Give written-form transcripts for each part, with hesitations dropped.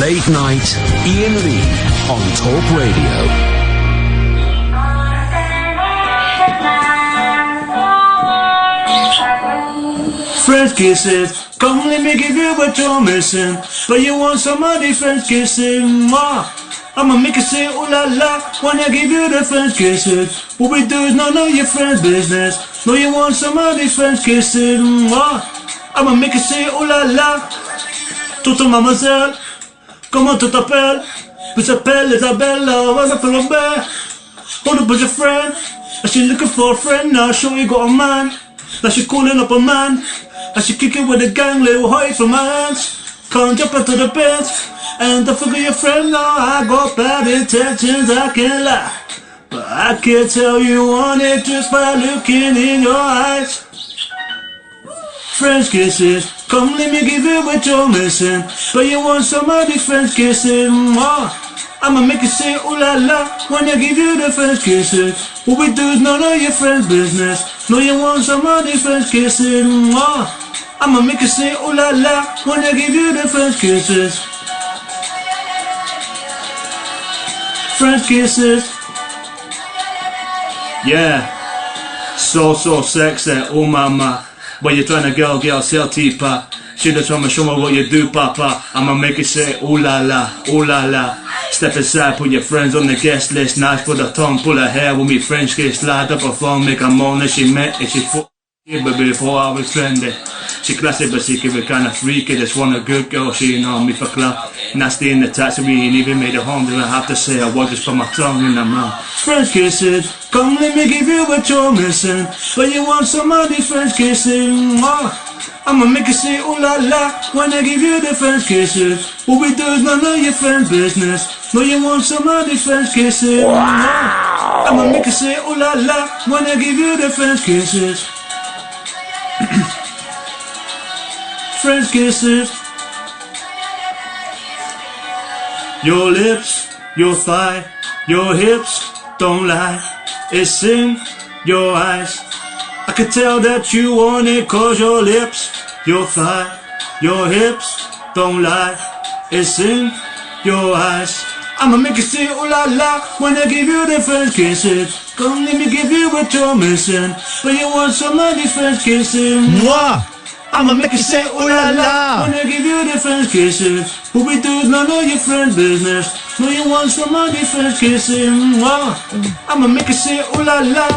Late Night, Iain Lee on Talk Radio. French kisses, come let me give you what you're missing. But you want somebody French kissing, moi. I'ma make you say ooh la la when I give you the French kisses. What we do is none of your friends' business. No, you want somebody French kissing, moi. I'ma make you say ooh la la. Toute mademoiselle, comment tu t'appelles? Je s'appelle Isabella, what's up Robert? Hold up with your friend. Now she looking for a friend, now show you got a man. Now she calling up a man. I should kick it with a gang, little height from my hands. Can't jump into the bench. And don't forget your friend, now I got bad intentions, I can't lie. But I can tell you want it just by looking in your eyes. French kisses, come let me give you what you're missing. But you want somebody French kissing, moi. I'ma make you say ooh la la when I give you the French kisses. What we do is none of your friends' business. No, you want somebody French kissing, moi. I'ma make you say ooh la la when I give you the French kisses. French kisses. Yeah. So sexy, oh mama. But you're trying to girl, sell teaper. She just trying to show me what you do, papa. I'ma make you say ooh la la, ooh la la. Step aside, put your friends on the guest list. Nice for the tongue, pull her hair with me French kiss. Slide up her phone, make her moan that she met it. She but before I was trendy. She classy but she can be kinda freaky. Just want a good girl, she know me for club. Nasty in the taxi, we ain't even made it home. Do I have to say I was just put my tongue in her mouth. French kisses, come let me give you what you're missing. But you want somebody French kissing, oh. I'ma make you say ooh la la when I give you the French kisses. What we do is none of your friends' business. No, you want somebody French kissing, oh. I'ma make you say ooh la la when I give you the French kisses. French kisses. Your lips, your thigh, your hips, don't lie. It's in your eyes. I can tell that you want it cause your lips, your thigh, your hips, don't lie. It's in your eyes. I'ma make you say ooh la la when I give you the French kisses. Come let me give you what you're missing. But you want somebody French kissing, moi. I'ma make you say ooh la la when I give you the French kisses. What we do is none of your friends' business. No, you want somebody French kissing, moi. I'ma make you say ooh la la.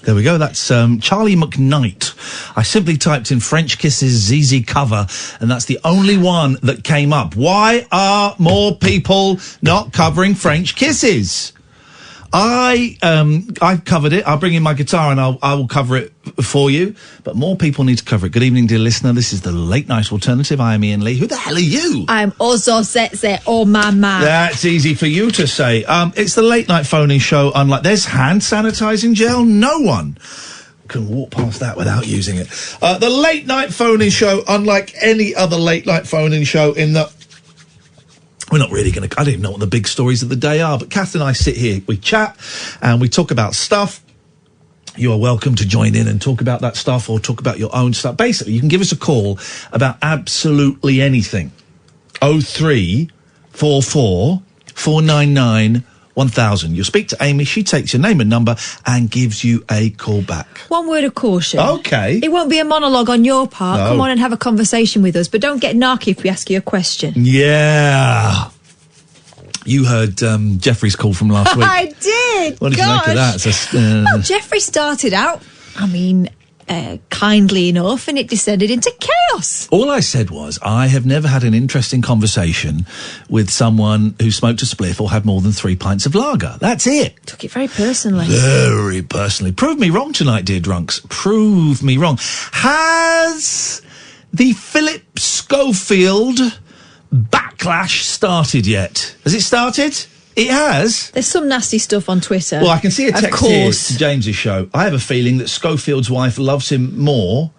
There we go, that's Charlie McKnight. I simply typed in French Kisses ZZ cover, and that's the only one that came up. Why are more people not covering French Kisses? I've covered it. I'll bring in my guitar and I will cover it for you. But more people need to cover it. Good evening, dear listener. This is the Late Night Alternative. I am Iain Lee. Who the hell are you? I'm Ozo Setse, oh mama. That's easy for you to say. It's the Late Night Phoning Show. Unlike, there's hand sanitising gel. No one can walk past that without using it. The Late Night Phoning Show, unlike any other Late Night Phoning Show in that we're not really going to... I don't even know what the big stories of the day are, but Kath and I sit here, we chat, and we talk about stuff. You are welcome to join in and talk about that stuff or talk about your own stuff. Basically, you can give us a call about absolutely anything. 0344 499 1000. You'll speak to Amy, she takes your name and number and gives you a call back. One word of caution. Okay. It won't be a monologue on your part. No. Come on and have a conversation with us, but don't get narky if we ask you a question. Yeah. You heard Jeffrey's call from last week. I did. What did you make of that? Well, Jeffrey started out, kindly enough, and it descended into chaos. All I said was, I have never had an interesting conversation with someone who smoked a spliff or had more than 3 pints of lager. That's it. Took it very personally. Very personally. Prove me wrong tonight, dear drunks. Prove me wrong. Has the Phillip Schofield backlash started yet? Has it started? It has. There's some nasty stuff on Twitter. Well, I can see a text of course. here to James's show. I have a feeling that Schofield's wife loves him more.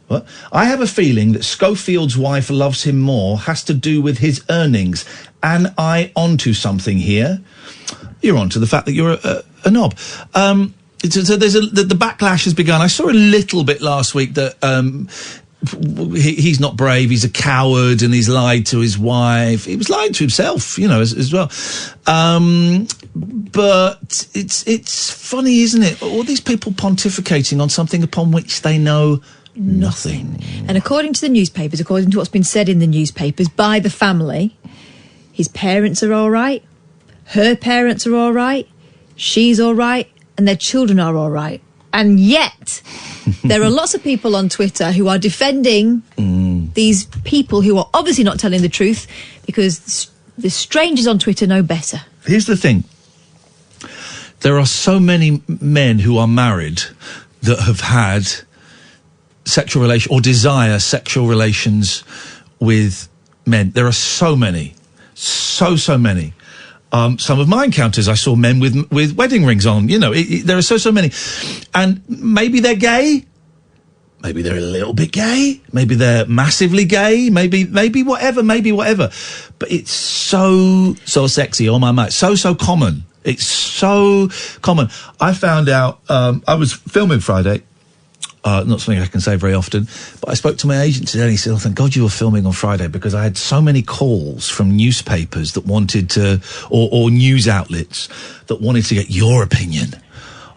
What? I have a feeling that Schofield's wife loves him more has to do with his earnings. And I onto something here. You're onto the fact that you're a knob. So there's the backlash has begun. I saw a little bit last week that he's not brave, he's a coward, and he's lied to his wife. He was lying to himself, as well. But it's funny, isn't it? All these people pontificating on something upon which they know nothing. And according to the newspapers, according to what's been said in the newspapers by the family, his parents are all right, her parents are all right, she's all right, and their children are all right. And yet, there are lots of people on Twitter who are defending these people who are obviously not telling the truth, because the strangers on Twitter know better. Here's the thing. There are so many men who are married that have had sexual relation or desire sexual relations with men. There are so many. So many. Some of my encounters, I saw men with wedding rings on. There are so many. And maybe they're gay. Maybe they're a little bit gay. Maybe they're massively gay. Maybe whatever. But it's so sexy. Oh my mate. So common. It's so common. I found out, I was filming Friday. Not something I can say very often, but I spoke to my agent today and he said, thank God you were filming on Friday, because I had so many calls from newspapers that wanted to, or news outlets that wanted to get your opinion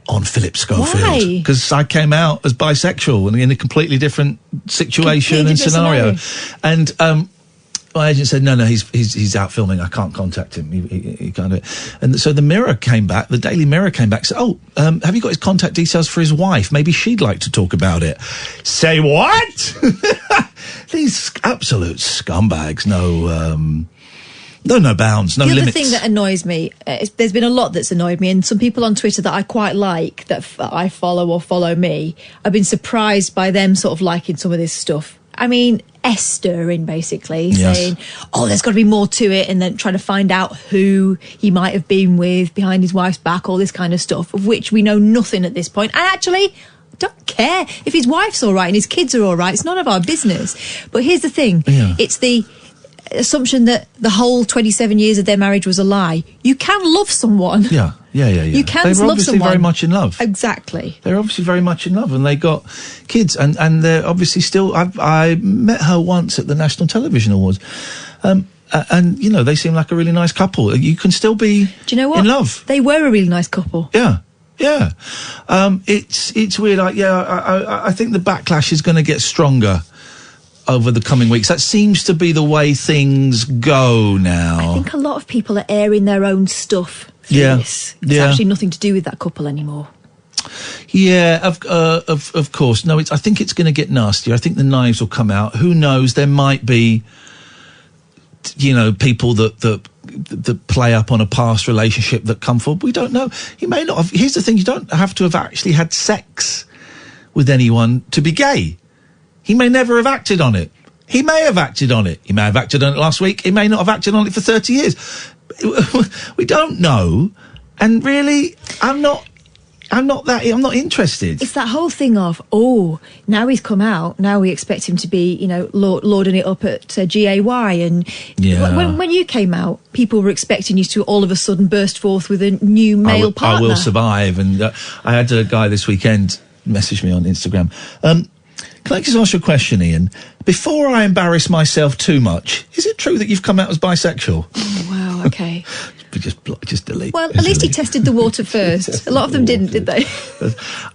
on Phillip Schofield. Why? Because I came out as bisexual and in a completely different situation and scenario. And, my agent said, no, he's out filming. I can't contact him. He can't do it. And so the Mirror came back, the Daily Mirror came back, said, have you got his contact details for his wife? Maybe she'd like to talk about it. Say what? These absolute scumbags, no bounds, no limits. The other thing that annoys me, there's been a lot that's annoyed me, and some people on Twitter that I quite like, that I follow or follow me, I've been surprised by them sort of liking some of this stuff. I mean, Esther basically saying, there's got to be more to it, and then trying to find out who he might have been with behind his wife's back, all this kind of stuff, of which we know nothing at this point. And actually, I don't care if his wife's all right and his kids are all right. It's none of our business. But here's the thing. Yeah. It's the assumption that the whole 27 years of their marriage was a lie. You can love someone. Yeah. You can love someone. They're obviously very much in love. Exactly. They're obviously very much in love, and they got kids, and they're obviously still. I met her once at the National Television Awards, and they seem like a really nice couple. You can still be. Do you know what? In love. They were a really nice couple. Yeah. It's weird. I think the backlash is going to get stronger over the coming weeks. That seems to be the way things go now. I think a lot of people are airing their own stuff for this. It's actually nothing to do with that couple anymore. Yeah, of course. No, I think it's going to get nastier. I think the knives will come out. Who knows? There might be, people that play up on a past relationship that come forward. We don't know. He may not have. Here's the thing: you don't have to have actually had sex with anyone to be gay. He may never have acted on it. He may have acted on it. He may have acted on it last week. He may not have acted on it for 30 years. We don't know. And really, I'm not interested. It's that whole thing of, now he's come out, now we expect him to be, lording it up at GAY. And when you came out, people were expecting you to all of a sudden burst forth with a new male partner. I will survive. And I had a guy this weekend message me on Instagram. Can I just ask you a question, Iain? Before I embarrass myself too much, is it true that you've come out as bisexual? Oh, wow, okay. just delete. Well, at least he tested the water first. A lot of them didn't, did they?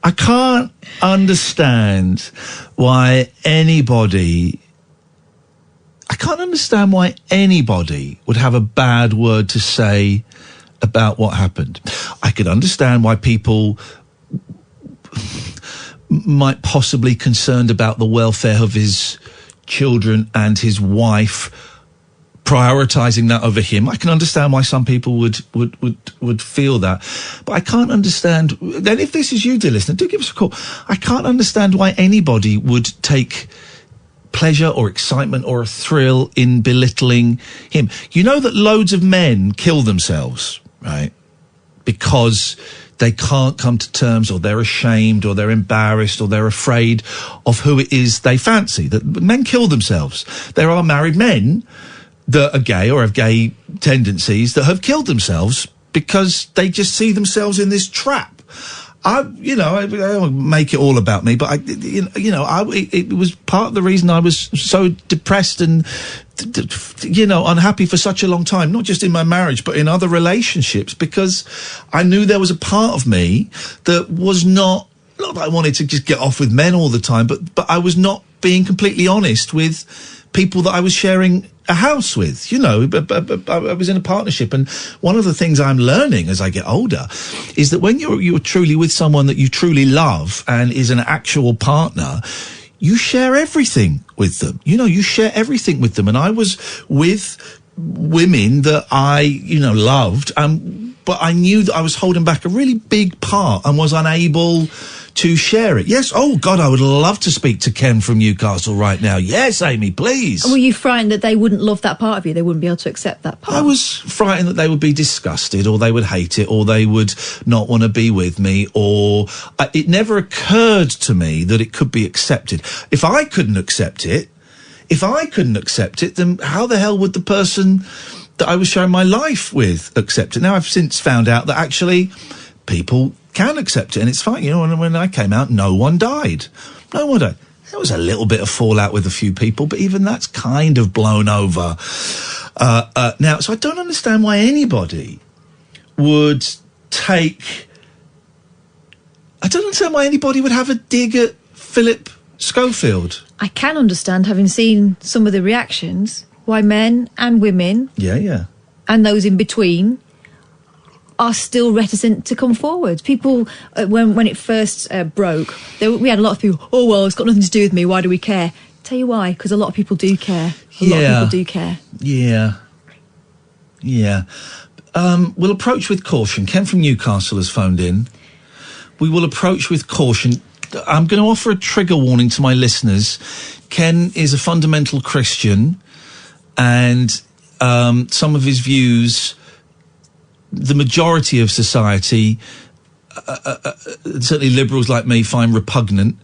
I can't understand why anybody would have a bad word to say about what happened. I could understand why people might possibly concerned about the welfare of his children and his wife, prioritising that over him. I can understand why some people would feel that, but I can't understand. Then, if this is you, dear listener, do give us a call. I can't understand why anybody would take pleasure or excitement or a thrill in belittling him. You know that loads of men kill themselves, right? Because they can't come to terms, or they're ashamed, or they're embarrassed, or they're afraid of who it is they fancy. That men kill themselves. There are married men that are gay or have gay tendencies that have killed themselves because they just see themselves in this trap. I don't make it all about me, but it was part of the reason I was so depressed and, unhappy for such a long time, not just in my marriage, but in other relationships, because I knew there was a part of me that was not that I wanted to just get off with men all the time, but I was not being completely honest with people that I was sharing a house with. I was in a partnership, and one of the things I'm learning as I get older is that when you're truly with someone that you truly love and is an actual partner, you share everything with them. You share everything with them. And I was with women that I, loved, but I knew that I was holding back a really big part and was unable to share it. Yes. Oh, God, I would love to speak to Ken from Newcastle right now. Yes, Amy, please. Were you frightened that they wouldn't love that part of you? They wouldn't be able to accept that part? I was frightened that they would be disgusted, or they would hate it, or they would not want to be with me, or it never occurred to me that it could be accepted. If I couldn't accept it, then how the hell would the person that I was sharing my life with accept it? Now, I've since found out that actually people can accept it, and it's fine. When I came out, no one died. No one died. There was a little bit of fallout with a few people, but even that's kind of blown over now. So I don't understand why anybody would have a dig at Phillip Schofield. I can understand, having seen some of the reactions, why men and women, and those in between, are still reticent to come forward. People, when it first broke, we had a lot of people, oh, well, it's got nothing to do with me, why do we care? Tell you why, because a lot of people do care. A lot of people do care. Yeah. We'll approach with caution. Ken from Newcastle has phoned in. We will approach with caution. I'm going to offer a trigger warning to my listeners. Ken is a fundamental Christian, and some of his views, the majority of society, certainly liberals like me, find repugnant.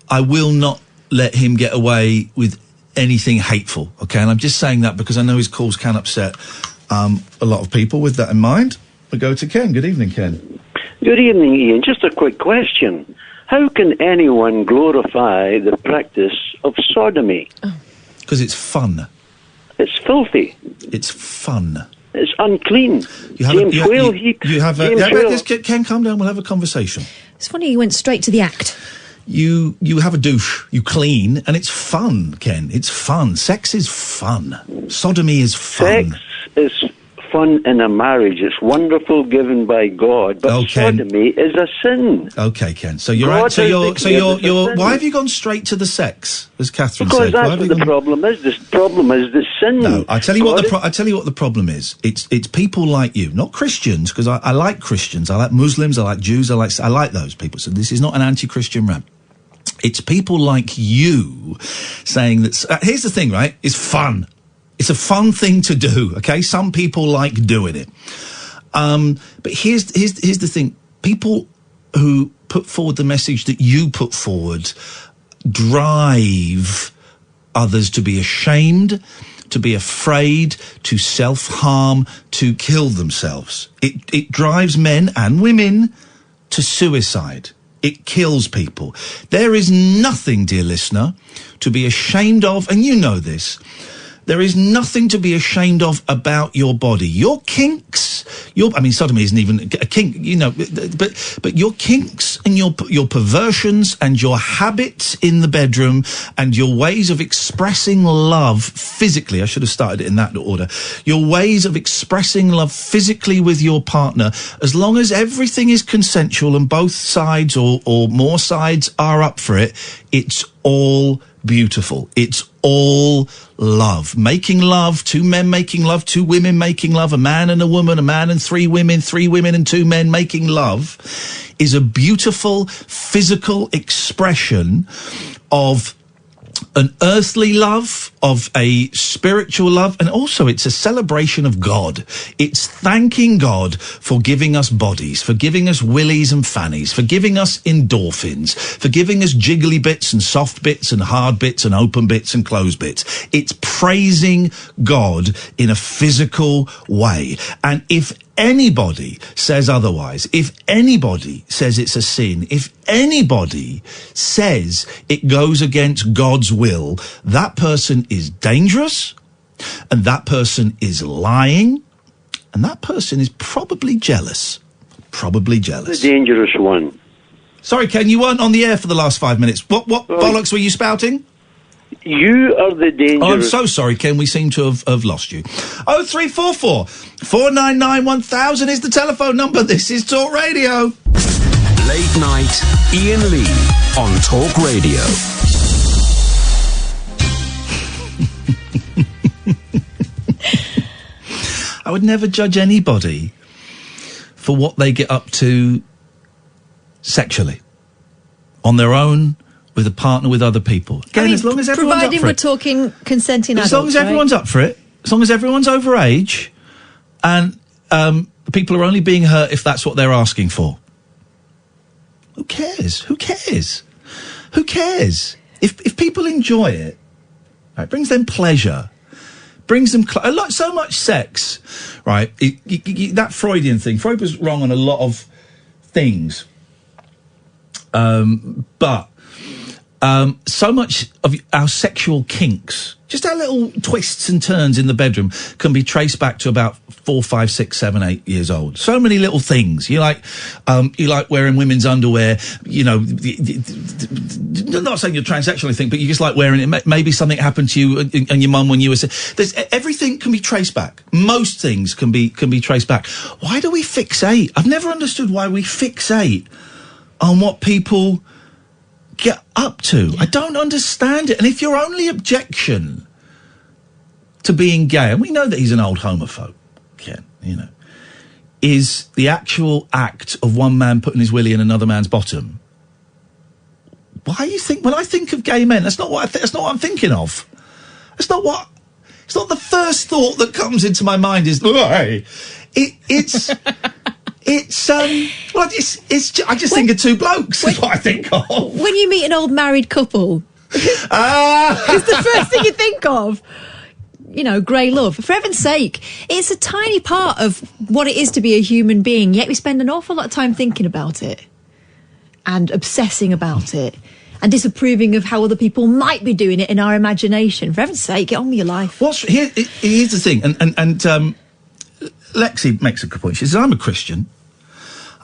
I will not let him get away with anything hateful, okay? And I'm just saying that because I know his calls can upset a lot of people. With that in mind, we go to Ken. Good evening, Ken. Good evening, Ian. Just a quick question. How can anyone glorify the practice of sodomy? Because it's fun. It's filthy. It's fun. It's unclean. Ken, calm down. We'll have a conversation. It's funny, you went straight to the act. You have a douche, you clean, and it's fun, Ken. It's fun. Sex is fun. Sodomy is fun. Sex is fun in a marriage. It's wonderful, given by God, but sodomy is a sin. Okay, Ken. So you're right. So you're. Why have you gone straight to the sex, as Catherine said? Because that's what the problem is. The problem is the sin. No, I tell you what the problem is. It's people like you, not Christians, because I like Christians. I like Muslims. I like Jews. I like those people. So this is not an anti-Christian rant. It's people like you saying that. Here's the thing, right? It's fun. It's a fun thing to do, okay? Some people like doing it. But here's the thing. People who put forward the message that you put forward drive others to be ashamed, to be afraid, to self-harm, to kill themselves. It drives men and women to suicide. It kills people. There is nothing, dear listener, to be ashamed of, and you know this. There is nothing to be ashamed of about your body. Your kinks, sodomy isn't even a kink, but your kinks and your perversions and your habits in the bedroom and your ways of expressing love physically, I should have started it in that order, your ways of expressing love physically with your partner, as long as everything is consensual and both sides or more sides are up for it, it's all beautiful. It's all love. Making love, two men making love, two women making love, a man and a woman, a man and three women and two men making love is a beautiful physical expression of an earthly love, of a spiritual love, and also it's a celebration of God. It's thanking God for giving us bodies, for giving us willies and fannies, for giving us endorphins, for giving us jiggly bits and soft bits and hard bits and open bits and closed bits. It's praising God in a physical way. And if anybody says otherwise, if anybody says it's a sin, if anybody says it goes against God's will, that person is dangerous, and that person is lying, and that person is probably jealous. Probably jealous. The dangerous one. Sorry, Ken, you weren't on the air for the last 5 minutes. What bollocks were you spouting? You are the dangerous... Oh, I'm so sorry, Ken. We seem to have lost you. 0344 499 1000 is the telephone number. This is Talk Radio. Late night, Iain Lee on Talk Radio. I would never judge anybody for what they get up to sexually on their own, with a partner, with other people. Again, as long as everyone's up providing for we're it. talking consenting adults, As long as everyone's up for it, as long as everyone's over age, and people are only being hurt if that's what they're asking for. Who cares? Who cares? Who cares? If people enjoy it, right, brings them pleasure, brings them so much sex, right? That Freudian thing. Freud was wrong on a lot of things, but so much of our sexual kinks, just our little twists and turns in the bedroom, can be traced back to about 4, 5, 6, 7, 8 years old. So many little things. You like wearing women's underwear. You know, I'm not saying you're transsexual or anything, but you just like wearing it. Maybe something happened to you and your mum when you were. Everything can be traced back. Most things can be traced back. Why do we fixate? I've never understood why we fixate on what people get up to. I don't understand it. And if your only objection to being gay, and we know that he's an old homophobe, Ken, you know, is the actual act of one man putting his willy in another man's bottom, why you think, when I think of gay men, that's not what that's not what I'm thinking of. It's not the first thought that comes into my mind is, hey, it's I just think of two blokes. Is what I think of. When you meet an old married couple, it's the first thing you think of. You know, grey love. For heaven's sake, it's a tiny part of what it is to be a human being, yet we spend an awful lot of time thinking about it and obsessing about it and disapproving of how other people might be doing it in our imagination. For heaven's sake, get on with your life. Here's the thing, and Lexi makes a good point. She says, I'm a Christian.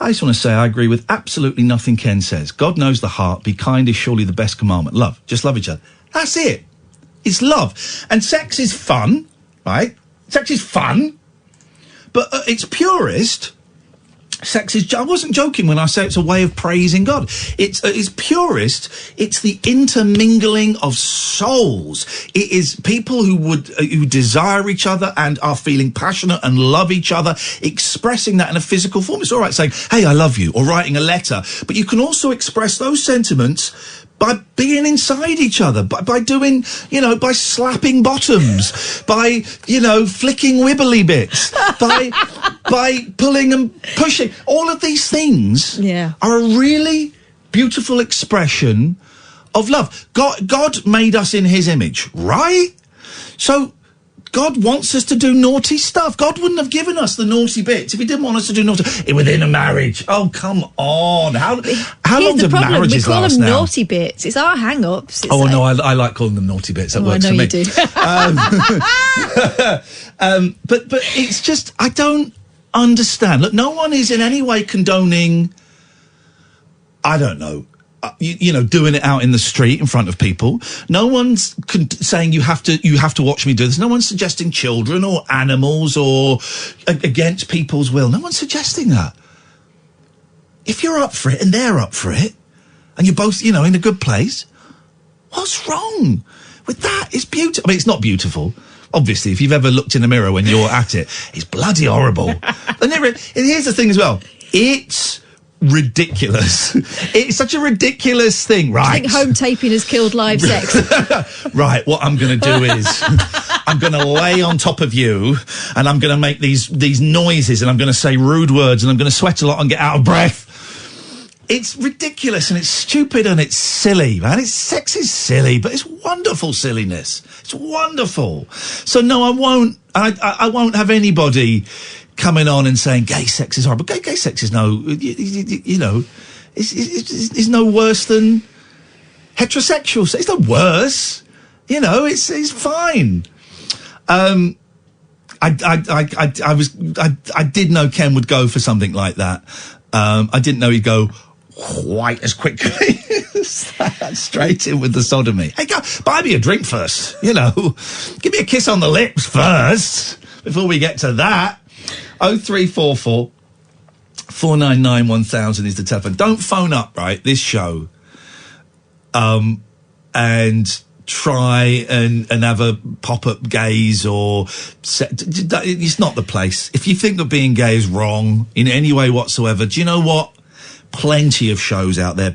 I just want to say I agree with absolutely nothing Ken says. God knows the heart. Be kind is surely the best commandment. Love. Just love each other. That's it. It's love. And sex is fun, right? Sex is fun. But at its purest, sex is... I wasn't joking when I say it's a way of praising God. It's at its purest, it's the intermingling of souls. It is people who desire each other and are feeling passionate and love each other, expressing that in a physical form. It's all right saying, hey, I love you, or writing a letter. But you can also express those sentiments by being inside each other, by doing, by slapping bottoms, by, flicking wibbly bits, by pulling and pushing. All of these things are a really beautiful expression of love. God made us in his image, right? So God wants us to do naughty stuff. God wouldn't have given us the naughty bits if he didn't want us to do naughty within a marriage. Oh, come on. How long do marriages last now? We call them naughty bits. It's our hang-ups. No, I like calling them naughty bits. That works for me. I know you do. But it's just, I don't understand. Look, no one is in any way condoning, I don't know, doing it out in the street in front of people. No one's saying you have to watch me do this. No one's suggesting children or animals or against people's will. No one's suggesting that. If you're up for it and they're up for it, and you're both, in a good place, what's wrong with that? It's beautiful. I mean, it's not beautiful. Obviously, if you've ever looked in the mirror when you're at it, it's bloody horrible. And here's the thing as well. It's ridiculous. It's such a ridiculous thing, right? I think home taping has killed live sex. Right, what I'm going to do is I'm going to lay on top of you and I'm going to make these noises and I'm going to say rude words and I'm going to sweat a lot and get out of breath. It's ridiculous and it's stupid and it's silly, man. Sex is silly, but it's wonderful silliness. It's wonderful. So no, I won't have anybody coming on and saying gay sex is horrible. Gay sex is no, you know, is no worse than heterosexual sex. It's no worse. You know, it's fine. I did know Ken would go for something like that. I didn't know he'd go quite as quickly as that, straight in with the sodomy. Hey, go buy me a drink first. You know, give me a kiss on the lips first before we get to that. 0344 499 1000 is the telephone. Don't phone up, right? This show, and try and have a pop-up gays or it's not the place. If you think that being gay is wrong in any way whatsoever, do you know what? Plenty of shows out there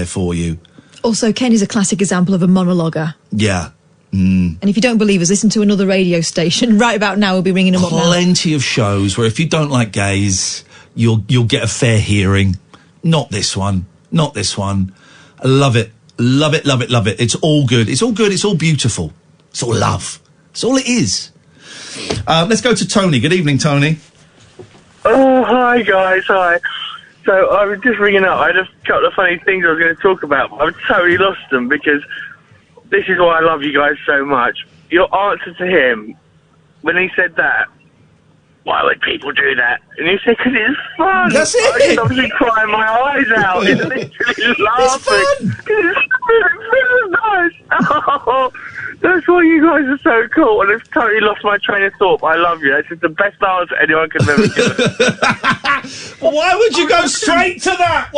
for you. Also, Ken is a classic example of a monologuer. Yeah. And if you don't believe us, listen to another radio station. Right about now, we'll be ringing them up now. Plenty of shows where if you don't like gays, you'll get a fair hearing. Not this one. I love it. Love it. It's all good. It's all beautiful. It's all love. It's all it is. Let's go to Tony. Good evening, Tony. Oh, hi, guys. Hi. So I was just ringing up. I had a couple of funny things I was going to talk about, but I've totally lost them because this is why I love you guys so much. Your answer to him, when he said that, why would people do that? And you said, because it's fun. That's it. I was obviously crying my eyes out. It's literally laughing. It's nice. Oh, that's why you guys are so cool. And I've totally lost my train of thought, but I love you. It's just the best answer anyone could ever give. Well, why would you go straight to that?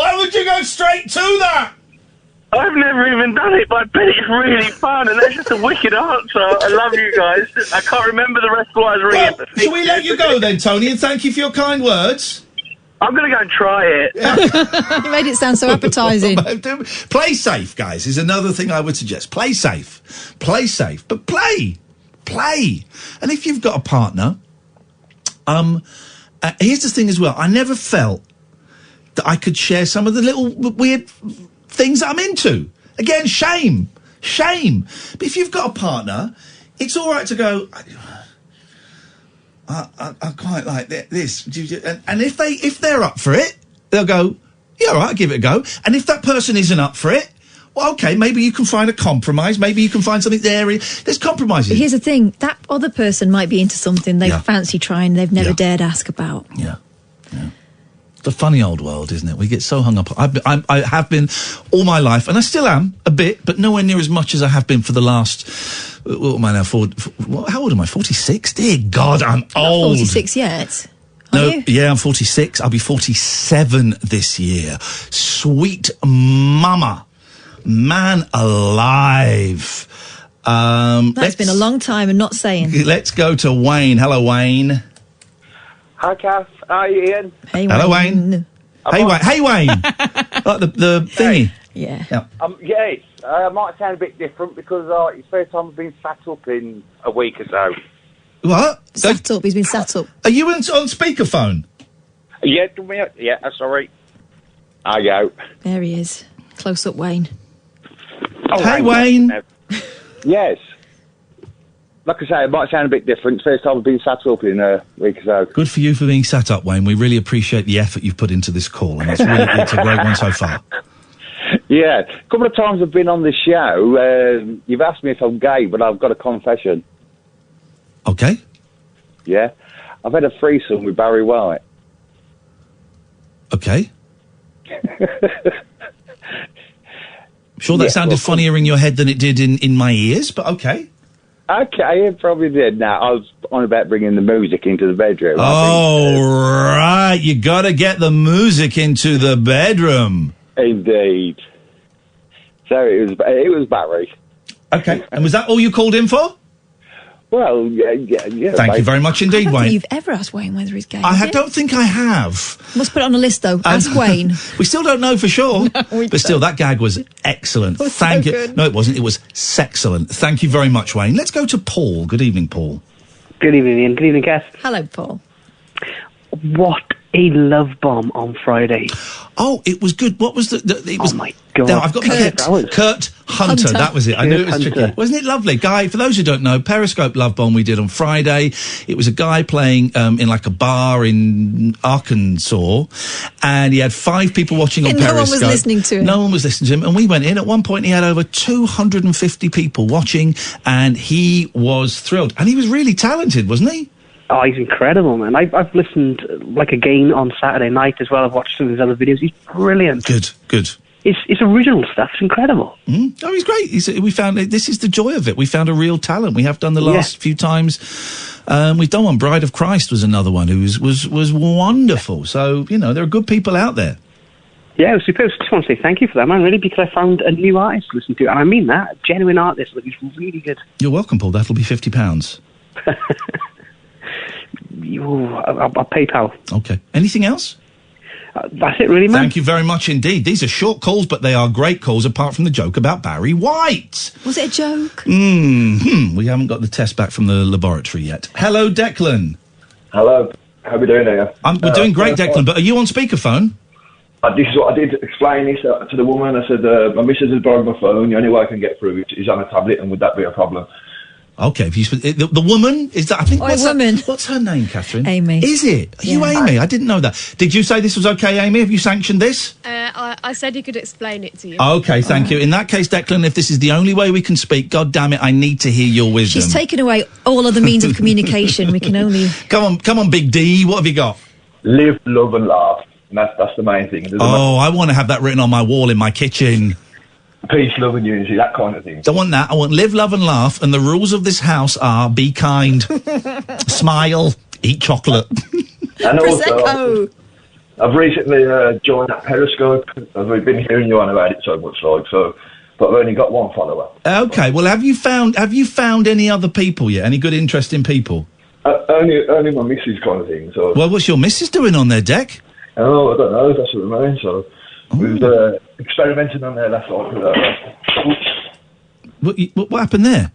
I've never even done it, but I bet it's really fun, and that's just a wicked answer. I love you guys. I can't remember the rest of what I was ringing. Well, shall we let you go then, Tony, and thank you for your kind words? I'm going to go and try it. You made it sound so appetising. Play safe, guys, is another thing I would suggest. Play safe, but play. And if you've got a partner, here's the thing as well. I never felt that I could share some of the little weird things that I'm into. Again, shame. But if you've got a partner, it's all right to go, I quite like this. And if they're up for it, they'll go, yeah, all right, I'll give it a go. And if that person isn't up for it, well, okay, maybe you can find a compromise. Maybe you can find something there. There's compromises. Here's the thing. That other person might be into something they fancy trying they've never dared ask about. Yeah. It's a funny old world, isn't it? We get so hung up. I have been all my life, and I still am a bit, but nowhere near as much as I have been for the last. What am I now? How old am I? 46. Dear God, I'm old. Not 46 yet. No, yeah, I'm 46. I'll be 47 this year. Sweet mama, man alive. That's been a long time, and not saying. Let's go to Wayne. Hello, Wayne. Hi, Kath. Hi, Ian. Hey, Wayne. Hello, Wayne. Hey, Wayne. Like the thingy. Yeah. Yes. I might sound a bit different because it's the first time I've been sat up in a week or so. What? Sat up. He's been sat up. Are you on speakerphone? Yeah, sorry. I go. There he is. Close up, Wayne. Oh, hey, Wayne. Yes. Like I say, it might sound a bit different. First time I've been sat up in a week or so. Good for you for being sat up, Wayne. We really appreciate the effort you've put into this call, and it's a great one so far. Yeah. A couple of times I've been on the show. You've asked me if I'm gay, but I've got a confession. Okay. Yeah. I've had a threesome with Barry White. Okay. Sure, that sounded funnier in your head than it did in my ears, but okay. Okay, it probably did. Now, I was on about bringing the music into the bedroom. Right. You got to get the music into the bedroom. Indeed. So it was Barry. Okay. And was that all you called in for? Well, yeah. Thank you very much indeed, I don't Wayne. think you've ever asked Wayne whether he's gay. I don't think I have. Must put it on a list, though. Ask Wayne. We still don't know for sure. But still, that gag was excellent. Thank you. Good. No, it wasn't. It was sexcellent. Thank you very much, Wayne. Let's go to Paul. Good evening, Paul. Good evening, Ian. Good evening, Kath. Hello, Paul. What a love bomb on Friday. Oh, it was good. What was it was, oh my God. No, I've got Kurt Hunter. That was it. I knew it was tricky. Wasn't it lovely? Guy, for those who don't know, Periscope Love Bomb we did on Friday. It was a guy playing in like a bar in Arkansas, and he had 5 people watching on Periscope. No one was listening to him. No one was listening to him, and we went in. At one point, he had over 250 people watching, and he was thrilled. And he was really talented, wasn't he? Oh, he's incredible, man. I've listened, like, again on Saturday night as well. I've watched some of his other videos. He's brilliant. Good. His original stuff's incredible. Oh, he's great. We found this is the joy of it. We found a real talent. We have done the last few times. We've done one. Bride of Christ was another one who was wonderful. So, you know, there are good people out there. Yeah, it was superb. I just want to say thank you for that, man, really, because I found a new artist to listen to. And I mean that. A genuine artist. Like, he's really good. You're welcome, Paul. That'll be £50. I'll PayPal. Okay. Anything else? That's it, really, man. Thank you very much indeed. These are short calls, but they are great calls, apart from the joke about Barry White. Was it a joke? We haven't got the test back from the laboratory yet. Hello, Declan. Hello. How are we doing here? We're doing great, Declan, but are you on speakerphone? This is what I did explain this to the woman. I said, my missus has borrowed my phone. The only way I can get through it is on a tablet, and would that be a problem? Okay, the woman, is that, I think, what's her name, Catherine? Amy. Is it? Are you Amy? I didn't know that. Did you say this was okay, Amy? Have you sanctioned this? I said you could explain it to you. Okay, thank you. In that case, Declan, if this is the only way we can speak, God damn it, I need to hear your wisdom. She's taken away all other means of communication. We can only... Come on, Big D, what have you got? Live, love and laugh. And that's the main thing. I want to have that written on my wall in my kitchen. Peace, love and unity, that kind of thing. Don't want that. I want live, love and laugh, and the rules of this house are be kind, smile, eat chocolate. And also, I've recently joined that Periscope. I've been hearing you on about it so much, but I've only got 1 follower. Okay, well, have you found any other people yet? Any good, interesting people? Only my missus kind of thing. So. Well, what's your missus doing on there, Deck? Oh, I don't know. That's what I mean. So we was experimenting on there last night. What happened there?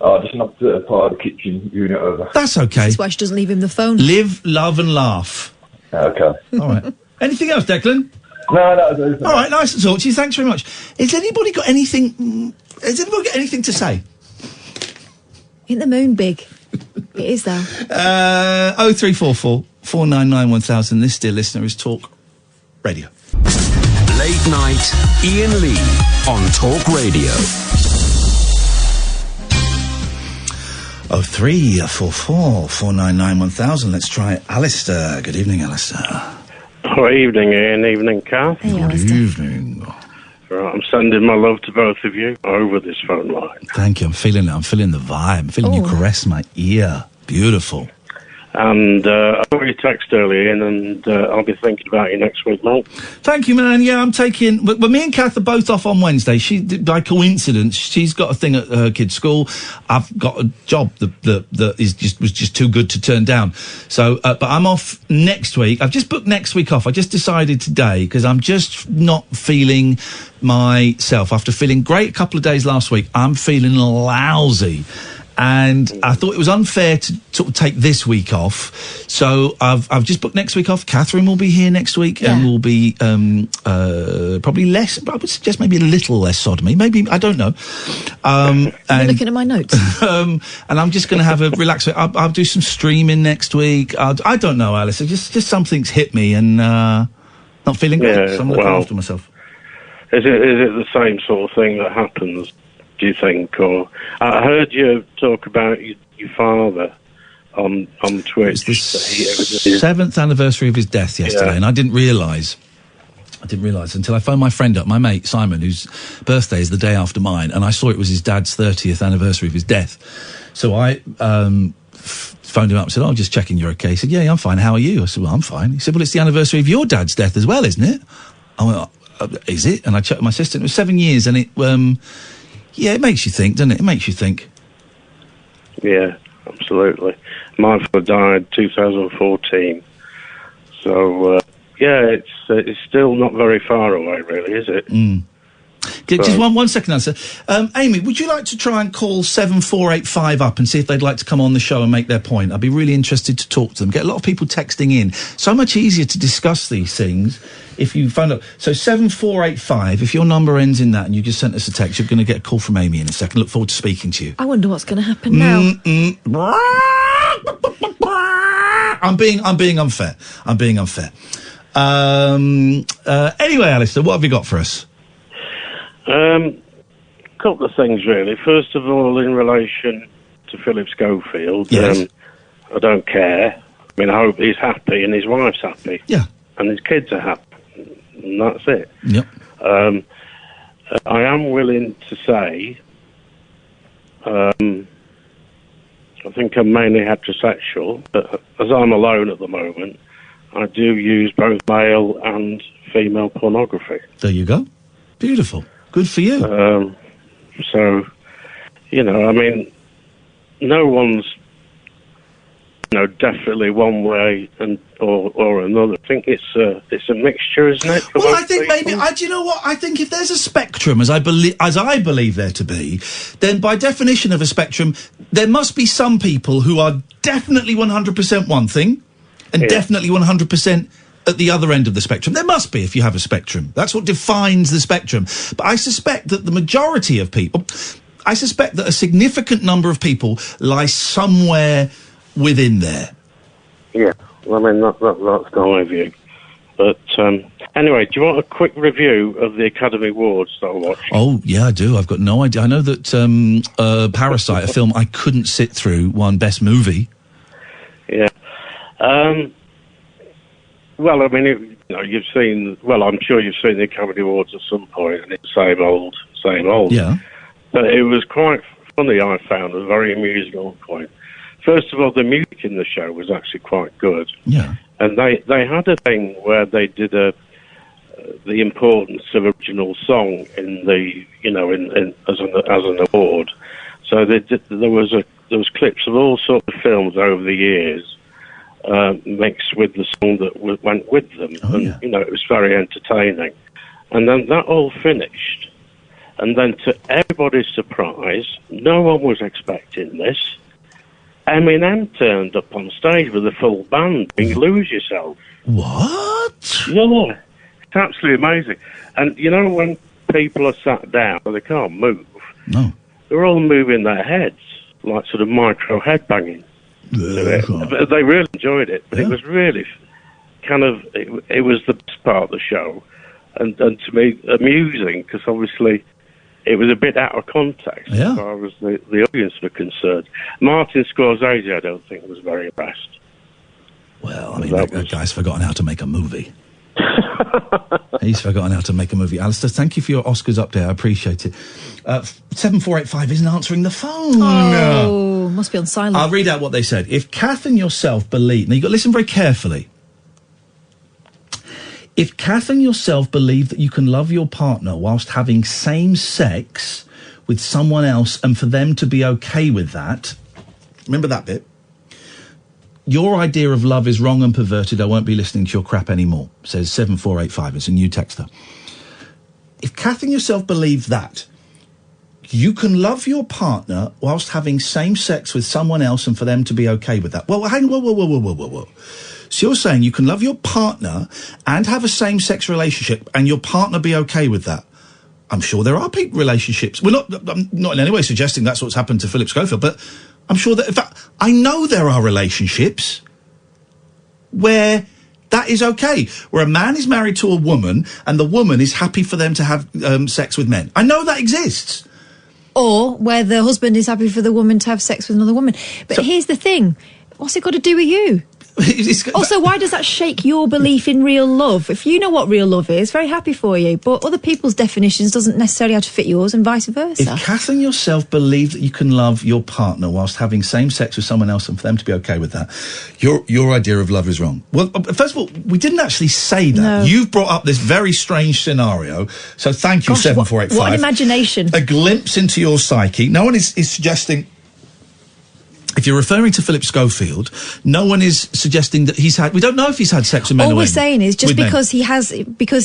I just knocked part of the kitchen unit over. That's okay. That's why she doesn't leave him the phone. Live, love and laugh. Okay. All right. Anything else, Declan? No, that was everything. All right, nice to talk to you. Thanks very much. Has anybody got anything to say? Ain't the moon big? It is, though. 0344 499 1000. This, dear listener, is Talk Radio. Late night, Iain Lee on Talk Radio. 0344 499 1000. Let's try Alistair. Good evening, Alistair. Good evening, Ian. Evening, Kath. Hey, Good evening. Right, I'm sending my love to both of you over this phone line. Thank you. I'm feeling the vibe. I'm feeling you caress my ear. Beautiful. And I got your text earlier, Ian, and I'll be thinking about you next week, mate. Thank you, man. Yeah, I'm taking... But me and Kath are both off on Wednesday. By coincidence, she's got a thing at her kid's school. I've got a job that was just too good to turn down. So, but I'm off next week. I've just booked next week off. I just decided today, because I'm just not feeling myself. After feeling great a couple of days last week, I'm feeling lousy. And I thought it was unfair to sort of take this week off, so I've just booked next week off. Catherine will be here next week, and will be probably less. I would suggest maybe a little less sodomy. Maybe, I don't know. I'm looking at my notes. And I'm just going to have a relax. I'll do some streaming next week. I don't know, Alice. Just something's hit me, and not feeling good. So I'm looking after myself. Is it the same sort of thing that happens? Do you think? Or I heard you talk about your father on Twitch. It was the 7th anniversary of his death yesterday, and I didn't realise until I phoned my friend up, my mate Simon, whose birthday is the day after mine, and I saw it was his dad's 30th anniversary of his death. So I phoned him up and said, "Oh, just checking you're okay." He said, "Yeah, I'm fine. How are you?" I said, "Well, I'm fine." He said, "Well, it's the anniversary of your dad's death as well, isn't it?" I went, "Is it?" And I checked with my sister, and it was 7 years, and it yeah, it makes you think, doesn't it? It makes you think. Yeah, absolutely. My father died 2014. So, it's still not very far away, really, is it? Just one second answer. Amy, would you like to try and call 7485 up and see if they'd like to come on the show and make their point? I'd be really interested to talk to them. Get a lot of people texting in. So much easier to discuss these things if you phone up. So 7485, if your number ends in that and you just sent us a text, you're going to get a call from Amy in a second. Look forward to speaking to you. I wonder what's going to happen now. I'm being unfair. Anyway, Alistair, what have you got for us? Couple of things, really. First of all, in relation to Phillip Schofield, yes. I don't care. I mean, I hope he's happy and his wife's happy. Yeah. And his kids are happy. And that's it. Yep. I am willing to say, I think I'm mainly heterosexual, but as I'm alone at the moment, I do use both male and female pornography. There you go. Beautiful. Good for you. So, you know, I mean, no one's, you know, definitely one way or another. I think it's a mixture, isn't it? Well, I think maybe. Do you know what? I think if there's a spectrum, as I believe there to be, then by definition of a spectrum, there must be some people who are definitely 100% one thing, and definitely 100% at the other end of the spectrum. There must be if you have a spectrum. That's what defines the spectrum. But I suspect that the majority of people, I suspect that a significant number of people lie somewhere within there. Yeah, well, I mean, that's my view. But anyway, do you want a quick review of the Academy Awards that I watched? Oh, yeah, I do. I've got no idea. I know that Parasite, a film I couldn't sit through, won Best Movie. Yeah. Well, I mean, you've seen... Well, I'm sure you've seen the Academy Awards at some point, and it's same old. Yeah. But it was quite funny, I found. It was very amusing on point. First of all, the music in the show was actually quite good. Yeah. And they had a thing where they did the importance of original song in the, you know, as an award. So there was clips of all sorts of films over the years, mixed with the song that went with them. Oh, and, yeah. you know, it was very entertaining. And then that all finished. And then to everybody's surprise, no one was expecting this. Eminem turned up on stage with a full band doing Lose Yourself. What? Yeah. It's absolutely amazing. And, you know, when people are sat down, they can't move. No. They're all moving their heads, like sort of micro headbanging. But they really enjoyed it. But it was really kind of, it was the best part of the show. And to me, amusing, because obviously it was a bit out of context as far as the audience were concerned. Martin Scorsese, I don't think, was very impressed. Well, I mean, that guy's forgotten how to make a movie. He's forgotten how to make a movie. Alistair, thank you for your Oscars update. I appreciate it. 7485 isn't answering the phone. Oh, must be on silent. I'll read out what they said. If Kath and yourself believe... Now, you've got to listen very carefully. If Kath and yourself believe that you can love your partner whilst having same sex with someone else and for them to be okay with that... Remember that bit? Your idea of love is wrong and perverted. I won't be listening to your crap anymore, says 7485. It's a new texter. If Kath and yourself believe that you can love your partner whilst having same sex with someone else and for them to be okay with that. Well, hang on, whoa. So you're saying you can love your partner and have a same-sex relationship and your partner be okay with that? I'm sure there are relationships. I'm not in any way suggesting that's what's happened to Phillip Schofield, but I'm sure that, in fact, I know there are relationships where that is okay, where a man is married to a woman and the woman is happy for them to have sex with men. I know that exists. Or where the husband is happy for the woman to have sex with another woman. But here's the thing. What's it got to do with you? Also, why does that shake your belief in real love? If you know what real love is, very happy for you. But other people's definitions doesn't necessarily have to fit yours and vice versa. If Kath and yourself believe that you can love your partner whilst having same sex with someone else and for them to be okay with that, your idea of love is wrong. Well, first of all, we didn't actually say that. No. You've brought up this very strange scenario. So thank you, 7485. What an imagination. A glimpse into your psyche. No one is suggesting... If you're referring to Phillip Schofield, no one is suggesting that he's had... We don't know if he's had sex with men or women. All we're saying is just because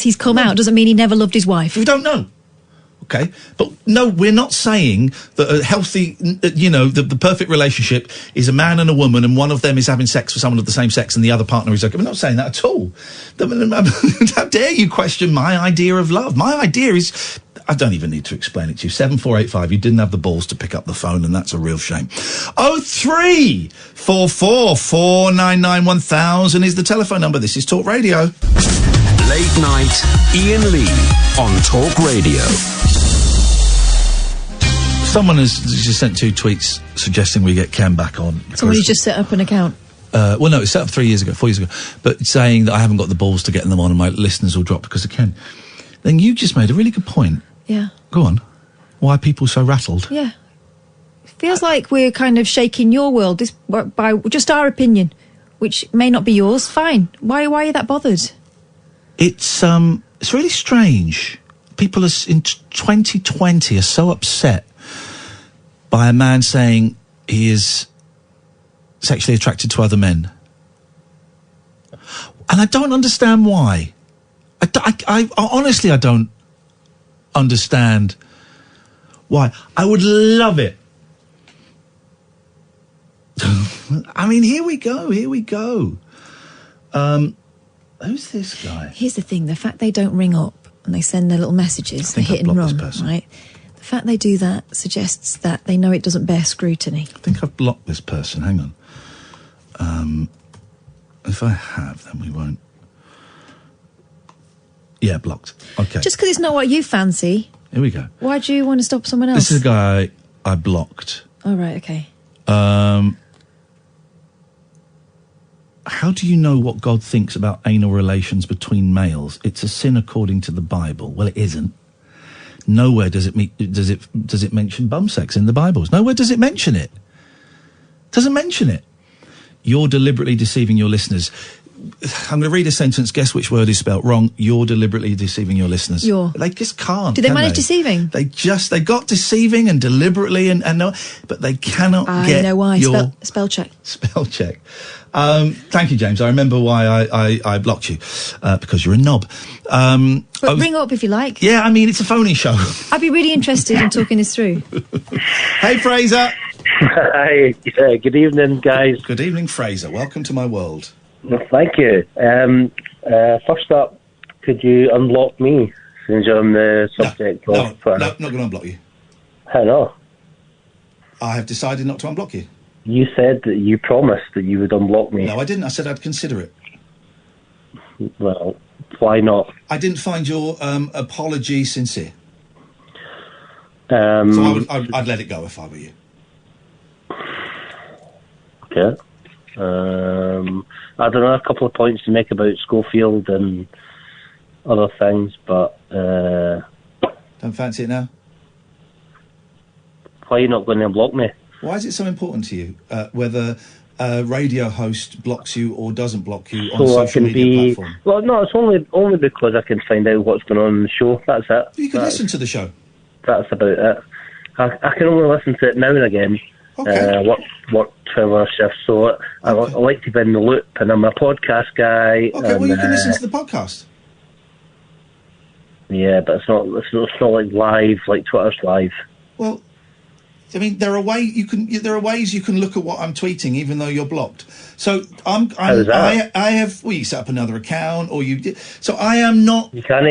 he's come out doesn't mean he never loved his wife. We don't know. Okay, but no, we're not saying that a healthy, the perfect relationship is a man and a woman, and one of them is having sex with someone of the same sex, and the other partner is okay. We're not saying that at all. How dare you question my idea of love? My idea is, I don't even need to explain it to you. 7485. You didn't have the balls to pick up the phone, and that's a real shame. 0344 499 1000 is the telephone number. This is Talk Radio. Late night, Iain Lee on Talk Radio. Someone has just sent 2 tweets suggesting we get Ken back on. Somebody just set up an account. Well, no, it was set up 4 years ago, but saying that I haven't got the balls to get them on and my listeners will drop because of Ken. Then you just made a really good point. Yeah. Go on. Why are people so rattled? Yeah. Feels like we're kind of shaking your world by just our opinion, which may not be yours. Fine. Why are you that bothered? It's really strange. People in 2020 are so upset by a man saying he is sexually attracted to other men. And I don't understand why. I honestly, I don't understand why. I would love it. I mean, here we go. Who's this guy? Here's the thing. The fact they don't ring up and they send their little messages, they hit and run, right? The fact they do that suggests that they know it doesn't bear scrutiny. I think I've blocked this person. Hang on. If I have, then we won't. Yeah, blocked. Okay. Just because it's not what you fancy. Here we go. Why do you want to stop someone else? This is a guy I blocked. Oh, right, okay. How do you know what God thinks about anal relations between males? It's a sin according to the Bible. Well, it isn't. Nowhere does it mention bum sex in the Bibles. Nowhere does it mention it. Doesn't mention it. You're deliberately deceiving your listeners. I'm going to read a sentence. Guess which word is spelt wrong. You're deliberately deceiving your listeners. They just can't. Did they manage deceiving? They got deceiving and deliberately and no, but they cannot get. I know why. Your spell check. Spell check. Thank you, James. I remember why I blocked you because you're a knob. But ring up if you like. Yeah, I mean it's a phony show. I'd be really interested in talking this through. Hey, Fraser. Hi. Good evening, guys. Good evening, Fraser. Welcome to my world. Well, thank you. First up, could you unblock me since you're on the subject? No, not going to unblock you. How no? I have decided not to unblock you. You said that you promised that you would unblock me. No, I didn't. I said I'd consider it. Well, why not? I didn't find your apology sincere. So I'd let it go if I were you. Okay. I don't know, a couple of points to make about Schofield and other things, but... Don't fancy it now? Why are you not going to block me? Why is it so important to you, whether a radio host blocks you or doesn't block you on a social media platform? Well, no, it's only because I can find out what's going on in the show, that's it. You can listen to the show. That's about it. I can only listen to it now and again. Okay. Work 12-hour shifts, so I like to be in the loop, and I'm a podcast guy. Okay, well, you can listen to the podcast. Yeah, but it's not like live, like Twitter's live. Well, I mean, there are ways you can look at what I'm tweeting, even though you're blocked. So I have. Well, you set up another account, or you did. So I am not. You can't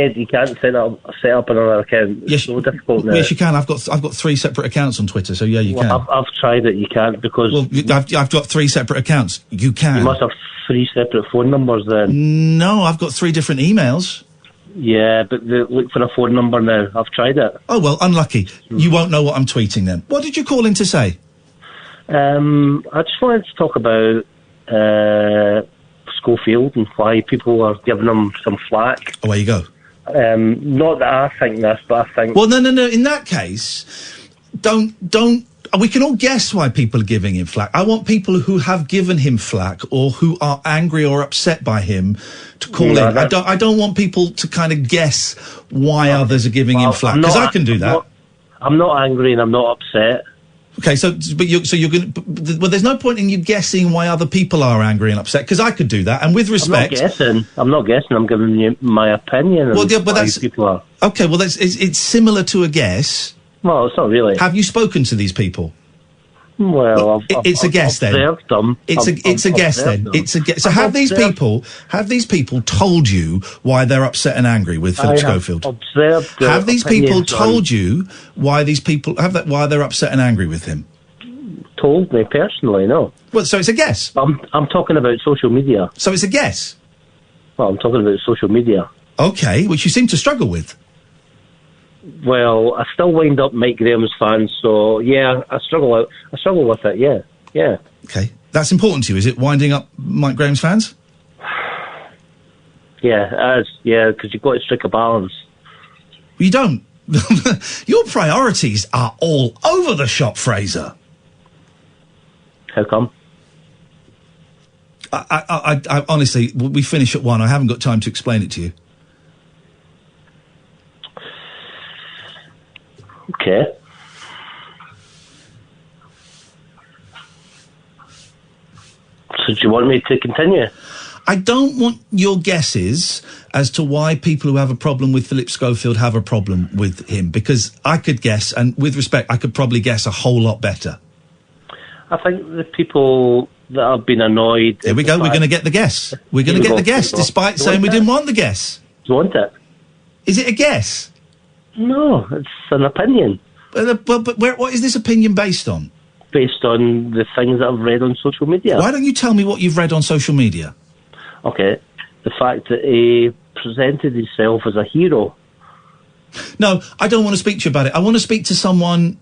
set up another account. It's so difficult now. Yes, you can. I've got 3 separate accounts on Twitter. So yeah, you can. I've tried it. You can't because. Well, I've got 3 separate accounts. You can. You must have 3 separate phone numbers then. No, I've got 3 different emails. Yeah, but look for a phone number now. I've tried it. Oh, well, unlucky. You won't know what I'm tweeting then. What did you call in to say? I just wanted to talk about Schofield and why people are giving him some flack. Away you go. Not that I think this, but I think... Well, no. In that case, don't... We can all guess why people are giving him flack. I want people who have given him flack or who are angry or upset by him to call in. I don't want people to kind of guess why others are giving him flack, because I can do that. I'm not angry and I'm not upset. Okay, so you're going to... Well, there's no point in you guessing why other people are angry and upset, because I could do that, and with respect... I'm not guessing. I'm giving you my opinion on why people are. Okay, well, it's similar to a guess. Well, it's not really. Have you spoken to these people? Well, it's a guess then. It's a guess then. It's a guess. So have these people told you why they're upset and angry with Phillip Schofield? Have these people told you why they're upset and angry with him? Told me personally, no. Well, so it's a guess. I'm talking about social media. So it's a guess. Well, I'm talking about social media. Okay, which you seem to struggle with. Well, I still wind up Mike Graham's fan, so yeah, I struggle with it. Yeah. Okay, that's important to you, is it? Winding up Mike Graham's fans? Yeah, because you've got to strike a balance. You don't. Your priorities are all over the shop, Fraser. How come? I honestly, we finish at 1. I haven't got time to explain it to you. Okay. So do you want me to continue? I don't want your guesses as to why people who have a problem with Phillip Schofield have a problem with him, because I could guess, and with respect, I could probably guess a whole lot better. I think the people that have been annoyed... There we go, we're going to get the guess. We're going to get the guess, despite saying we didn't want the guess. Do you want it? Is it a guess? No, it's an opinion. But what is this opinion based on? Based on the things that I've read on social media. Why don't you tell me what you've read on social media? Okay, the fact that he presented himself as a hero. No, I don't want to speak to you about it. I want to speak to someone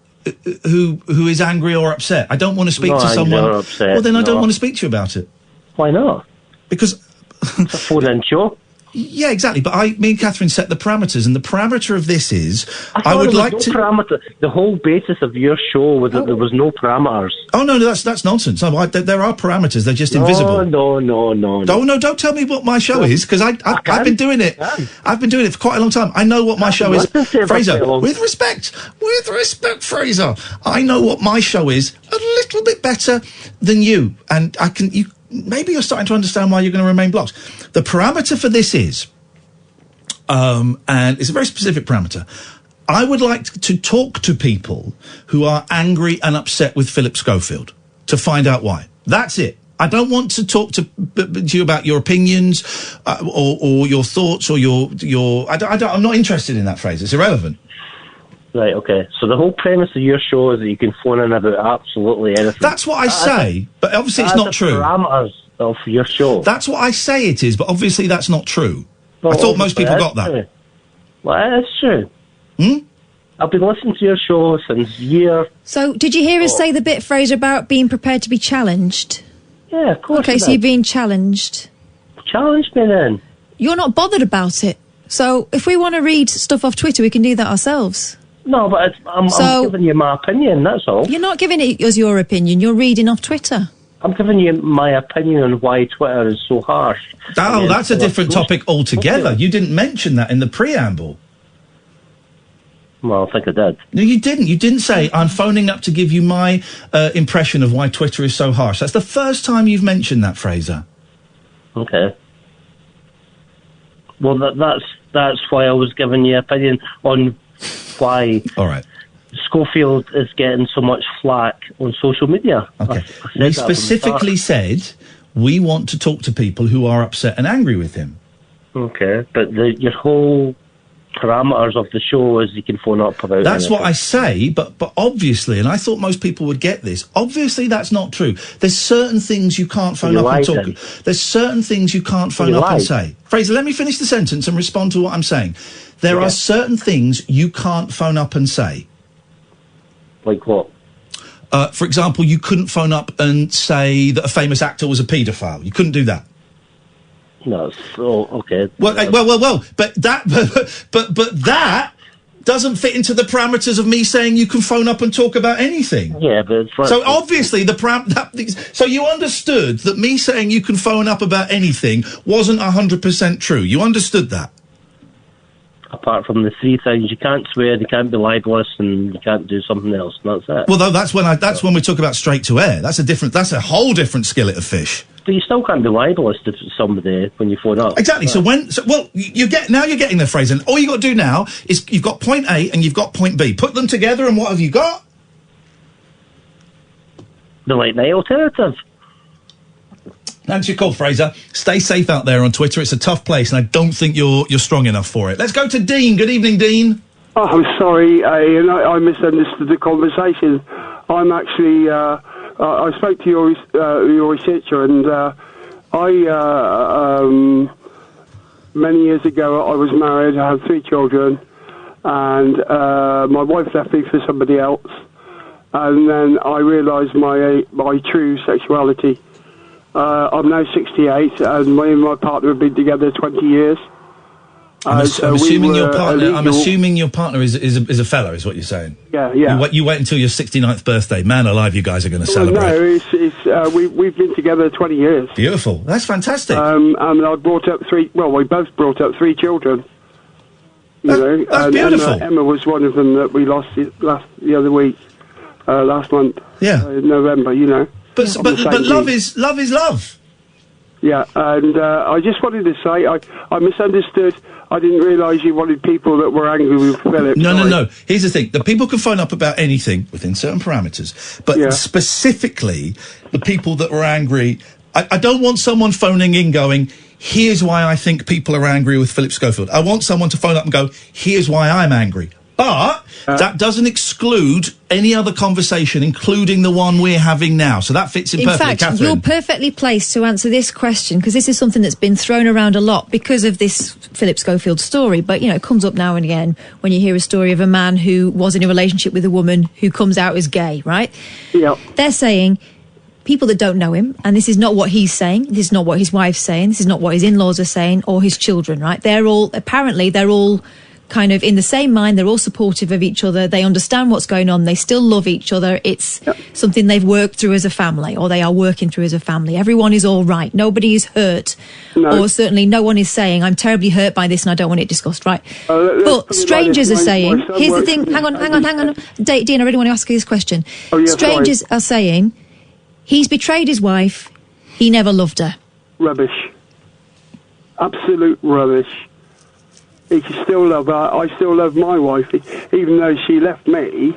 who is angry or upset. I don't want to speak to someone... Or upset, well, then I don't want to speak to you about it. Why not? Because... It's a phone-in show. Yeah, exactly. But me and Catherine set the parameters, and the parameter of this is... I would like to... Parameter. The whole basis of your show was that there was no parameters. Oh, no, that's nonsense. No, there are parameters. They're just invisible. No. No, don't tell me what my show is, because I've been doing it. I've been doing it for quite a long time. I know what my show is. Fraser, with respect, Fraser, I know what my show is a little bit better than you. And maybe you're starting to understand why you're going to remain blocked. The parameter for this is, and it's a very specific parameter, I would like to talk to people who are angry and upset with Phillip Schofield to find out why. That's it. I don't want to talk to you about your opinions or your thoughts or your. I'm not interested in that phrase. It's irrelevant. Right, okay. So the whole premise of your show is that you can phone in about absolutely anything. That's what I say, but obviously it's not true. Parameters of your show. That's what I say it is, but obviously that's not true. Well, I thought most people got that. True. Well, it's true. Hmm? I've been listening to your show since year... So, did you hear us say the bit, Fraser, about being prepared to be challenged? Yeah, of course. Okay, so you're being challenged. Challenge me then. You're not bothered about it. So, if we want to read stuff off Twitter, we can do that ourselves. No, but I'm giving you my opinion, that's all. You're not giving it as your opinion, you're reading off Twitter. I'm giving you my opinion on why Twitter is so harsh. Oh, that's a different topic altogether. You didn't mention that in the preamble. Well, I think I did. No, you didn't. You didn't say, I'm phoning up to give you my impression of why Twitter is so harsh. That's the first time you've mentioned that, Fraser. Okay. Well, that's why I was giving you opinion on why all right. Schofield is getting so much flack on social media. Okay. We specifically said we want to talk to people who are upset and angry with him. Okay, but your whole parameters of the show is you can phone up about That's anything. what I say, but obviously, and I thought most people would get this, obviously that's not true. There's certain things you can't phone up and talk. There's certain things you can't phone up and say. Fraser, let me finish the sentence and respond to what I'm saying. There are certain things you can't phone up and say. Like what? For example, you couldn't phone up and say that a famous actor was a paedophile. You couldn't do that. No, okay. Well, but that doesn't fit into the parameters of me saying you can phone up and talk about anything. Yeah, but so obviously so you understood that me saying you can phone up about anything wasn't 100% true. You understood that. apart from the three things: you can't swear, you can't be libelous, and you can't do something else. And that's it. Well, though, that's when we talk about straight to air. That's a whole different skillet of fish. But you still can't be libelous to somebody when you phone up. Exactly. You're getting there, Fraser. And all you got to do now is you've got point A and you've got point B. Put them together, and what have you got? The late night alternative. Thanks for your call, Fraser. Stay safe out there on Twitter. It's a tough place, and I don't think you're strong enough for it. Let's go to Dean. Good evening, Dean. Oh, I'm sorry, Ian. I misunderstood the conversation. I'm actually. I spoke to your researcher, and many years ago I was married. I had 3 children, and my wife left me for somebody else, and then I realised my true sexuality. I'm now 68, and me and my partner have been together 20 years. I'm assuming your partner is a fella, is what you're saying. Yeah. You wait until your 69th birthday. Man alive, you guys are going to celebrate. No, we've been together 20 years. Beautiful. That's fantastic. And I brought up 3. Well, we both brought up 3 children. That's beautiful. Emma was one of them that we lost the other week, last month. Yeah. In November. But love is love. Yeah, and I just wanted to say I misunderstood. I didn't realise you wanted people that were angry with Phillip. No. Here's the thing. The people can phone up about anything within certain parameters. But specifically, the people that were angry... I don't want someone phoning in going, here's why I think people are angry with Phillip Schofield. I want someone to phone up and go, here's why I'm angry. But that doesn't exclude any other conversation, including the one we're having now. So that fits in perfectly, fact, Catherine. You're perfectly placed to answer this question, because this is something that's been thrown around a lot because of this Phillip Schofield story. But, it comes up now and again when you hear a story of a man who was in a relationship with a woman who comes out as gay, right? Yeah. They're saying... people that don't know him, and this is not what he's saying, this is not what his wife's saying, this is not what his in-laws are saying, or his children, right? They're all kind of in the same mind, they're all supportive of each other, they understand what's going on, they still love each other, it's something they've worked through as a family, or they are working through as a family. Everyone is all right, nobody is hurt, or certainly no one is saying, I'm terribly hurt by this and I don't want it discussed, right? But strangers are saying, here's the thing, hang on, Dean, I really want to ask you this question. Strangers are saying, he's betrayed his wife, he never loved her. Rubbish. Absolute rubbish. He can still love her. I still love my wife. Even though she left me,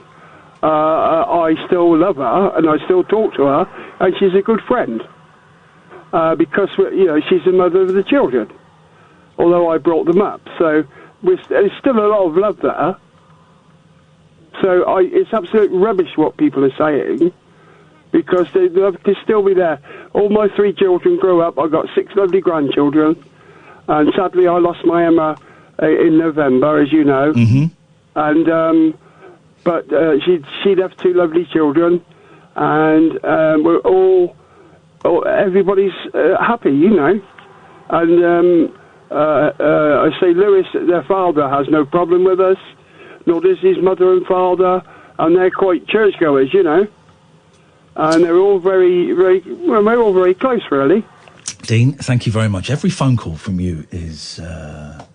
I still love her and I still talk to her, and she's a good friend. Because, she's the mother of the children. Although I brought them up. So there's still a lot of love there. So it's absolute rubbish what people are saying. Because they love to still be there. All my 3 children grew up. I've got 6 lovely grandchildren. And sadly, I lost my Emma in November, as you know. Mm-hmm. And but she left 2 lovely children, and we're everybody's happy, And I say Lewis, their father, has no problem with us, nor does his mother and father, and they're quite churchgoers, And they're all we're all very close, really. Dean, thank you very much. Every phone call from you is a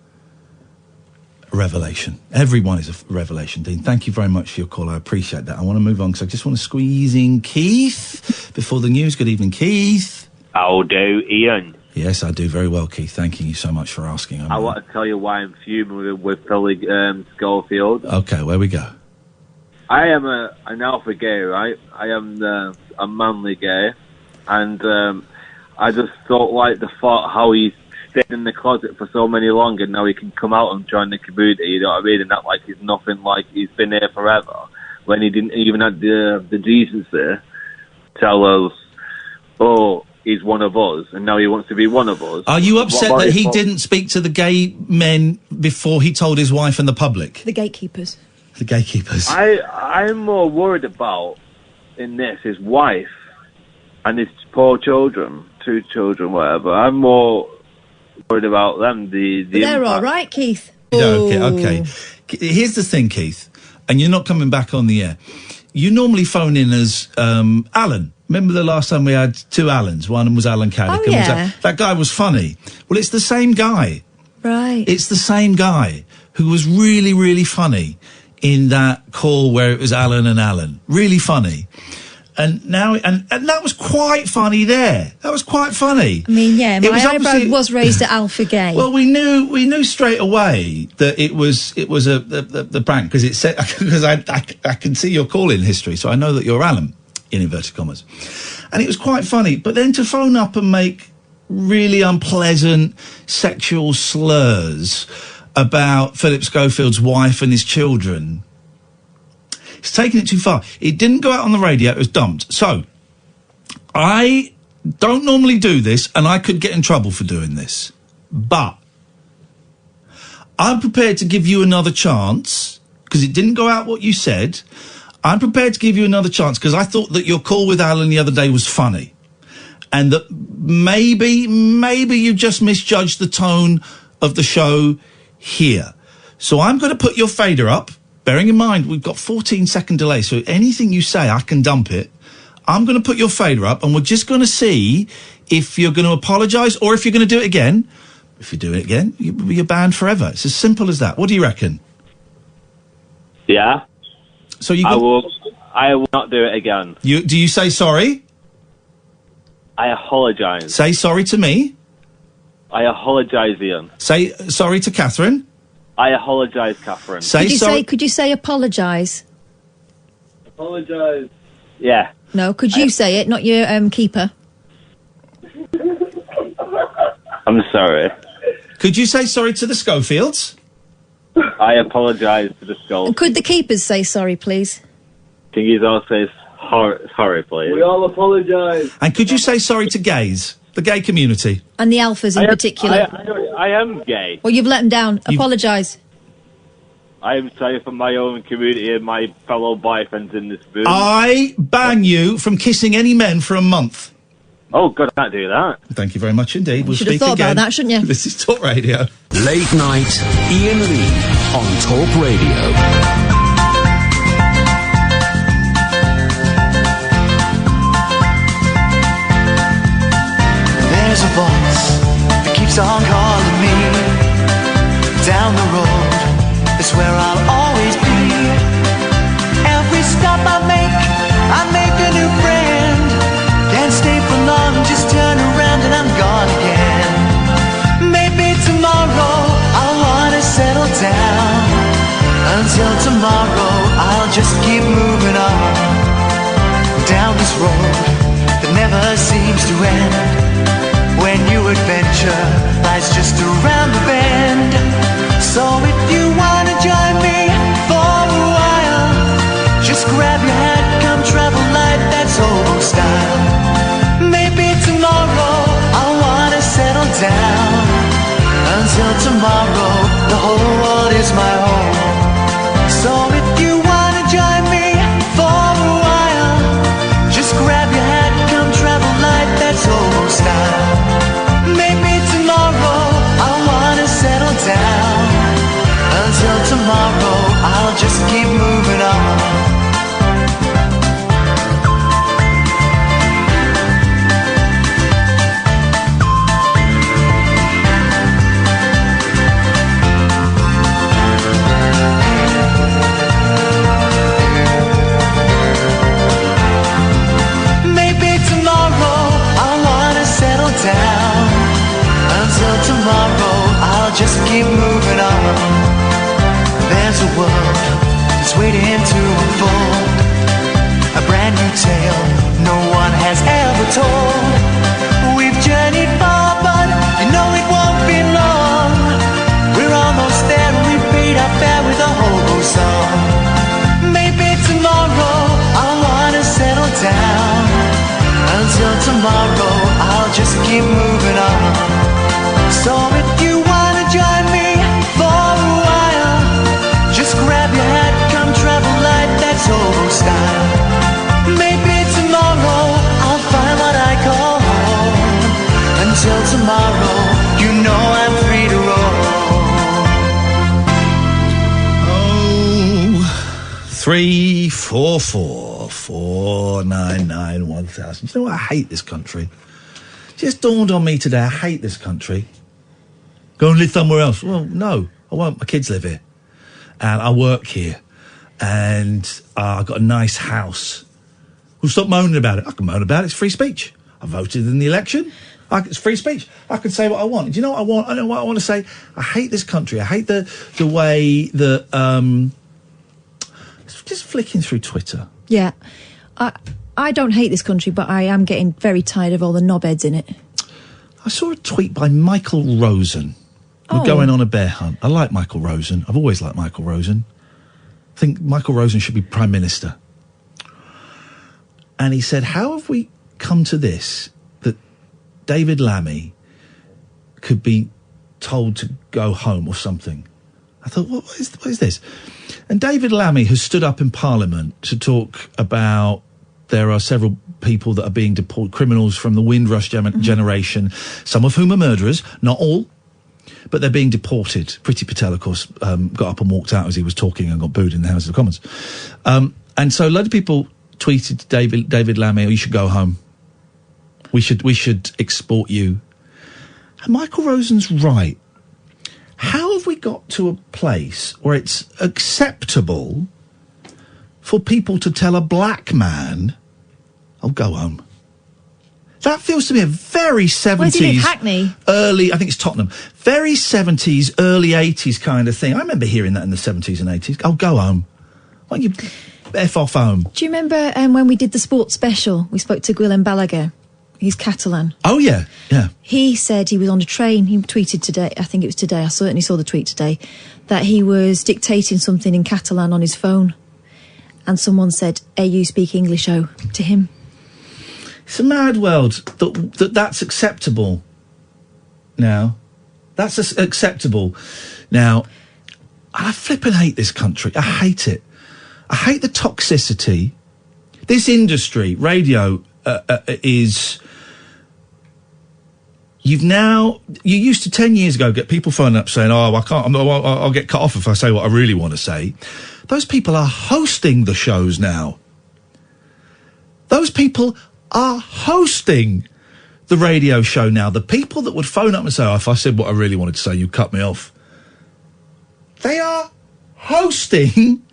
revelation. Everyone is a revelation, Dean. Thank you very much for your call. I appreciate that. I want to move on because I just want to squeeze in Keith before the news. Good evening, Keith. How do, Ian? Yes, I do very well, Keith. Thanking you so much for asking. I want to tell you why I'm fuming with Phillip Schofield. Okay, where we go. I am an alpha gay, right? I am a manly gay, and I just don't like the thought how he's stayed in the closet for so many long, and now he can come out and join the community, you know what I mean? And act like he's nothing, like he's been here forever, when he didn't even have the Jesus there tell us, oh, he's one of us, and now he wants to be one of us. Are you upset that he didn't speak to the gay men before he told his wife and the public? The gatekeepers. The gatekeepers. I'm more worried about, in this, his wife and his poor children, 2 children, whatever. I'm more worried about them. They're all right, Keith. Okay. Here's the thing, Keith, and you're not coming back on the air. You normally phone in as Alan. Remember the last time we had 2 Alans? One was Alan Caddick. Oh, yeah. That guy was funny. Well, it's the same guy. Right. It's the same guy. who was really, really funny in that call where it was Alan and Alan. Really funny. And now, and that was quite funny there. That was quite funny. I mean, yeah, my eyebrow was raised at Alpha Gay. Well, we knew straight away that it was the prank, because it said, because I can see your call-in history, so I know that you're Alan, in inverted commas. And it was quite funny. But then to phone up and make really unpleasant sexual slurs about Phillip Schofield's wife and his children, it's taken it too far. It didn't go out on the radio, it was dumped. So, I don't normally do this, and I could get in trouble for doing this. But I'm prepared to give you another chance, because it didn't go out what you said. I'm prepared to give you another chance, because I thought that your call with Alan the other day was funny. And that maybe you just misjudged the tone of the show here. So I'm going to put your fader up, bearing in mind we've got 14-second delay, so anything you say, I can dump it. I'm going to put your fader up, and we're just going to see if you're going to apologise or if you're going to do it again. If you do it again, you're banned forever. It's as simple as that. What do you reckon? Yeah. So you. I will not do it again. Do you say sorry? I apologise. Say sorry to me. I apologise, Ian. Say sorry to Catherine. I apologise, Catherine. Could you say apologise? Apologise. Yeah. No, could you say it, not your keeper? I'm sorry. Could you say sorry to the Schofields? I apologise to the Schofields. And could the keepers say sorry, please? Can you all say sorry, please? We all apologise. And could you say sorry to gays, the gay community? And the alphas in particular. I am gay. Well, you've let them down. Apologise. I am sorry for my own community and my fellow boyfriends in this room. I ban you from kissing any men for a month. Oh, God, I can't do that. Thank you very much indeed. We'll should have speak thought again. about that, shouldn't you? This is Talk Radio. Late Night, Iain Lee on Talk Radio. There's a voice that keeps on calling me. Down the road is where I'll always be. Every stop I make a new friend. Can't stay for long, just turn around and I'm gone again. Maybe tomorrow I'll wanna settle down. Until tomorrow I'll just keep moving on. Down this road that never seems to end. When new adventure lies just around the bend. So if you wanna join me for a while, just grab your hat, come travel light, that's old style. Maybe tomorrow I'll wanna settle down. Until tomorrow, the whole world is my home. So if you wanna join me for a while, just grab your hat, come travel light, that's old style. Maybe tomorrow I'll wanna settle down. Until tomorrow, I'll just keep moving on. Maybe tomorrow I'll wanna settle down. Until tomorrow, I'll just keep moving on. There's a world that's waiting to unfold. A brand new tale no one has ever told. We've journeyed far, but you know it won't be long. We're almost there and we paid our fare with a hobo song. Maybe tomorrow I'll wanna settle down. Until tomorrow, I'll just keep moving on. So if you wanna join me for a while, just grab your hat, come travel light, that's old style. Maybe tomorrow I'll find what I call home. Until tomorrow, you know I'm free to roll. Oh, 344 499 1000. You know what? I hate this country. Just dawned on me today. I hate this country. Go and live somewhere else. Well, no. I won't. My kids live here. And I work here. And I've got a nice house. Well, stop moaning about it. I can moan about it. It's free speech. I voted in the election. It's free speech. I can say what I want. Do you know what I want? I know what I want to say. I hate this country. I hate the way that... just flicking through Twitter. Yeah. I don't hate this country, but I am getting very tired of all the knobheads in it. I saw a tweet by Michael Rosen. We're going on a bear hunt. I like Michael Rosen. I've always liked Michael Rosen. I think Michael Rosen should be Prime Minister. And he said, how have we come to this, that David Lammy could be told to go home or something? I thought, what is this? And David Lammy has stood up in Parliament to talk about there are several people that are being deported, criminals from the Windrush generation, some of whom are murderers, not all, but they're being deported. Priti Patel, of course, got up and walked out as he was talking and got booed in the House of Commons. And so a load of people tweeted to David Lammy, you should go home. We should export you. And Michael Rosen's right. How have we got to a place where it's acceptable for people to tell a black man, oh, go home? That feels to me a very 70s... Where do you live, Hackney? Early, I think it's Tottenham. Very 70s, early 80s kind of thing. I remember hearing that in the 70s and 80s. Oh, go home. Why don't you F off home? Do you remember when we did the sports special, we spoke to Guillem Balaguer? He's Catalan. Oh, yeah, yeah. He said he was on a train. He tweeted today, I think it was today, I certainly saw the tweet today, that he was dictating something in Catalan on his phone. And someone said, hey, you speak English, oh, to him. It's a mad world that's acceptable now. That's acceptable now. I flippin' hate this country. I hate it. I hate the toxicity. This industry, radio, is... You used to 10 years ago get people phoning up saying, oh, I can't, I'll get cut off if I say what I really want to say. Those people are hosting the shows now. Those people are hosting the radio show now. The people that would phone up and say, oh, if I said what I really wanted to say, you cut me off. They are hosting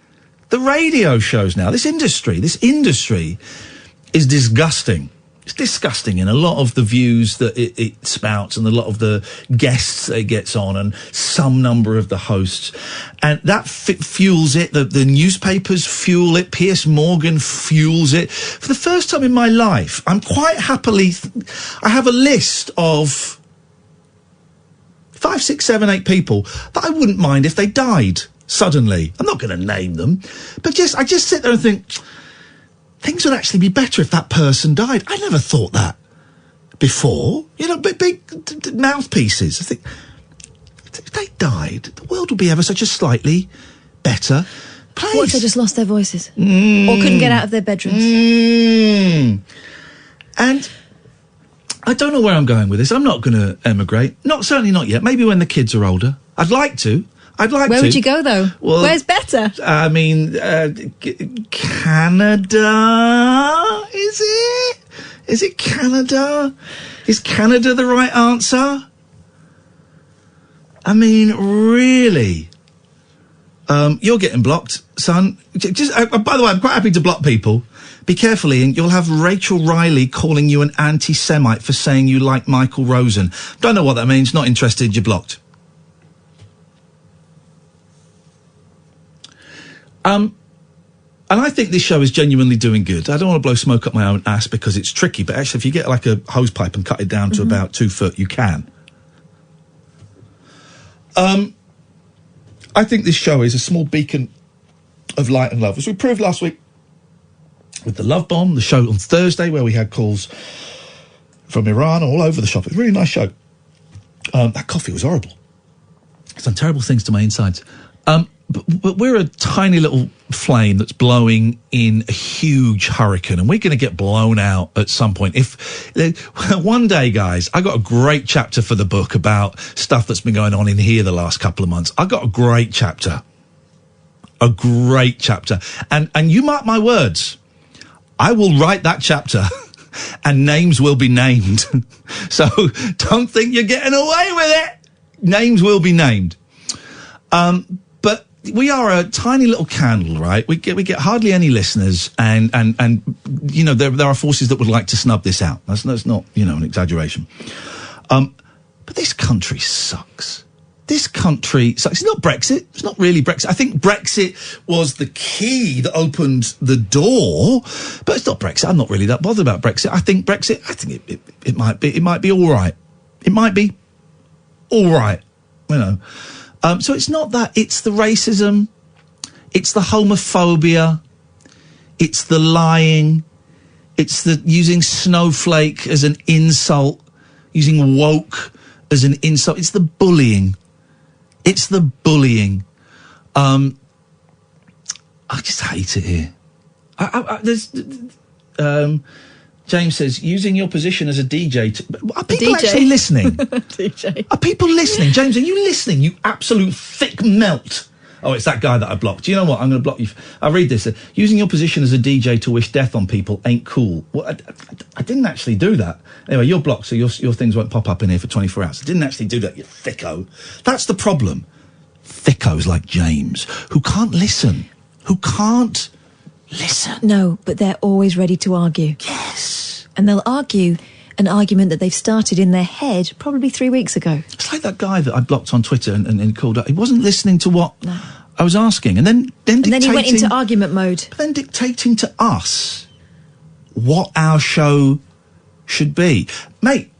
the radio shows now. This industry is disgusting. It's disgusting in a lot of the views that it spouts and a lot of the guests that it gets on and some number of the hosts. And that fuels it. The newspapers fuel it. Piers Morgan fuels it. For the first time in my life, I'm quite happily... I have a list of 5, 6, 7, 8 people that I wouldn't mind if they died suddenly. I'm not going to name them. But I just sit there and think... Things would actually be better if that person died. I never thought that before. You know, big mouthpieces. I think, if they died, the world would be ever such a slightly better place. What if they just lost their voices? Or couldn't get out of their bedrooms? And I don't know where I'm going with this. I'm not going to emigrate. Certainly not yet. Maybe when the kids are older. I'd like to. Where would you go, though? Well, where's better? I mean, Canada, is it? Is it Canada? Is Canada the right answer? I mean, really? You're getting blocked, son. By the way, I'm quite happy to block people. Be careful, Ian. You'll have Rachel Riley calling you an anti-Semite for saying you like Michael Rosen. Don't know what that means. Not interested. You're blocked. And I think this show is genuinely doing good. I don't want to blow smoke up my own ass because it's tricky, but actually if you get like a hose pipe and cut it down to about 2 foot, you can. I think this show is a small beacon of light and love. As we proved last week with the Love Bomb, the show on Thursday where we had calls from Iran all over the shop. It was a really nice show. That coffee was horrible. It's done terrible things to my insides. But we're a tiny little flame that's blowing in a huge hurricane, and we're going to get blown out at some point. If one day, guys, I got a great chapter for the book about stuff that's been going on in here the last couple of months. I got a great chapter. And you mark my words, I will write that chapter and names will be named. So don't think you're getting away with it. Names will be named. But we are a tiny little candle, right? We get hardly any listeners, and you know, there are forces that would like to snub this out. That's not, you know, an exaggeration. But this country sucks. This country sucks. It's not Brexit. It's not really Brexit. I think Brexit was the key that opened the door, but it's not Brexit. I'm not really that bothered about Brexit. I think it might be all right. It might be all right, you know. So it's not that. It's the racism. It's the homophobia. It's the lying. It's the using snowflake as an insult. Using woke as an insult. It's the bullying. It's the bullying. I just hate it here. James says, using your position as a DJ are people actually listening? DJ. Are people listening? James, are you listening? You absolute thick melt. Oh, it's that guy that I blocked. Do you know what? I'm going to block you. I'll read this. Using your position as a DJ to wish death on people ain't cool. Well, I didn't actually do that. Anyway, you're blocked, so your things won't pop up in here for 24 hours. I didn't actually do that, you thicko. That's the problem. Thickos like James, who can't listen. Who can't listen. No, but they're always ready to argue. Yes. And they'll argue an argument that they've started in their head probably 3 weeks ago. It's like that guy that I blocked on Twitter and called up. He wasn't listening to what I was asking. And then he went into argument mode. But then dictating to us what our show should be. Mate,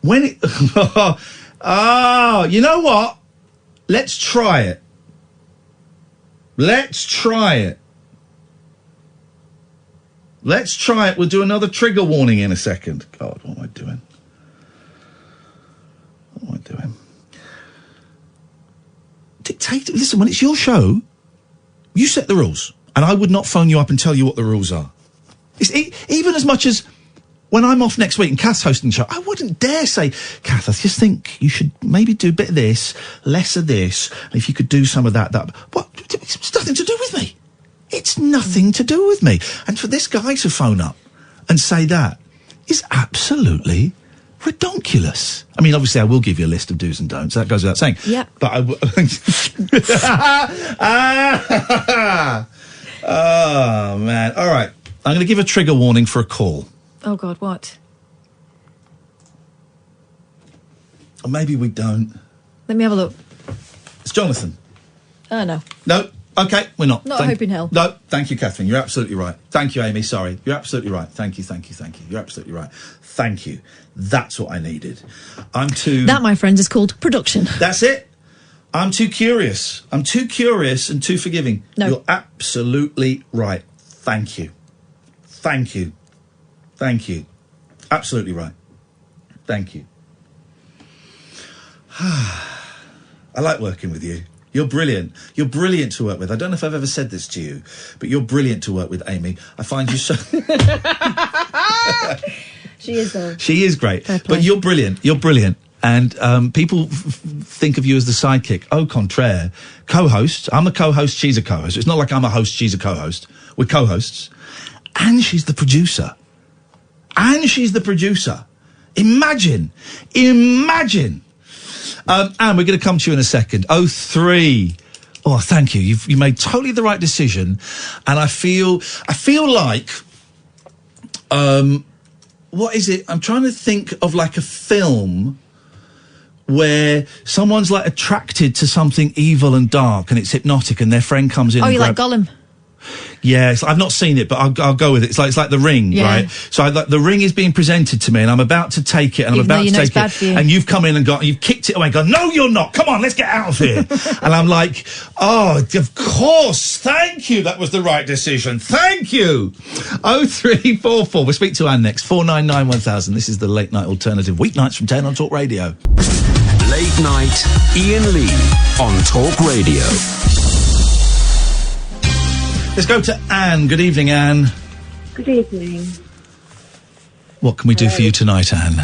when it... you know what? Let's try it. Let's try it. Let's try it. We'll do another trigger warning in a second. God, what am I doing? What am I doing? Dictate. Listen, when it's your show, you set the rules. And I would not phone you up and tell you what the rules are. It's even as much as when I'm off next week and Kath's hosting the show, I wouldn't dare say, Kath, I just think you should maybe do a bit of this, less of this, and if you could do some of that. What? It's nothing to do with me. It's nothing to do with me. And for this guy to phone up and say that is absolutely redonkulous. I mean, obviously, I will give you a list of do's and don'ts. That goes without saying. Yeah. But I oh, man. All right. I'm going to give a trigger warning for a call. Oh, God, what? Or maybe we don't. Let me have a look. It's Jonathan. Oh, no. No. Okay, we're not. Not hoping hell. No, thank you, Catherine. You're absolutely right. Thank you, Amy. Sorry. You're absolutely right. Thank you. You're absolutely right. Thank you. That's what I needed. That, my friends, is called production. That's it. I'm too curious. I'm too curious and too forgiving. No. You're absolutely right. Thank you. Thank you. Thank you. Absolutely right. Thank you. I like working with you. You're brilliant. You're brilliant to work with. I don't know if I've ever said this to you, but you're brilliant to work with, Amy. I find you so... She is, though. She is great. But you're brilliant. You're brilliant. And people think of you as the sidekick. Au contraire. Co-host. I'm a co-host. She's a co-host. It's not like I'm a host. She's a co-host. We're co-hosts. And she's the producer. Imagine. And we're going to come to you in a second. 03. Oh, thank you. You made totally the right decision. And I feel like, what is it? I'm trying to think of like a film where someone's like attracted to something evil and dark and it's hypnotic and their friend comes in. Oh, you like Gollum? Yes, I've not seen it, but I'll go with it. It's like The Ring, right? So The Ring is being presented to me, and I'm about to take it, and Even I'm about to take it, and you've come in and you've kicked it away, and gone, no, you're not. Come on, let's get out of here. And I'm like, oh, of course, thank you. That was the right decision. Thank you. 0344. We'll speak to Anne next. 499 1000. This is the Late Night Alternative. Weeknights from 10 on Talk Radio. Late Night Iain Lee on Talk Radio. Let's go to Anne. Good evening, Anne. Good evening. What can we do for you tonight, Anne?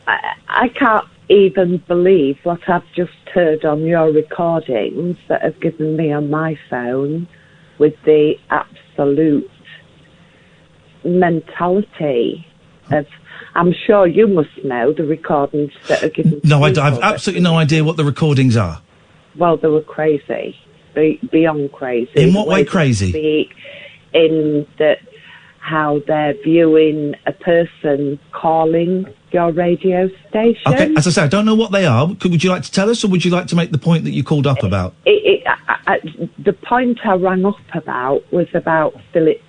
I can't even believe what I've just heard on your recordings that have given me on my phone with the absolute mentality of, I'm sure you must know the recordings that are given. No, I've absolutely no idea what the recordings are. Well, they were crazy, beyond crazy. In what way crazy? Speak, in that how they're viewing a person calling your radio station. Okay, as I say, I don't know what they are. Would you like to tell us, or would you like to make the point that you called up about? The point I rang up about was about Phillip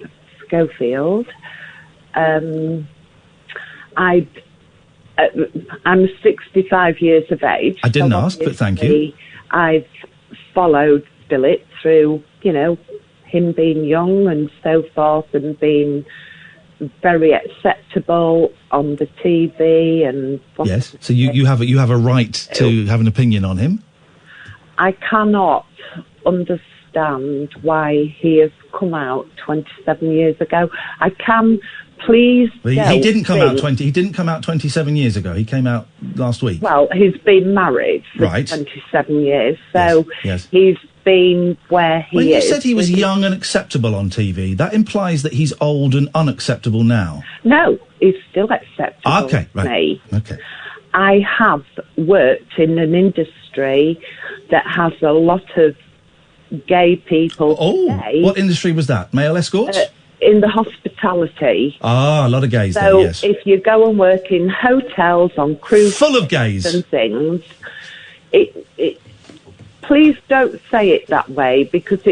Schofield. I'm 65 years of age. I didn't ask, but thank you. I've followed Phillip through, him being young and so forth, and being very acceptable on the TV and. Yes, so you have a right to have an opinion on him. I cannot understand why he has come out 27 years ago. I can. Please. He didn't come out 20. He didn't come out 27 years ago. He came out last week. Well, he's been married for 27 years, so yes. He's been where he is. When you said he was young and acceptable on TV, that implies that he's old and unacceptable now. No, he's still acceptable. Okay, right. To me. Okay. I have worked in an industry that has a lot of gay people. Oh, what industry was that? Male escorts? In the hospitality. Ah, a lot of gays So there, yes. if you go and work in hotels, on cruise full of gays and things, please don't say it that way, because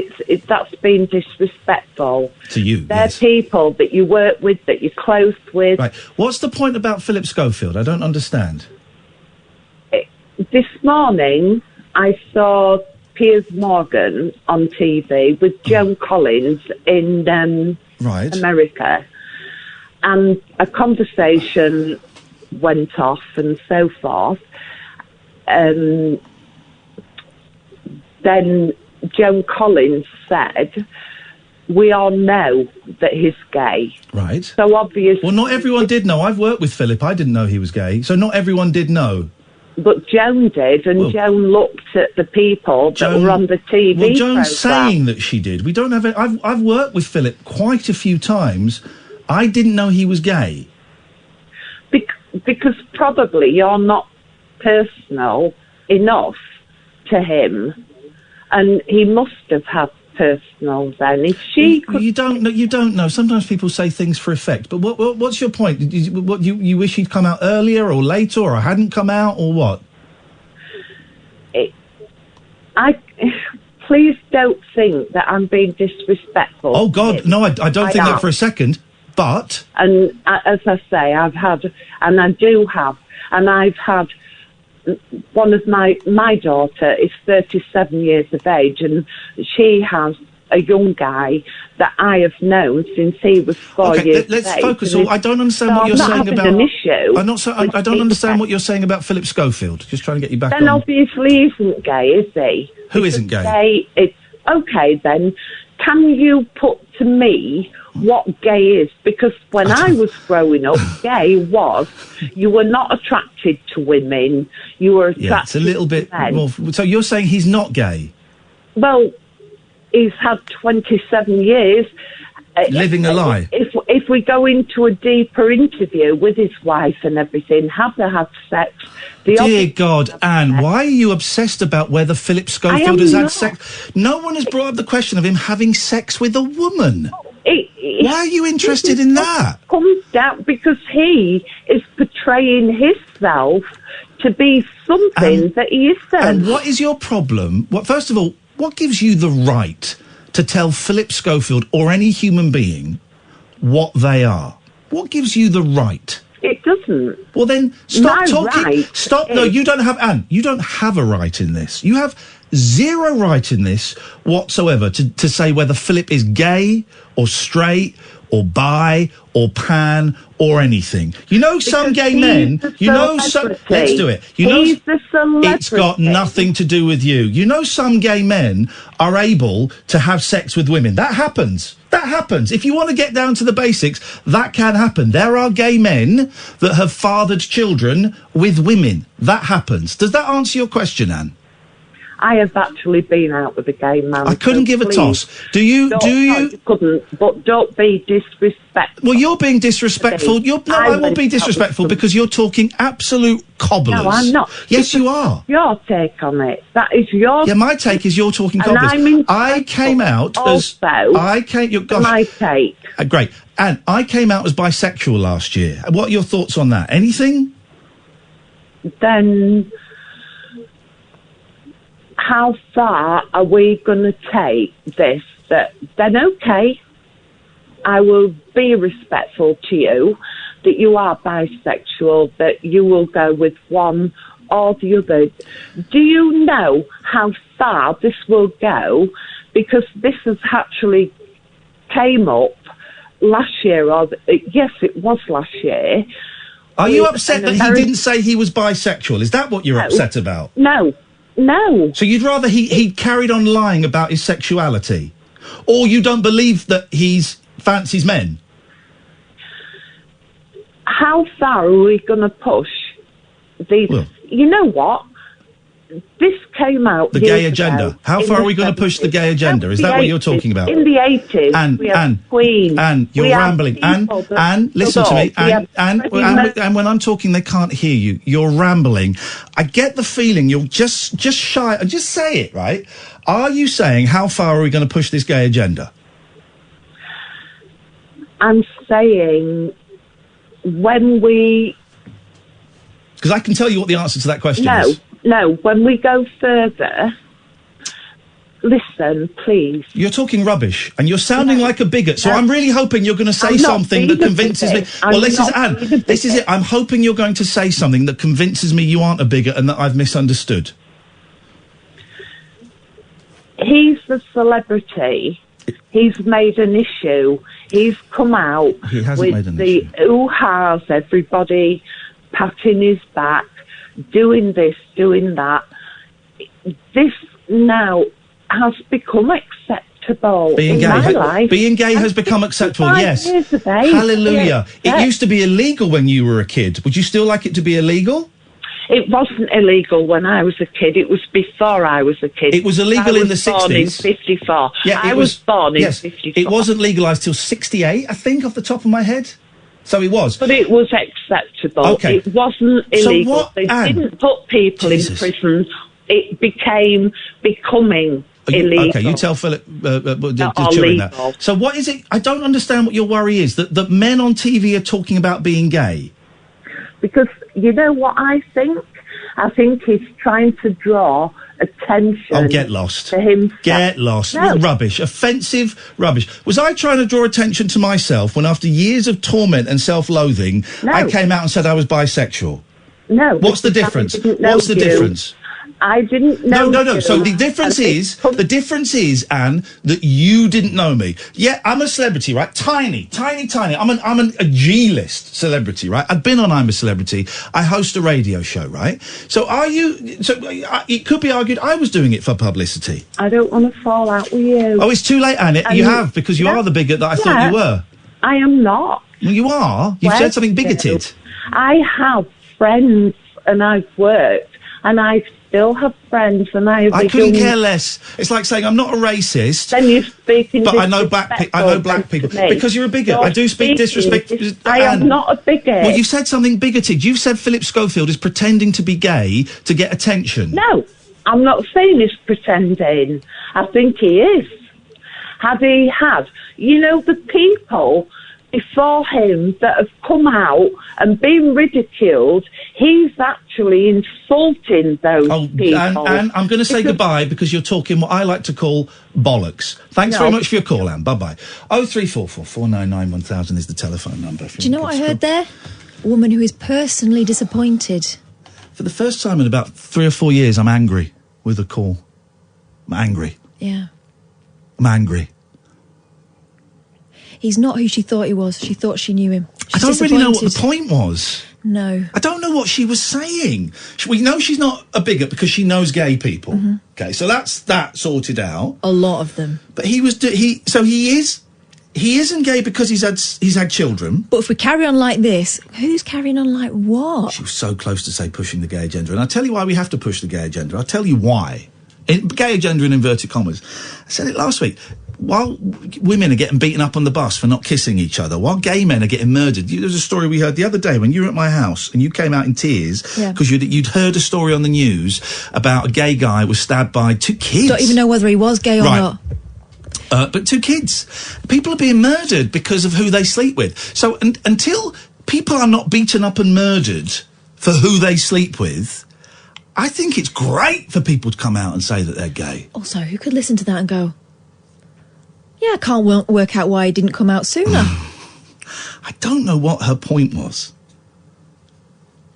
that's being disrespectful to you. They're people that you work with, that you're close with. Right. What's the point about Phillip Schofield? I don't understand. This morning, I saw Piers Morgan on TV with Joan Collins in America, and a conversation went off and so forth. Then Joan Collins said, "We all know that he's gay." Right. So obviously... Well, not everyone did know. I've worked with Phillip. I didn't know he was gay. So not everyone did know. But Joan did, and Joan looked at the people that were on the TV Well, Joan's programme. saying that she did. We don't have it. I've worked with Phillip quite a few times. I didn't know he was gay. Because probably you're not personal enough to him, and he must have had personal then. If she could... You don't know. Sometimes people say things for effect. But what's your point? You wish he'd come out earlier or later, or hadn't come out, or what? Please don't think that I'm being disrespectful. Oh God, no! I don't think that for a second. But as I say, I've had one of my daughter is 37 years of age, and she has a young guy that I have known since he was 4 years of age. Let's focus. I don't understand what you're saying about. An issue. I don't understand what you're saying about Phillip Schofield. Just trying to get you back on. Then obviously he isn't gay, is he? Who isn't gay? It's okay then. Can you put to me what gay is? Because when I was growing up, gay was you were not attracted to women, you were attracted it's a little bit to men. more. So you're saying he's not gay? Well, he's had 27 years. Living a lie. If we go into a deeper interview with his wife and everything, have they had sex? Dear God, Anne, why are you obsessed about whether Phillip Schofield has had sex? No one has brought up the question of him having sex with a woman. Why are you interested in that? It comes down because he is portraying himself to be something that he isn't. And what is your problem? First of all, what gives you the right to tell Phillip Schofield or any human being what they are? What gives you the right? It doesn't. Well, then stop My talking. right Stop. No, you don't have, Anne. You don't have a right in this. You have zero right in this whatsoever to say whether Phillip is gay or straight or bi or pan or anything. You know, some gay men. You know, some. Let's do it. You know, he's the celebrity. It's got nothing to do with you. You know, some gay men are able to have sex with women. That happens. That happens. If you want to get down to the basics, that can happen. There are gay men that have fathered children with women. That happens. Does that answer your question, Anne? I have actually been out with a gay man. I couldn't give a toss. Do you? No, you couldn't, but don't be disrespectful. Well, you're being disrespectful. I won't be disrespectful because you're talking absolute cobblers. No, I'm not. Yes, you are. Your take on it. That is your... Yeah, my take is you're talking And cobblers. I'm I came out as... my take. Great. And I came out as bisexual last year. What are your thoughts on that? Anything? Then... how far are we going to take this? Then okay, I will be respectful to you that you are bisexual, that you will go with one or the other. Do you know how far this will go? Because this has actually came up last year, yes, it was last year. Are you upset that he didn't say he was bisexual? Is that what you're upset about? No. So you'd rather he carried on lying about his sexuality? Or you don't believe that he's fancies men? How far are we going to push these... you know what? This came out the gay agenda. How far are we going to push the gay agenda? Is that what you're talking about? In the 80s, we had Queen. Anne, you're rambling. Anne, listen to me. Anne, when I'm talking, they can't hear you. You're rambling. I get the feeling you're just shy. Just say it, right? Are you saying how far are we going to push this gay agenda? I'm saying when we... Because I can tell you what the answer to that question is. No, when we go further, listen, please. You're talking rubbish, and you're sounding like a bigot, so I'm really hoping you're going to say something that convinces me... Well, this is Anne. This is it. I'm hoping you're going to say something that convinces me you aren't a bigot and that I've misunderstood. He's the celebrity. He's made an issue. He's come out with the hoo-has, everybody patting his back, doing this, doing that. This now has become acceptable in my life. Being gay has become acceptable, yes. Hallelujah. It used to be illegal when you were a kid. Would you still like it to be illegal? It wasn't illegal when I was a kid. It was before I was a kid. It was illegal in the 60s. I was born in 54. Yeah, I was born in 54. It wasn't legalised till 68, I think, off the top of my head. So it was. But it was acceptable. Okay. It wasn't illegal. So what, they Anne? didn't put people in prison. It becoming illegal. Okay, you tell Philip during that. So what is it? I don't understand what your worry is. That men on TV are talking about being gay. Because you know what I think? I think he's trying to draw attention. Oh, get lost. To himself. Get lost. No. Rubbish. Offensive rubbish. Was I trying to draw attention to myself when after years of torment and self-loathing, I came out and said I was bisexual? No. What's the difference? What's the difference? I didn't know. No. So the difference is, Anne, that you didn't know me. Yeah, I'm a celebrity, right? Tiny. I'm a G-list celebrity, right? I've been on I'm a Celebrity. I host a radio show, right? So it could be argued I was doing it for publicity. I don't want to fall out with you. Oh, it's too late, Anne. You have, because you are the bigot that I thought you were. I am not. Well, you are. You've said something bigoted. I have friends and I've worked and I still have friends and I couldn't care less. It's like saying I'm not a racist. Then you're speaking but I know black people. Because you're a bigot. I do speak disrespect. I am not a bigot. Well, you said something bigoted. You've said Phillip Schofield is pretending to be gay to get attention. No, I'm not saying he's pretending. I think he is. Had he had, you know, the people before him that have come out and been ridiculed, he's actually insulting those people. Anne, I'm going to say goodbye because you're talking what I like to call bollocks. Thanks very much for your call, Anne. Bye-bye. 0344 499 1000 is the telephone number. Do you know what I heard there? A woman who is personally disappointed. For the first time in about 3 or 4 years, I'm angry with a call. I'm angry. Yeah. I'm angry. He's not who she thought he was. She thought she knew him. I don't really know what the point was. No. I don't know what she was saying. We know she's not a bigot because she knows gay people. Mm-hmm. Okay, so that's that sorted out. A lot of them. But he isn't gay because he's had children. But if we carry on like this, who's carrying on like what? She was so close to say pushing the gay agenda. And I'll tell you why we have to push the gay agenda. I'll tell you why. Gay agenda in inverted commas. I said it last week. While women are getting beaten up on the bus for not kissing each other, while gay men are getting murdered. There was a story we heard the other day when you were at my house and you came out in tears because you'd heard a story on the news about a gay guy was stabbed by 2 kids. Don't even know whether he was gay or not. But 2 kids. People are being murdered because of who they sleep with. So until people are not beaten up and murdered for who they sleep with, I think it's great for people to come out and say that they're gay. Also, who could listen to that and go, yeah, I can't work out why he didn't come out sooner. I don't know what her point was.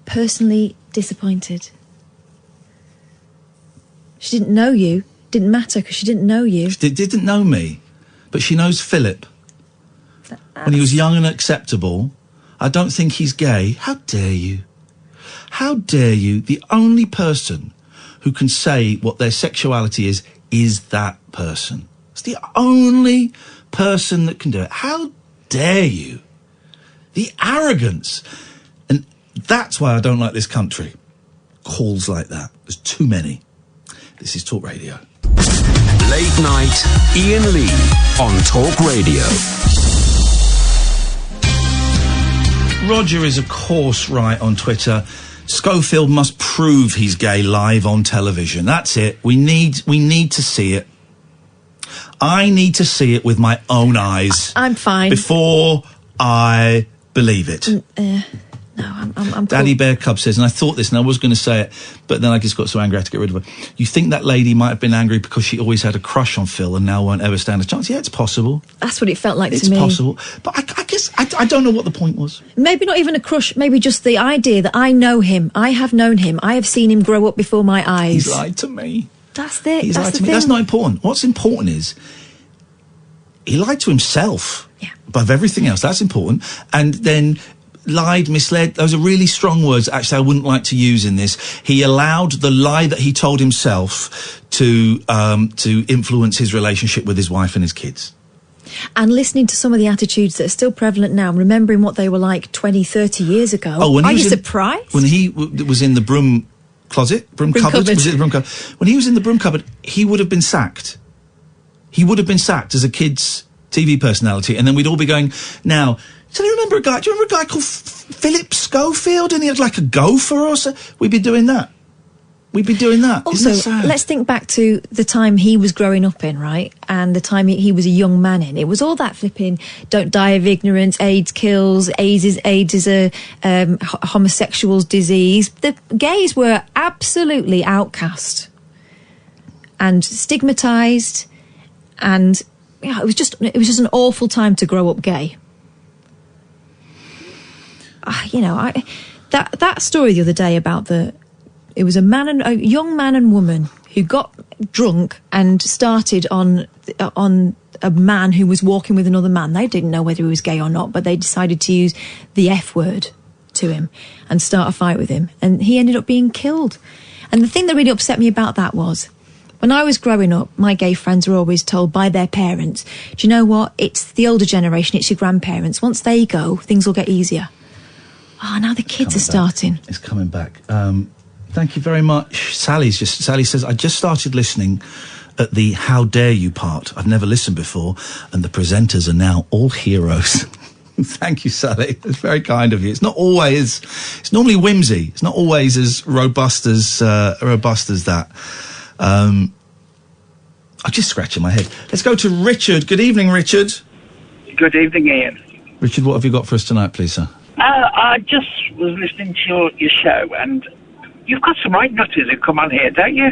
Personally disappointed. She didn't know you. Didn't matter because she didn't know you. She didn't know me, but she knows Philip. When he was young and acceptable, I don't think he's gay. How dare you? How dare you? The only person who can say what their sexuality is that person. It's the only person that can do it. How dare you? The arrogance. And that's why I don't like this country. Calls like that. There's too many. This is Talk Radio. Late night, Iain Lee on Talk Radio. Roger is, of course, right on Twitter. Schofield must prove he's gay live on television. That's it. We need to see it. I need to see it with my own eyes. I'm fine. Before I believe it. No, I'm Daddy cool. Bear Cub says, and I thought this and I was going to say it, but then I just got so angry I had to get rid of her. You think that lady might have been angry because she always had a crush on Phil and now won't ever stand a chance? Yeah, it's possible. That's what it felt like It's to me. possible. But I guess, I don't know what the point was. Maybe not even a crush, maybe just the idea that I know him, I have known him, I have seen him grow up before my eyes. He's lied to me. That's it. He's That's lied the to me. thing. That's not important. What's important is he lied to himself. Yeah. Above everything else. That's important. And then lied, misled. Those are really strong words. Actually, I wouldn't like to use in this. He allowed the lie that he told himself to influence his relationship with his wife and his kids. And listening to some of the attitudes that are still prevalent now, remembering what they were like 20, 30 years ago. Are you surprised? When he was in the broom cupboard. Was it the broom cupboard? When he was in the broom cupboard, he would have been sacked. He would have been sacked as a kid's TV personality, and then we'd all be going, now, do you remember a guy called Phillip Schofield, and he had like a gopher or so? We'd be doing that. Also, Isn't that sad? let's think back to the time he was growing up in, right? And the time he was a young man in. It was all that flipping, don't die of ignorance, AIDS kills, AIDS is a homosexual's disease. The gays were absolutely outcast and stigmatised, and yeah, it was just an awful time to grow up gay. That story the other day about it was a young man and woman who got drunk and started on a man who was walking with another man. They didn't know whether he was gay or not, but they decided to use the F word to him and start a fight with him, and he ended up being killed. And the thing that really upset me about that was, when I was growing up, my gay friends were always told by their parents, do you know what, it's the older generation, it's your grandparents, once they go, things will get easier. Oh, now the kids are starting. It's coming back. Thank you very much. Sally says, I just started listening at the how dare you part. I've never listened before, and the presenters are now all heroes. Thank you, Sally. It's very kind of you. It's normally whimsy. It's not always as robust as that. I'm just scratching my head. Let's go to Richard. Good evening, Richard. Good evening, Ian. Richard, what have you got for us tonight, please, sir? I just was listening to your show, and you've got some right nutters who come on here, don't you?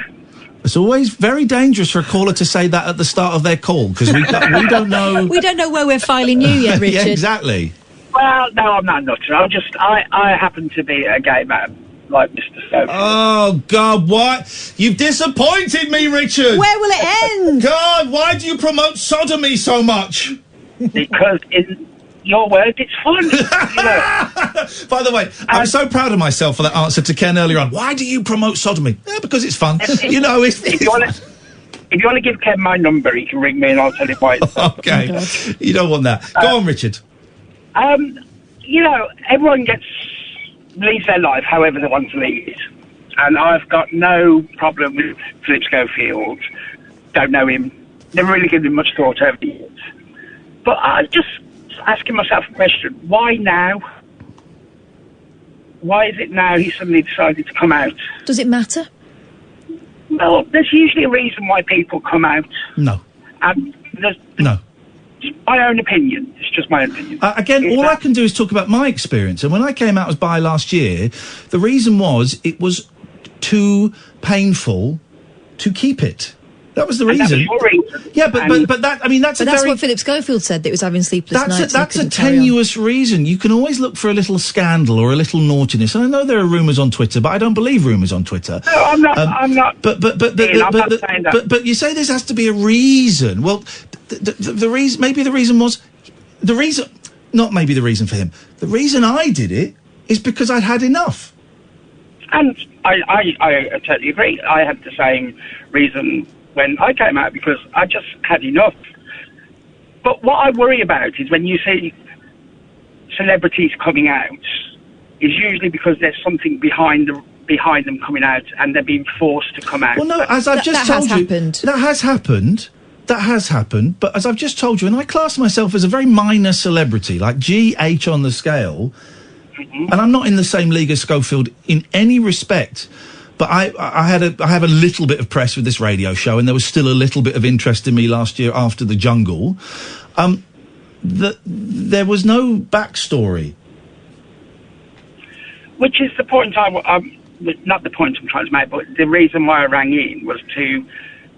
It's always very dangerous for a caller to say that at the start of their call, because we don't know... We don't know where we're filing you yet, Richard. Yeah, exactly. Well, no, I'm not a nutter. I happen to be a gay man, like Mr. Schofield. Oh, God, what? You've disappointed me, Richard! Where will it end? God, why do you promote sodomy so much? Because in your word, it's fun. You know. By the way, I'm so proud of myself for that answer to Ken earlier on. Why do you promote sodomy? Yeah, because it's fun. If you want to give Ken my number, he can ring me and I'll tell him why it's fun. Okay. You don't want that. Go on, Richard. Everyone leads their life however they want to lead it. And I've got no problem with Phillip Schofield. Don't know him. Never really given him much thought over the years. But I'm just asking myself a question. Why now? Why is it now he suddenly decided to come out? Does it matter? Well, there's usually a reason why people come out. No. No. It's my own opinion. It's just my own opinion. Again, all I can do is talk about my experience. And when I came out as bi last year, the reason was it was too painful to keep it. That was the reason. That was your reason. Yeah, but that, I mean, that's But a that's very... what Phillip Schofield said, that it was having sleepless nights. That's a tenuous reason. You can always look for a little scandal or a little naughtiness. And I know there are rumours on Twitter, but I don't believe rumours on Twitter. No, I'm not. I'm not. But you say this has to be a reason. Well, the reason, maybe the reason was, not maybe the reason for him. The reason I did it is because I'd had enough. And I totally agree. I had the same reason when I came out, because I just had enough. But what I worry about is when you see celebrities coming out, is usually because there's something behind them coming out, and they're being forced to come out. Well, no, as I've just told you, that has happened. That has happened. But as I've just told you, and I class myself as a very minor celebrity, like GH on the scale, and I'm not in the same league as Schofield in any respect. But I have a little bit of press with this radio show, and there was still a little bit of interest in me last year after the Jungle. There was no backstory. Which is the point not the point I'm trying to make, but the reason why I rang in was to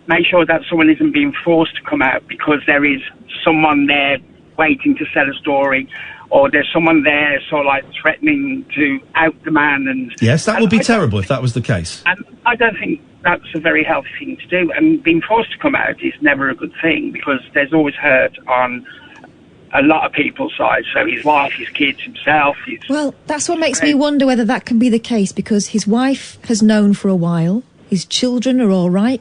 make sure that someone isn't being forced to come out because there is someone there waiting to sell a story, or there's someone there sort of like threatening to out the man. And yes, that would be terrible if that was the case. And I don't think that's a very healthy thing to do. And being forced to come out is never a good thing, because there's always hurt on a lot of people's sides. So his wife, his kids, himself. Well, that's what makes me wonder whether that can be the case, because his wife has known for a while. His children are all right.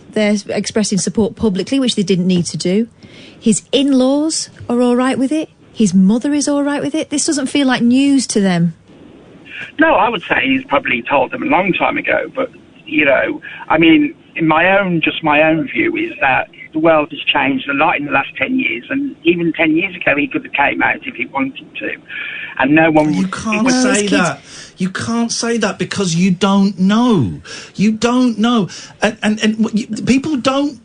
They're expressing support publicly, which they didn't need to do. His in-laws are all right with it. His mother is all right with it. This doesn't feel like news to them. No, I would say he's probably told them a long time ago. But, you know, I mean, in my own view is that the world has changed a lot in the last 10 years. And even 10 years ago, he could have came out if he wanted to. And no one would... You can't say that. You can't say that because you don't know. You don't know. And people don't...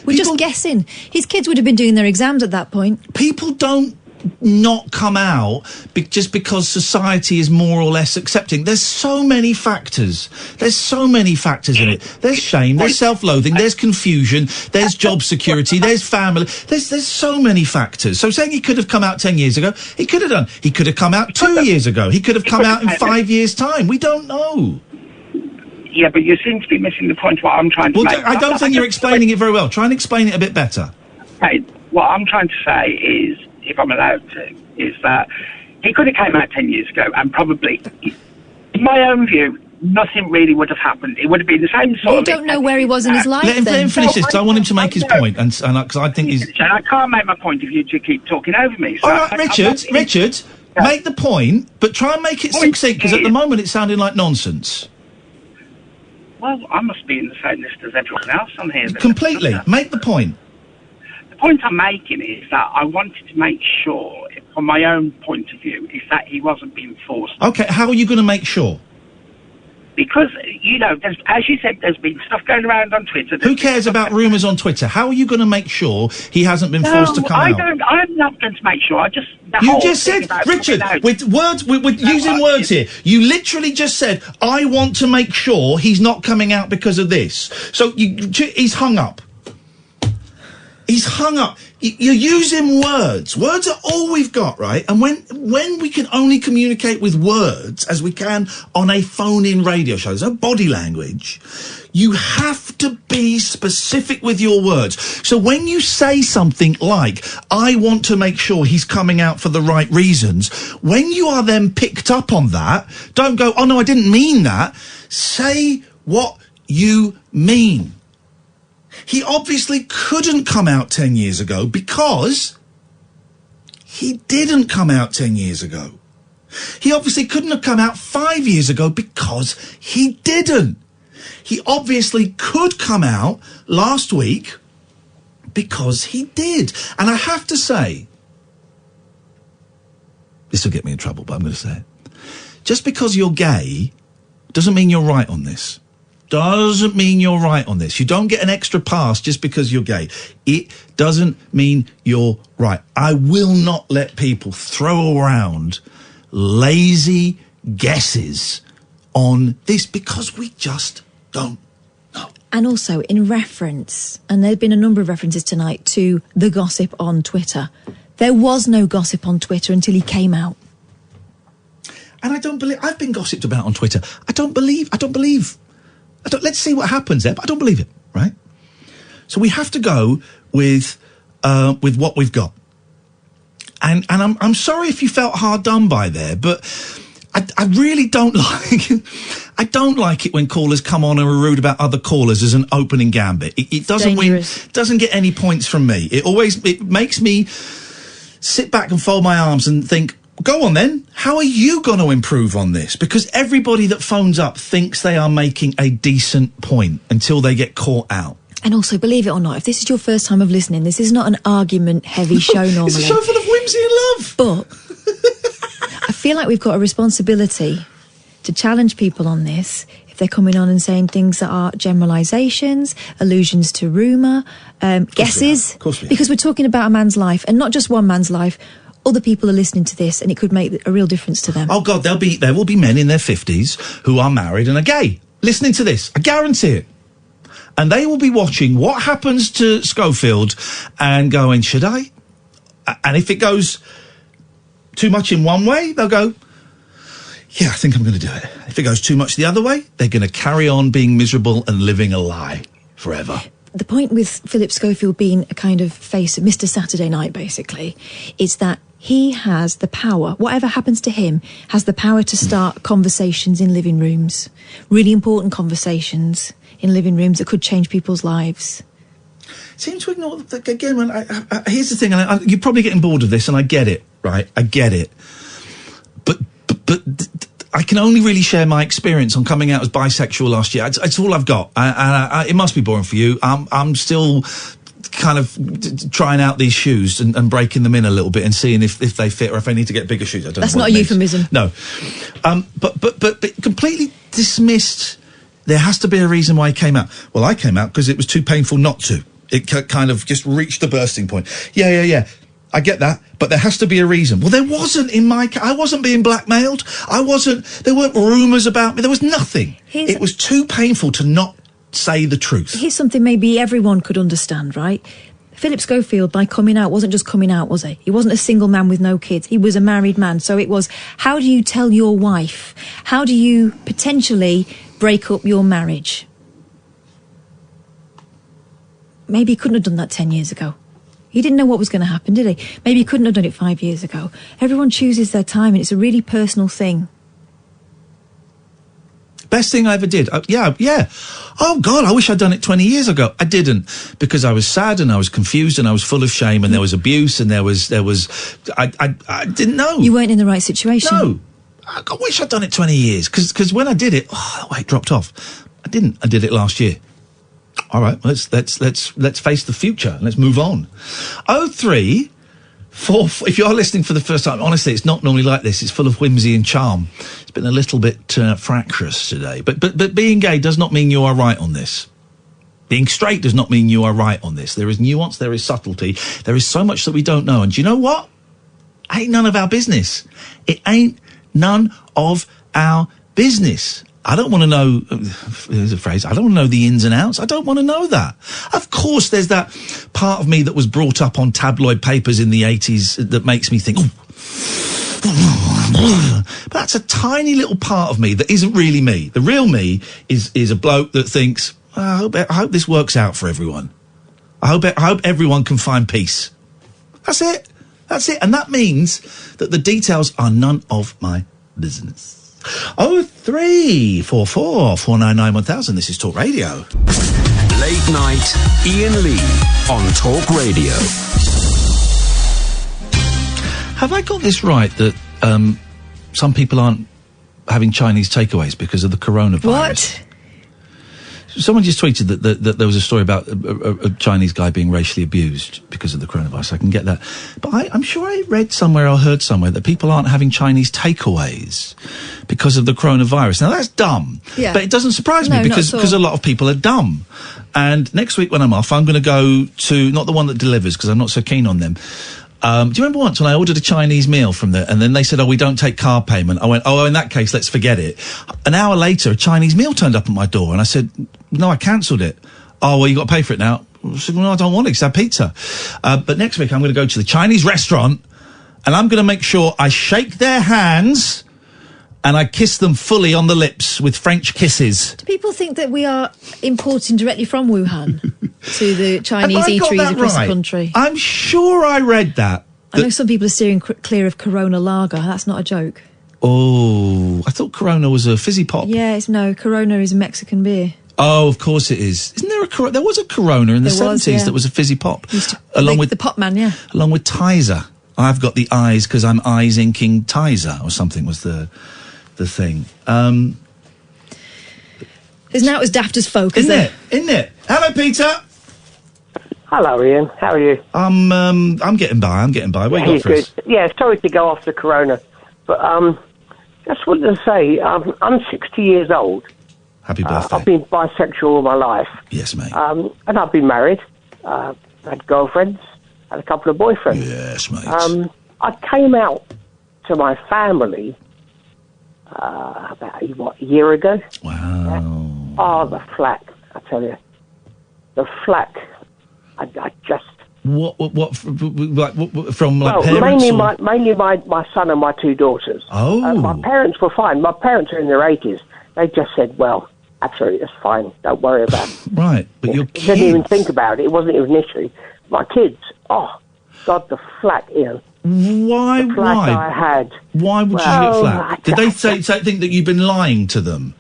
We're just guessing. His kids would have been doing their exams at that point. People don't not come out just because society is more or less accepting. There's so many factors. There's so many factors in it. There's shame, there's self-loathing, there's confusion, there's job security, there's family. There's so many factors. So saying he could have come out 10 years ago, he could have done. He could have come out 2 years ago. He could have come out in 5 years' time. We don't know. Yeah, but you seem to be missing the point what I'm trying to make. I don't think you're explaining it very well. Try and explain it a bit better. Okay, what I'm trying to say is, if I'm allowed to, is that he could have came out 10 years ago and probably, in my own view, nothing really would have happened. It would have been the same sort of... You don't know where he was in his life, Let him finish this, because I want him to make his point, and because I think he's... I can't make my point if you two keep talking over me. So all right, Richard, make the point, but try and make it succinct, because at the moment it's sounding like nonsense. Well, I must be in the same list as everyone else on here. Completely. Make the point. The point I'm making is that I wanted to make sure, from my own point of view, is that he wasn't being forced. Okay, how are you going to make sure? Because, you know, as you said, there's been stuff going around on Twitter. Who cares about rumours on Twitter? How are you going to make sure he hasn't been forced to come out? I'm not going to make sure. You just said, Richard, with words, we're using words here. You literally just said, I want to make sure he's not coming out because of this. So he's hung up. He's hung up. You're using words. Words are all we've got, right? And when we can only communicate with words as we can on a phone-in radio show, there's no body language, you have to be specific with your words. So when you say something like, I want to make sure he's coming out for the right reasons, when you are then picked up on that, don't go, oh no, I didn't mean that. Say what you mean. He obviously couldn't come out 10 years ago because he didn't come out 10 years ago. He obviously couldn't have come out 5 years ago because he didn't. He obviously could come out last week because he did. And I have to say, this will get me in trouble, but I'm going to say it. Just because you're gay doesn't mean you're right on this. Doesn't mean you're right on this. You don't get an extra pass just because you're gay. It doesn't mean you're right. I will not let people throw around lazy guesses on this because we just don't know. And also in reference, and there have been a number of references tonight to the gossip on Twitter. There was no gossip on Twitter until he came out. And I don't believe, I've been gossiped about on Twitter. Let's see what happens there, but I don't believe it, right? So we have to go with what we've got. And I'm sorry if you felt hard done by there, but I really don't I don't like it when callers come on and are rude about other callers as an opening gambit. It doesn't doesn't get any points from me. It makes me sit back and fold my arms and think, go on then, how are you going to improve on this? Because everybody that phones up thinks they are making a decent point until they get caught out. And also, believe it or not, if this is your first time of listening, this is not an argument-heavy show normally. It's a show full of whimsy and love. But I feel like we've got a responsibility to challenge people on this if they're coming on and saying things that are generalisations, allusions to rumour, guesses. Of course we are. Because we're talking about a man's life, and not just one man's life. Other people are listening to this, and it could make a real difference to them. Oh, God, there will be men in their 50s who are married and are gay listening to this. I guarantee it. And they will be watching what happens to Schofield and going, should I? And if it goes too much in one way, they'll go, yeah, I think I'm going to do it. If it goes too much the other way, they're going to carry on being miserable and living a lie forever. The point with Phillip Schofield being a kind of face of Mr. Saturday Night, basically, is that he has the power, whatever happens to him, has the power to start conversations in living rooms, really important conversations in living rooms that could change people's lives. Seem to ignore, again, here's the thing, and you're probably getting bored of this, and I get it, right? I get it. But I can only really share my experience on coming out as bisexual last year. It's all I've got. It must be boring for you. I'm still kind of trying out these shoes and breaking them in a little bit and seeing if they fit or if I need to get bigger shoes. I don't That's know not a euphemism. No. But completely dismissed. There has to be a reason why he came out. Well, I came out because it was too painful not to. It kind of just reached the bursting point. Yeah. I get that, but there has to be a reason. Well, there wasn't in my case. I wasn't being blackmailed. There weren't rumours about me. There was nothing. It was too painful to not say the truth. Here's something maybe everyone could understand, right? Phillip Schofield, by coming out, wasn't just coming out, was he? He wasn't a single man with no kids. He was a married man. So it was, how do you tell your wife? How do you potentially break up your marriage? Maybe he couldn't have done that 10 years ago. He didn't know what was going to happen, did he? Maybe he couldn't have done it 5 years ago. Everyone chooses their time, and it's a really personal thing. Best thing I ever did. Yeah. Oh, God, I wish I'd done it 20 years ago. I didn't, because I was sad and I was confused and I was full of shame and there was abuse and there was I didn't know. You weren't in the right situation. No. I wish I'd done it 20 years, because when I did it, the weight dropped off. I didn't. I did it last year. All right, let's face the future. Let's move on. 0344. If you are listening for the first time, honestly, it's not normally like this. It's full of whimsy and charm. It's been a little bit fractious today. But being gay does not mean you are right on this. Being straight does not mean you are right on this. There is nuance. There is subtlety. There is so much that we don't know. And do you know what? Ain't none of our business. It ain't none of our business. I don't want to know, there's a phrase, I don't want to know the ins and outs. I don't want to know that. Of course, there's that part of me that was brought up on tabloid papers in the 80s that makes me think, but that's a tiny little part of me that isn't really me. The real me is a bloke that thinks, I hope this works out for everyone. I hope everyone can find peace. That's it. And that means that the details are none of my business. 0344 499 1000. This is Talk Radio. Late night, Iain Lee on Talk Radio. Have I got this right that some people aren't having Chinese takeaways because of the coronavirus? What? Someone just tweeted that there was a story about a Chinese guy being racially abused because of the coronavirus. I can get that. But I'm sure I read somewhere or heard somewhere that people aren't having Chinese takeaways because of the coronavirus. Now, that's dumb. Yeah. But it doesn't surprise No, me not at all. because a lot of people are dumb. And next week when I'm off, I'm going to go to, not the one that delivers because I'm not so keen on them. Do you remember once when I ordered a Chinese meal from there and then they said, we don't take card payment? I went, in that case, let's forget it. An hour later, a Chinese meal turned up at my door and I said, no, I cancelled it. Oh, well, you got to pay for it now. I said, well, no, I don't want it, 'cause I have pizza. But next week I'm going to go to the Chinese restaurant and I'm going to make sure I shake their hands and I kiss them fully on the lips with French kisses. Do people think that we are importing directly from Wuhan to the Chinese Have I got eateries that across right? the country? I'm sure I read that. I know some people are steering clear of Corona Lager. That's not a joke. Oh, I thought Corona was a fizzy pop. Yeah, Corona is a Mexican beer. Oh, of course it is. Isn't there there was a Corona in the There was, 70s yeah. that was a fizzy pop. Along with the pop man, yeah. Along with Tizer. I've got the eyes because I'm eyes inking Tizer or something was the thing. Isn't that as daft as folk, Isn't it? Hello, Peter. Hello, Ian. How are you? I'm getting by. What you got for us? Yeah, sorry to go off the corona, but just wanted to say I'm 60 years old. Happy birthday. I've been bisexual all my life. Yes, mate. And I've been married. Had girlfriends. Had a couple of boyfriends. Yes, mate. I came out to my family about a year ago. Wow. Oh, the flack! I tell you, the flack. I just. What from like parents? Mainly my son and my two daughters. Oh. My parents were fine. My parents are in their 80s. They just said, "Well, absolutely, it's fine. Don't worry about it." Right, but your kids didn't even think about it. It wasn't even an issue. My kids. Oh, God, the flack, Ian. Why? The flack I had. Why would you get flack? Did they think that you've been lying to them?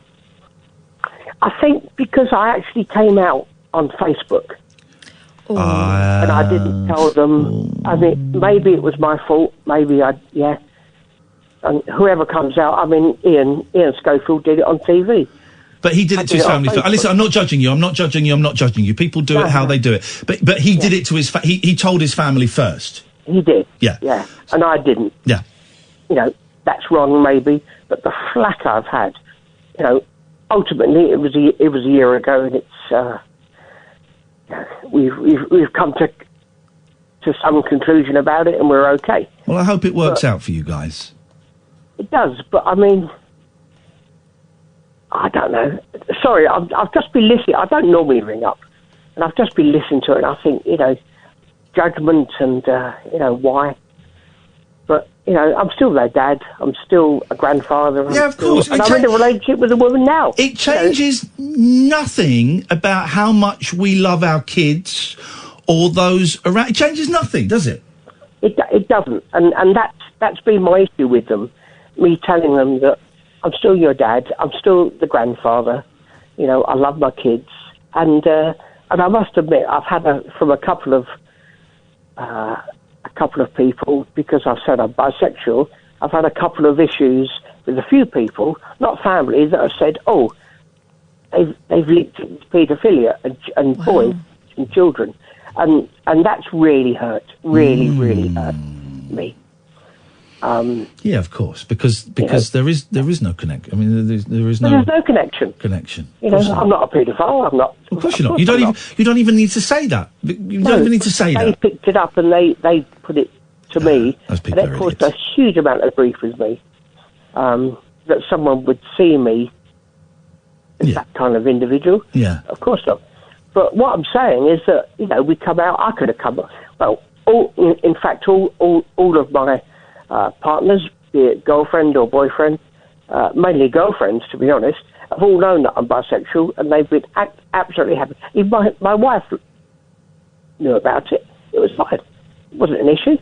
I think because I actually came out on Facebook. And I didn't tell them. I mean, maybe it was my fault. Maybe yeah. And whoever comes out, I mean, Iain Schofield did it on TV. But he did it to his family. Listen, I'm not judging you. People do it how they do it. But he did it to his he told his family first. He did. Yeah. Yeah. And I didn't. Yeah. You know, that's wrong maybe, but the flack I've had, you know, ultimately it was a year ago, and it's we've come to some conclusion about it, and we're okay. Well, I hope it works out for you guys. It does, but I mean, I don't know. Sorry, I've just been listening. I don't normally ring up, and I've just been listening to it, and I think, you know, judgment and, you know, why. But, you know, I'm still their dad. I'm still a grandfather. Yeah, of course. And I'm in a relationship with a woman now. It changes nothing about how much we love our kids or those around. It changes nothing, does it? It doesn't. And that's been my issue with them. Me telling them that I'm still your dad. I'm still the grandfather. You know, I love my kids. And I must admit, I've had from a couple of people, because I've said I'm bisexual, I've had a couple of issues with a few people, not family, that have said, oh, they've linked it to paedophilia and boys and children. And that's really hurt, really hurt me. Yeah, of course, because there is no connection. I mean, there's no connection. You know, I'm not a paedophile. I'm not. Of course you're not. You don't even need to say that. You don't even need to say they that. They picked it up and they put it to me, and it caused a huge amount of grief with me. That someone would see me as that kind of individual. Yeah. Of course not. But what I'm saying is that, you know, we come out. I could have come. Well, all of my partners, be it girlfriend or boyfriend, mainly girlfriends, to be honest, have all known that I'm bisexual, and they've been absolutely happy. Even my wife knew about it. It was fine. It wasn't an issue.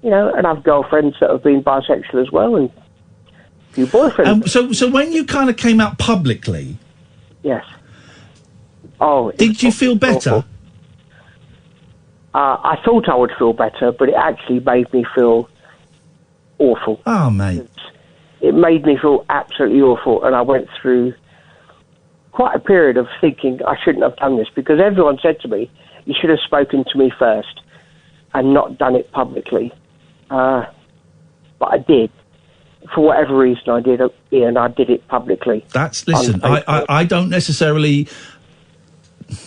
You know, and I've girlfriends that have been bisexual as well, and a few boyfriends. So when you kind of came out publicly... Yes. Oh, did you feel better? I thought I would feel better, but it actually made me feel awful. Oh, mate. It made me feel absolutely awful, and I went through quite a period of thinking I shouldn't have done this, because everyone said to me, you should have spoken to me first and not done it publicly. But I did. For whatever reason I did, Ian, I did it publicly. Listen, I don't necessarily...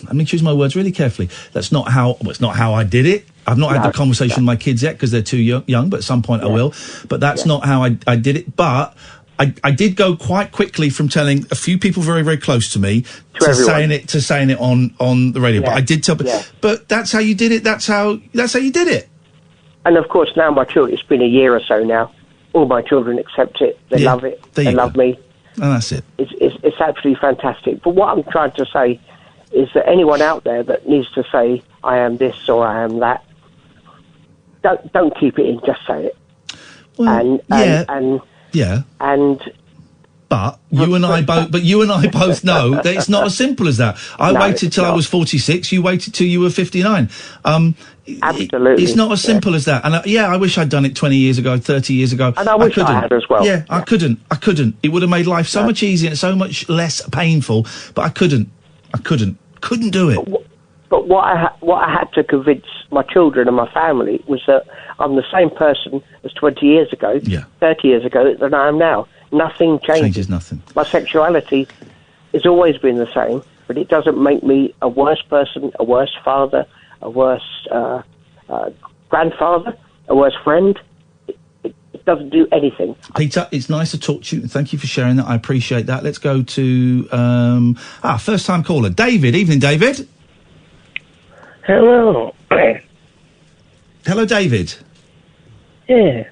Let me choose my words really carefully. It's not how I did it. I've not had the conversation with my kids yet because they're too young, but at some point I will. But that's not how I did it. But I did go quite quickly from telling a few people very, very close to me to saying it on the radio. Yeah. But I did tell. Yeah. But that's how you did it. That's how you did it. And of course, now my children. It's been a year or so now. All my children accept it. They love it. They love me. And that's it. It's absolutely fantastic. But what I'm trying to say is that anyone out there that needs to say I am this or I am that, don't keep it in. Just say it. Well, But you and I both know that it's not as simple as that. I waited till I was 46. You waited till you were 59. Absolutely, it's not as simple as that. And I wish I'd done it 20 years ago, 30 years ago. And I wish I had as well. Yeah, I couldn't. It would have made life so much easier and so much less painful. But I couldn't do it. But what I had to convince my children and my family was that I'm the same person as 20 years ago, 30 years ago than I am now. Nothing changes. Nothing. My sexuality has always been the same, but it doesn't make me a worse person, a worse father, a worse grandfather, a worse friend. It doesn't do anything. Peter, it's nice to talk to you. Thank you for sharing that. I appreciate that. Let's go to first-time caller, David. Evening, David. Hello. Hello, David. Yeah.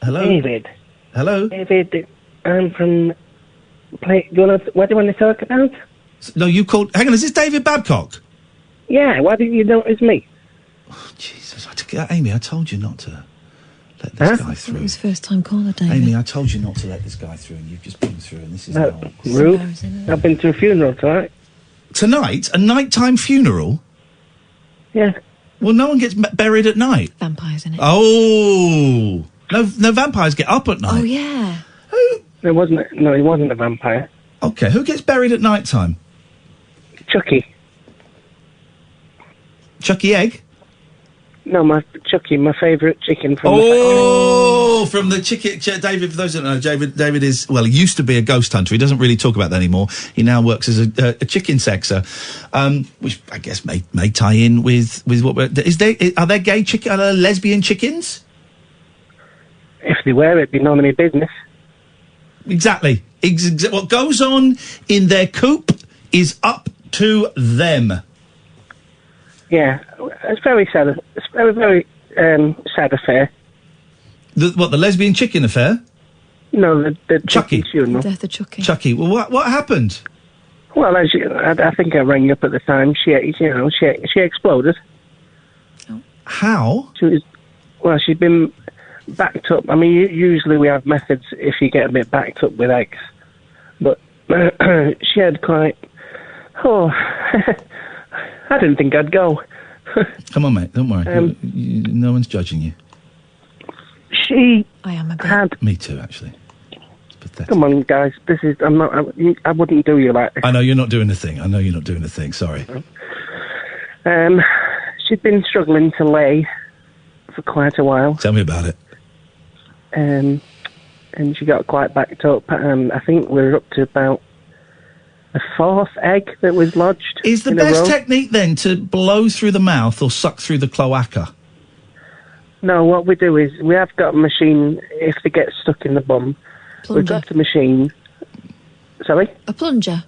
Hello. David. Hello. David, I'm from... what do you want to talk about? No, you called... Hang on, is this David Babcock? Yeah, why didn't you know it was me? Oh, Jesus. Amy, I told you not to let this guy through. It was first-time caller, David. Amy, I told you not to let this guy through, and you've just been through, and this is rude. I've been to a funeral tonight. Tonight? A nighttime funeral? Yeah. Well, no one gets buried at night. Vampires, innit? Oh! No vampires get up at night. Oh, yeah. He wasn't a vampire. Okay, who gets buried at night time? Chucky. Chucky Egg? No, Chucky, my favourite chicken from from the chicken... David, for those who don't know, David is... Well, he used to be a ghost hunter. He doesn't really talk about that anymore. He now works as a chicken sexer, which I guess may tie in with what we're... Are there gay chicken... Are there lesbian chickens? If they were, it'd be none of my business. Exactly. What goes on in their coop is up to them. Yeah, it's very sad. It's a very sad affair. The lesbian chicken affair? No, the Chucky funeral. The death of Chucky. Chucky. Well, what happened? Well, I think I rang up at the time. She exploded. Oh. How? She'd been backed up. I mean, usually we have methods if you get a bit backed up with eggs, but she had quite. Oh. I didn't think I'd go. Come on, mate. Don't worry. No one's judging you. I am a bit. Had... Me too, actually. It's pathetic. Come on, guys. This is... I'm not... I wouldn't do you like this. I know you're not doing the thing. Sorry. She'd been struggling to lay for quite a while. Tell me about it. And she got quite backed up. I think we're up to about a fourth egg that was lodged. Is the best technique then to blow through the mouth or suck through the cloaca? No, what we do is we have got a machine. If they get stuck in the bum, we've got a machine. Sorry? A plunger.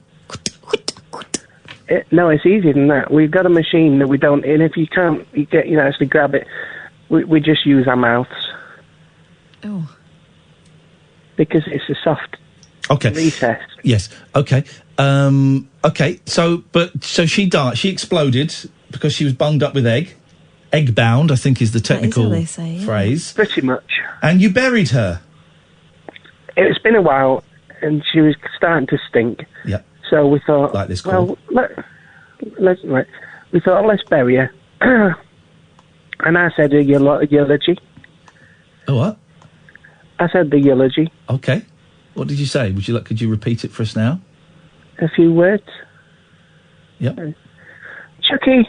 No, it's easier than that. We've got a machine that we don't. And if you can't, actually grab it. We just use our mouths. Oh. Because it's a soft. Okay. Retest. Yes. Okay. Okay. So she died. She exploded because she was bunged up with egg. Egg bound, I think, is the technical phrase. Pretty much. And you buried her. It's been a while, and she was starting to stink. Yeah. So we thought, like this call. We thought, let's bury her. And I said a eulogy. Oh, what? I said the eulogy. Okay. What did you say? Could you repeat it for us now? A few words. Yep. Chucky,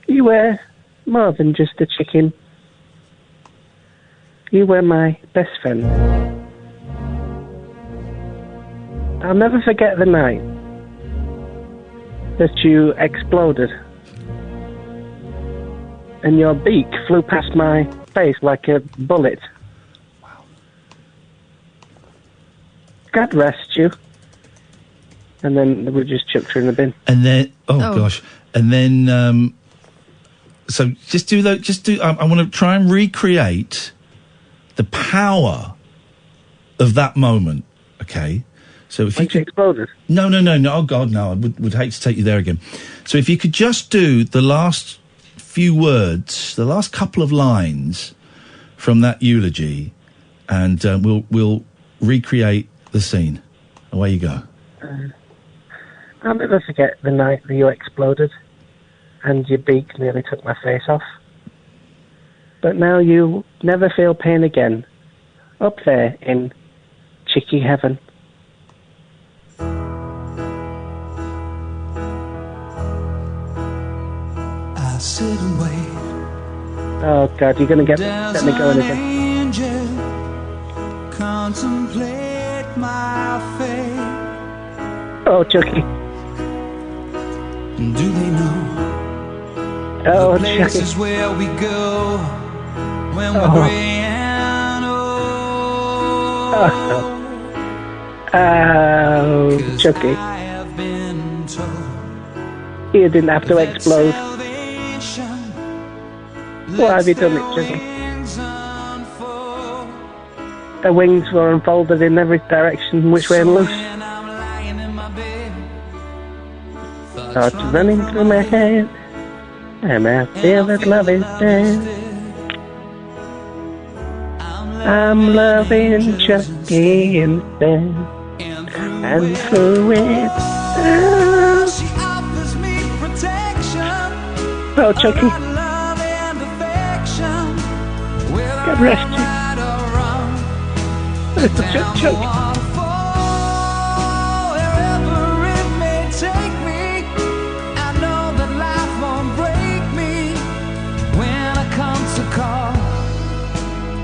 you were more than just a chicken. You were my best friend. I'll never forget the night that you exploded and your beak flew past my face like a bullet. Wow. God rest you. And then we just chucked her in the bin. And then, gosh. And then, so just do that, I want to try and recreate the power of that moment, okay? So if you could... exploded? No. Oh, God, no. I would hate to take you there again. So if you could just do the last few words, the last couple of lines from that eulogy, and we'll recreate the scene. Away you go. I'll never forget the night that you exploded and your beak nearly took my face off. But now you never feel pain again, up there in Chicky Heaven. I sit and wait. Oh God, you're gonna get me going again. Angel, contemplate my fate. Oh, Chucky. Do they know the places Chucky. where we go when we're gray and old? Oh, Chucky. You didn't have to explode. Why have you done it, Chucky? The wings were unfolded in every direction, which way and loose. Thoughts running through my head, and I feel that love is dead. I'm loving Chucky instead, and through it. Oh, Chucky. God rest you. Little Chuck.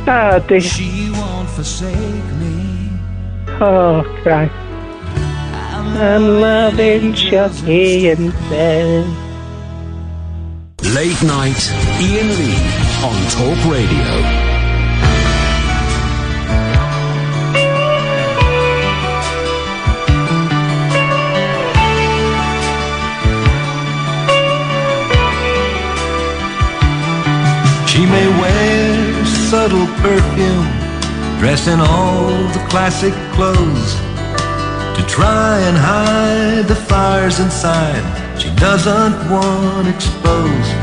Oh, dear. She won't forsake me. Oh, Christ. I'm loving Chucky instead. Late night, Iain Lee on Talk Radio. She may wear subtle perfume, dressed in all the classic clothes, to try and hide the fires inside she doesn't want exposed.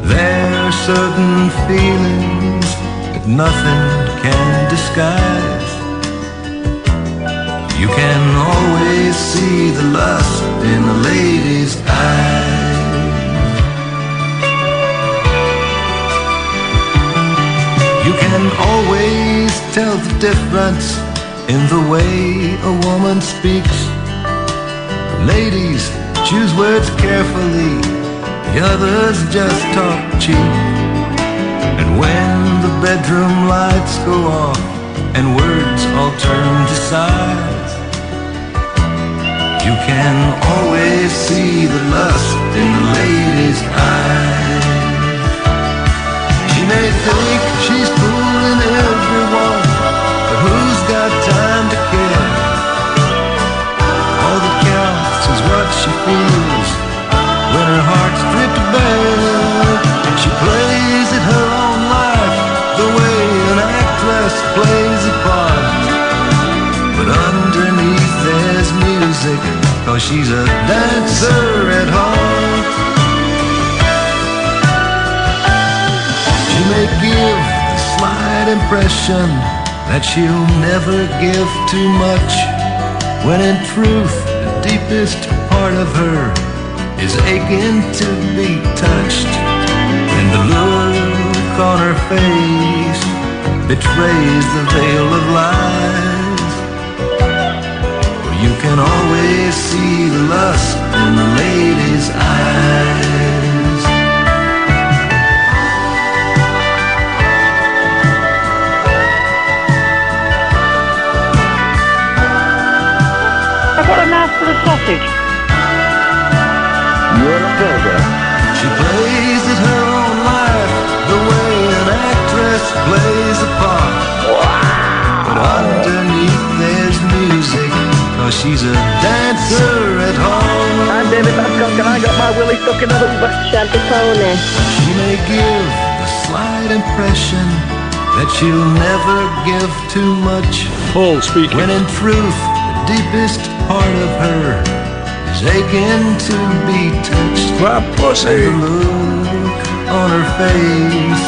There are certain feelings that nothing can disguise. You can always see the lust in a lady's eyes. You can always tell the difference in the way a woman speaks. Ladies choose words carefully, the others just talk cheap. And when the bedroom lights go off and words all turn to sighs, you can always see the lust in the lady's eyes. She may think she's fooling everyone, but who's got time to care? All that counts is what she feels when her heart's stripped bare. She plays it her own life, the way an actress plays a part. But underneath there's music, 'cause she's a dancer at heart. She may give the slight impression that she'll never give too much, when in truth the deepest part of her is aching to be touched. And the look on her face betrays the veil of lies. lady's eyes. I've got a mouth for a sausage. You're a builder. She plays it her own life, the way an actress plays a part. But underneath there's music, 'cause she's a dancer at home. I'm David Babcock and I got my willy stuck in a hoover. Shag the pony. She may give a slight impression that she'll never give too much. Paul speaking. When in truth, the deepest part of her is aching to be touched. My pussy. And the look on her face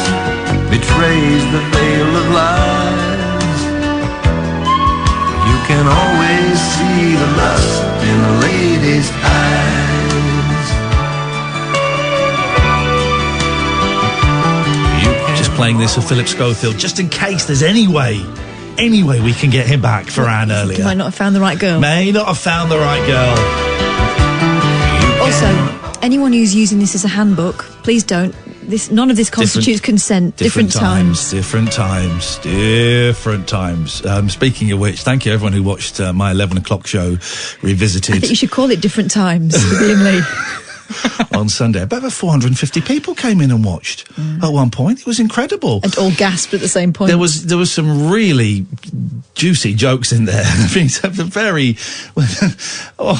betrays the veil of lies. You can always see the lust in a lady's eyes. Just playing this for Phillip Schofield, just in case there's any way we can get him back for Anne earlier. You might not have found the right girl. May not have found the right girl. Also, anyone who's using this as a handbook, please don't. None of this constitutes consent. Different times. Different times. Speaking of which, thank you everyone who watched my 11 o'clock show Revisited. I think you should call it Different Times with William Lee. On Sunday. About 450 people came in and watched at one point. It was incredible. And all gasped at the same point. There was some really juicy jokes in there. I mean, very... I'm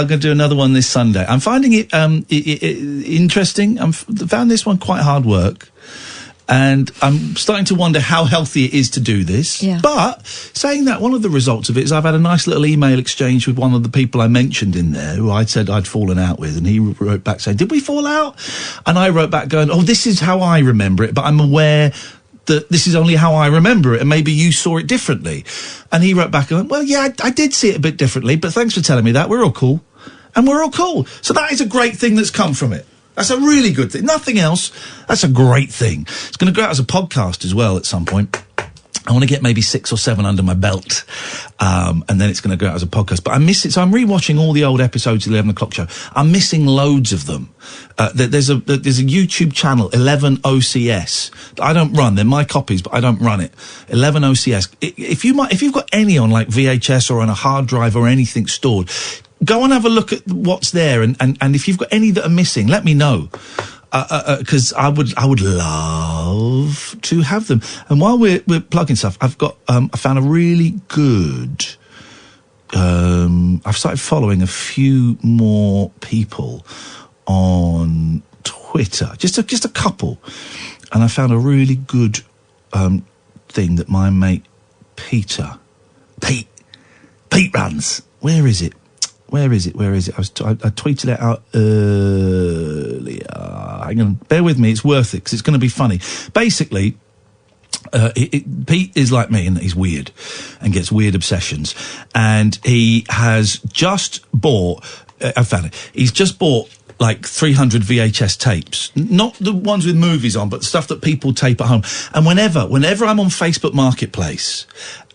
going to do another one this Sunday. I'm finding it interesting. Found this one quite hard work. And I'm starting to wonder how healthy it is to do this. Yeah. But saying that, one of the results of it is I've had a nice little email exchange with one of the people I mentioned in there, who I'd said I'd fallen out with, and he wrote back saying, "Did we fall out?" And I wrote back going, "Oh, this is how I remember it, but I'm aware that this is only how I remember it, and maybe you saw it differently." And he wrote back going, "Well, yeah, I did see it a bit differently, but thanks for telling me that. We're all cool." And we're all cool. So that is a great thing that's come from it. That's a really good thing. Nothing else. That's a great thing. It's going to go out as a podcast as well at some point. I want to get maybe 6 or 7 under my belt. And then it's going to go out as a podcast. But I miss it. So I'm rewatching all the old episodes of the 11 o'clock show. I'm missing loads of them. There's a YouTube channel, 11 OCS. I don't run. They're my copies, but I don't run it. 11 OCS. If you've got any on like VHS or on a hard drive or anything stored, go and have a look at what's there, and if you've got any that are missing, let me know, because I would love to have them. And while we're plugging stuff, I've got I found a really good. I've started following a few more people on Twitter, just a couple, and I found a really good thing that my mate Pete runs. Where is it? I tweeted it out earlier. Hang on, bear with me. It's worth it because it's going to be funny. Basically, Pete is like me in that he's weird and gets weird obsessions. And he has just bought. I found it. He's just bought like 300 VHS tapes, not the ones with movies on, but the stuff that people tape at home. And whenever I'm on Facebook Marketplace,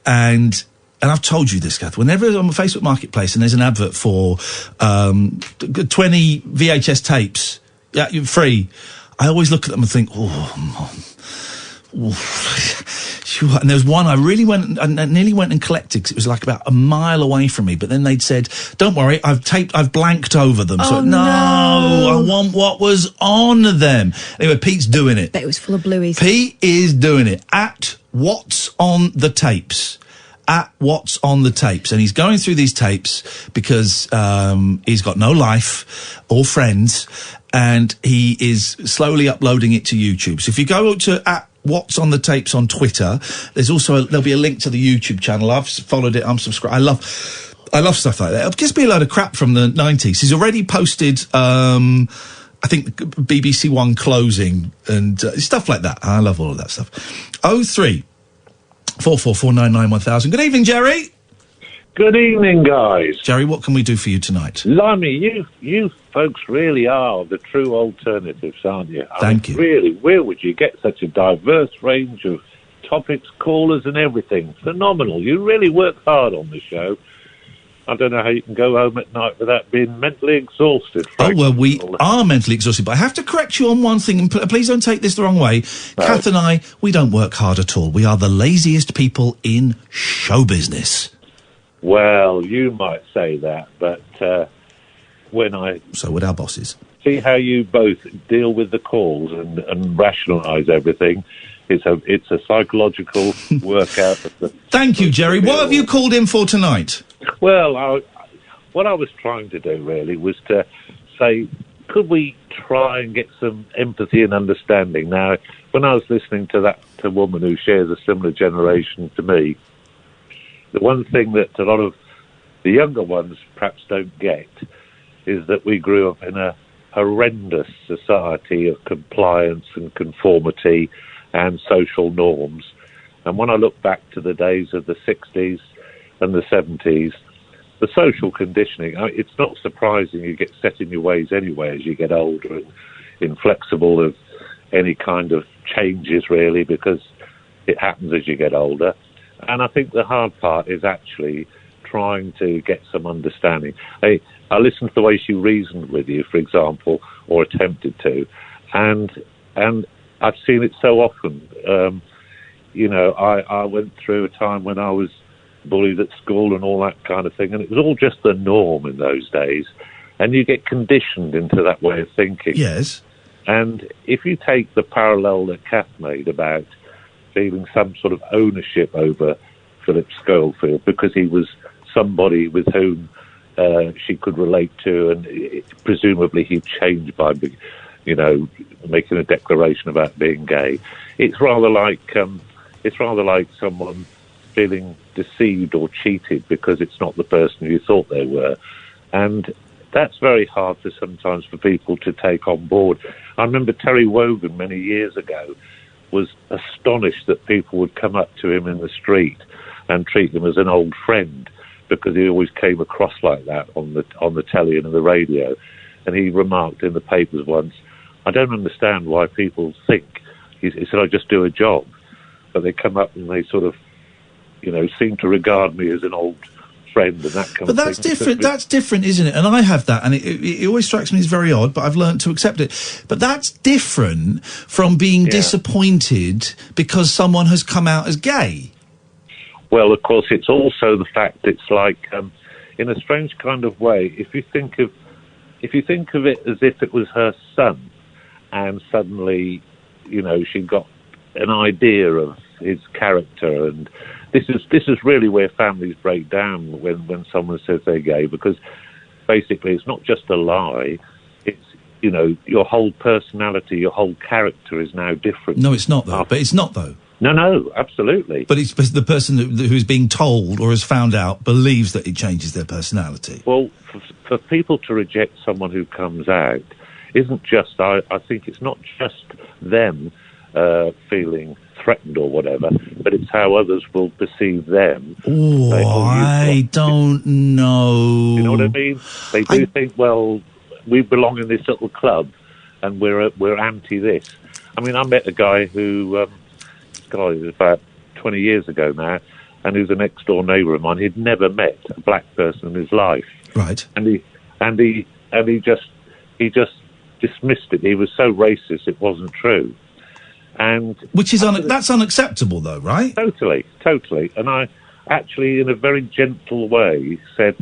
and I've told you this, Kath, whenever I'm on Facebook Marketplace and there's an advert for 20 VHS tapes, free, I always look at them and think, and there's one I really nearly went and collected because it was like about a mile away from me, but then they'd said, "Don't worry, I've blanked over them." So no, I want what was on them. Anyway, Pete's doing it. Bet it was full of blueies. Pete is doing it at What's on the Tapes. At What's on the Tapes, and he's going through these tapes because he's got no life or friends, and he is slowly uploading it to YouTube. So if you go to at What's on the Tapes on Twitter, there'll be a link to the YouTube channel. I've followed it. I'm subscribed. I love stuff like that. It'll just be a load of crap from the 90s. He's already posted I think BBC One closing and stuff like that. I love all of that stuff. 03444991000. Good evening, Jerry. Good evening, guys. Jerry, what can we do for you tonight? Limey, you folks really are the true alternatives, aren't you? Thank you. Really, where would you get such a diverse range of topics, callers and everything? Phenomenal. You really work hard on the show. I don't know how you can go home at night without being mentally exhausted. Oh, well, we are mentally exhausted, but I have to correct you on one thing, and please don't take this the wrong way. No. Kath and I, we don't work hard at all. We are the laziest people in show business. Well, you might say that, but So would our bosses. See how you both deal with the calls and rationalise everything. It's a psychological workout. Thank you, Jerry. What have you called in for tonight? Well, what I was trying to do really was to say, could we try and get some empathy and understanding? Now, when I was listening to that woman who shares a similar generation to me, the one thing that a lot of the younger ones perhaps don't get is that we grew up in a horrendous society of compliance and conformity and social norms. And when I look back to the days of the 60s and the 70s, the social conditioning, it's not surprising you get set in your ways anyway as you get older and inflexible of any kind of changes, really, because it happens as you get older. And I think the hard part is actually trying to get some understanding. I listened to the way she reasoned with you, for example, or attempted to, and I've seen it so often. I went through a time when I was bullied at school and all that kind of thing, and it was all just the norm in those days, and you get conditioned into that way of thinking. Yes. And if you take the parallel that Kath made about feeling some sort of ownership over Phillip Schofield because he was somebody with whom she could relate to, and presumably he'd changed by, making a declaration about being gay. It's rather like someone feeling deceived or cheated because it's not the person you thought they were, and that's very hard sometimes for people to take on board. I remember Terry Wogan many years ago was astonished that people would come up to him in the street and treat him as an old friend, because he always came across like that on the telly and the radio. And he remarked in the papers once, I don't understand why people think, he said, I just do a job. But they come up and they sort of, seem to regard me as an old friend and that kind of thing. But that's different. That's different, isn't it? And I have that, and it always strikes me as very odd, but I've learned to accept it. But that's different from being disappointed because someone has come out as gay. Well, of course, it's also the fact it's like, in a strange kind of way, if you think of it as if it was her son, and suddenly, she got an idea of his character, and this is really where families break down when someone says they're gay, because basically it's not just a lie. It's your whole personality, your whole character is now different. No, it's not though. But it's not though. No, absolutely. But it's the person who's being told or has found out believes that it changes their personality. Well, for people to reject someone who comes out isn't just, I think it's not just them feeling threatened or whatever, but it's how others will perceive them. Oh, I don't know. You know what I mean? They do think, well, we belong in this little club and we're anti this. I mean, I met a guy who... it was about 20 years ago now, and he was a next door neighbour of mine. He'd never met a black person in his life. Right. And he just dismissed it. He was so racist it wasn't true. And which is that's unacceptable though, right? Totally. And I actually, in a very gentle way, said,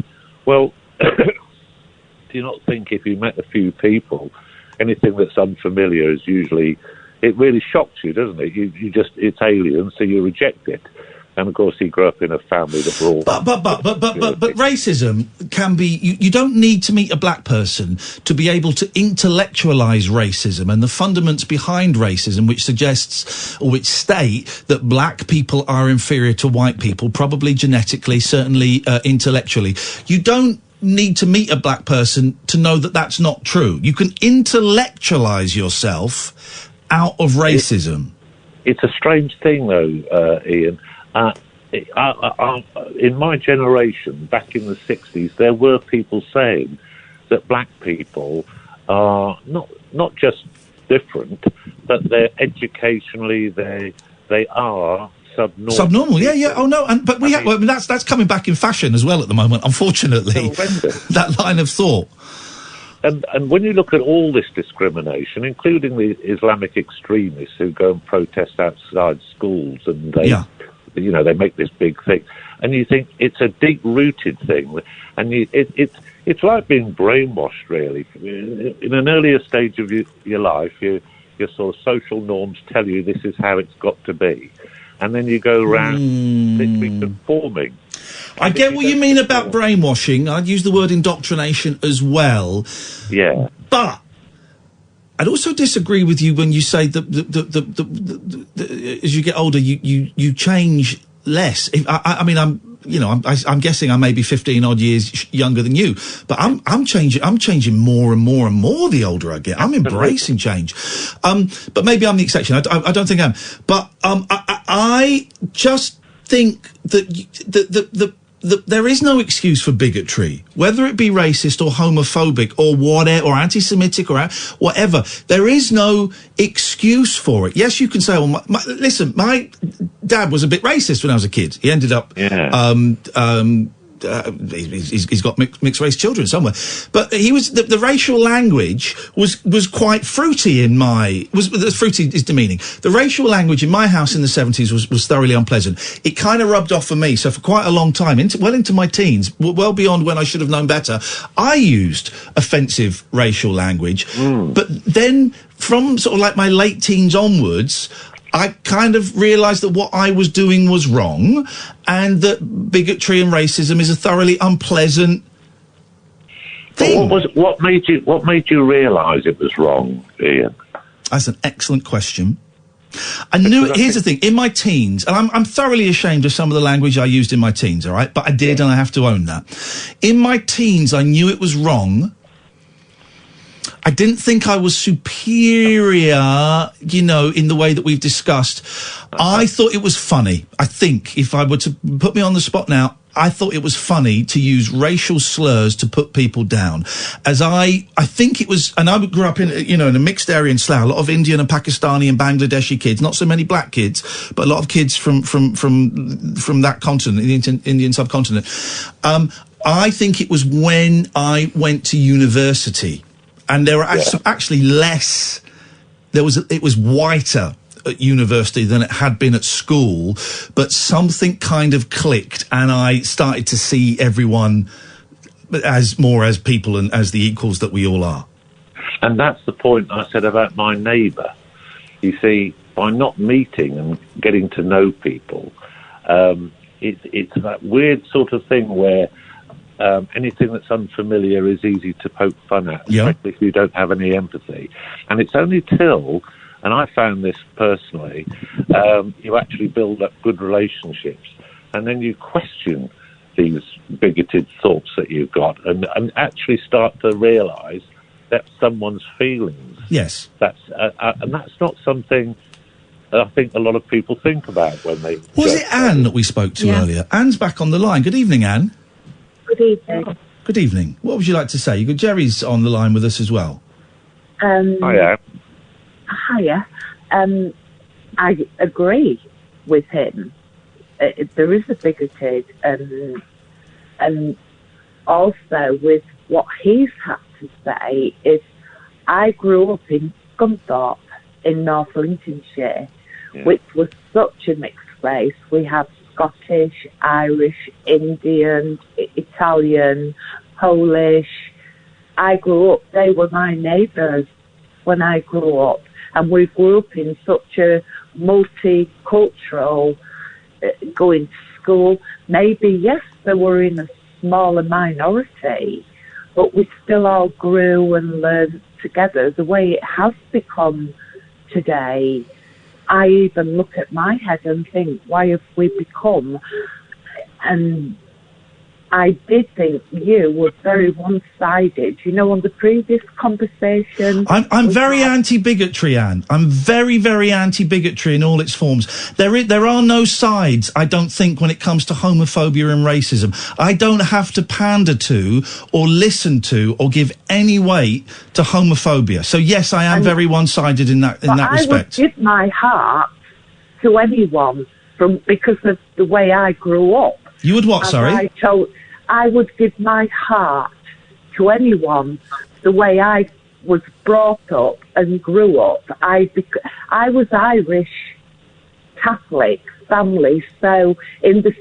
well, do you not think if you met a few people, anything that's unfamiliar is usually... It really shocks you, doesn't it? It's alien, so you reject it. And of course, he grew up in a family that were all... But racism can be... You don't need to meet a black person to be able to intellectualise racism and the fundaments behind racism, which suggests, or which state, that black people are inferior to white people, probably genetically, certainly intellectually. You don't need to meet a black person to know that that's not true. You can intellectualise yourself out of racism. It's a strange thing, though, Ian. In my generation, back in the 60s, there were people saying that black people are not just different, but they're educationally, they are subnormal. Subnormal, yeah. Oh no, but that's coming back in fashion as well at the moment. Unfortunately, that line of thought. And when you look at all this discrimination, including the Islamic extremists who go and protest outside schools, and they, they make this big thing, and you think it's a deep-rooted thing, and it's like being brainwashed, really. In an earlier stage of your life, your sort of social norms tell you this is how it's got to be, and then you go around literally conforming. I get what you mean about brainwashing. I'd use the word indoctrination as well. Yeah. But I'd also disagree with you when you say that as you get older, you change less. I'm guessing I may be 15 odd years younger than you, but I'm changing more and more and more the older I get. I'm embracing change. But maybe I'm the exception. I don't think I am. But I just think that there is no excuse for bigotry, whether it be racist or homophobic or whatever, or anti-Semitic or whatever. There is no excuse for it. Yes, you can say, well, listen, my dad was a bit racist when I was a kid. He ended up, he's got mixed race children somewhere, but he was the racial language was quite fruity in fruity is demeaning. The racial language in my house in the 70s was thoroughly unpleasant. It kind of rubbed off for me. So for quite a long time, into my teens, well beyond when I should have known better, I used offensive racial language. But then from sort of like my late teens onwards, I kind of realised that what I was doing was wrong, and that bigotry and racism is a thoroughly unpleasant thing. What made you realise it was wrong, Ian? That's an excellent question. I knew it. Here's the thing: in my teens, and I'm thoroughly ashamed of some of the language I used in my teens. All right, but I did, and I have to own that. In my teens, I knew it was wrong. I didn't think I was superior, in the way that we've discussed. I thought it was funny. I think if I were to put me on the spot now, I thought it was funny to use racial slurs to put people down. As I think it was, and I grew up in a mixed area in Slough, a lot of Indian and Pakistani and Bangladeshi kids, not so many black kids, but a lot of kids from that continent, the Indian subcontinent. I think it was when I went to university. And there were actually less. It was whiter at university than it had been at school, but something kind of clicked, and I started to see everyone as people and as the equals that we all are. And that's the point I said about my neighbour. You see, by not meeting and getting to know people, it's that weird sort of thing where anything that's unfamiliar is easy to poke fun at, especially if you don't have any empathy. And it's only till, and I found this personally, you actually build up good relationships, and then you question these bigoted thoughts that you've got, and actually start to realise that's someone's feelings. Yes. And that's not something I think a lot of people think about when they... Was it Anne that we spoke to earlier? Anne's back on the line. Good evening, Anne. Good evening. Good evening. What would you like to say? You got Jerry's on the line with us as well. Hiya. I agree with him. There is a bigoted, and also with what he's had to say is, I grew up in Scunthorpe in North Lincolnshire, which was such a mixed race. We have Scottish, Irish, Indian, Italian, Polish. I grew up, they were my neighbours when I grew up, and we grew up in such a multicultural, going to school. Maybe, yes, they were in a smaller minority, but we still all grew and learned together the way it has become today. I even look at my head and think, why have we become? And I did think you were very one-sided. You know, on the previous conversation... I'm very anti-bigotry, Anne. I'm very, very anti-bigotry in all its forms. There are no sides, I don't think, when it comes to homophobia and racism. I don't have to pander to or listen to or give any weight to homophobia. So, yes, I am very one-sided in that respect. I would give my heart to anyone because of the way I grew up. You would what, sorry? I would give my heart to anyone the way I was brought up and grew up. I was Irish Catholic family, so in the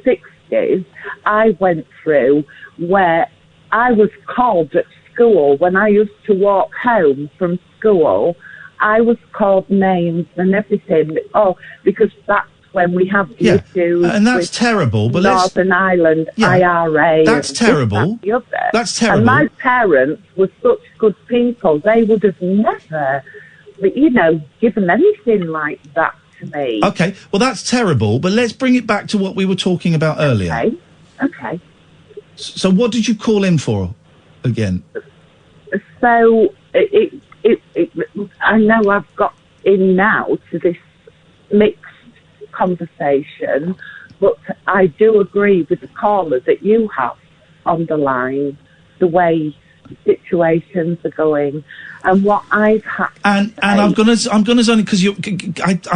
60s I went through where I was called at school when I used to walk home from school. I was called names and everything. Oh, because that's when we have the issues. And that's terrible. But Northern Ireland, IRA. That's terrible. That's terrible. And my parents were such good people. They would have never, given anything like that to me. Okay, well, that's terrible. But let's bring it back to what we were talking about earlier. Okay. So what did you call in for again? So I know I've got in now to this mixed conversation, but I do agree with the caller that you have on the line, the way situations are going, and what I've had. And I'm gonna zone because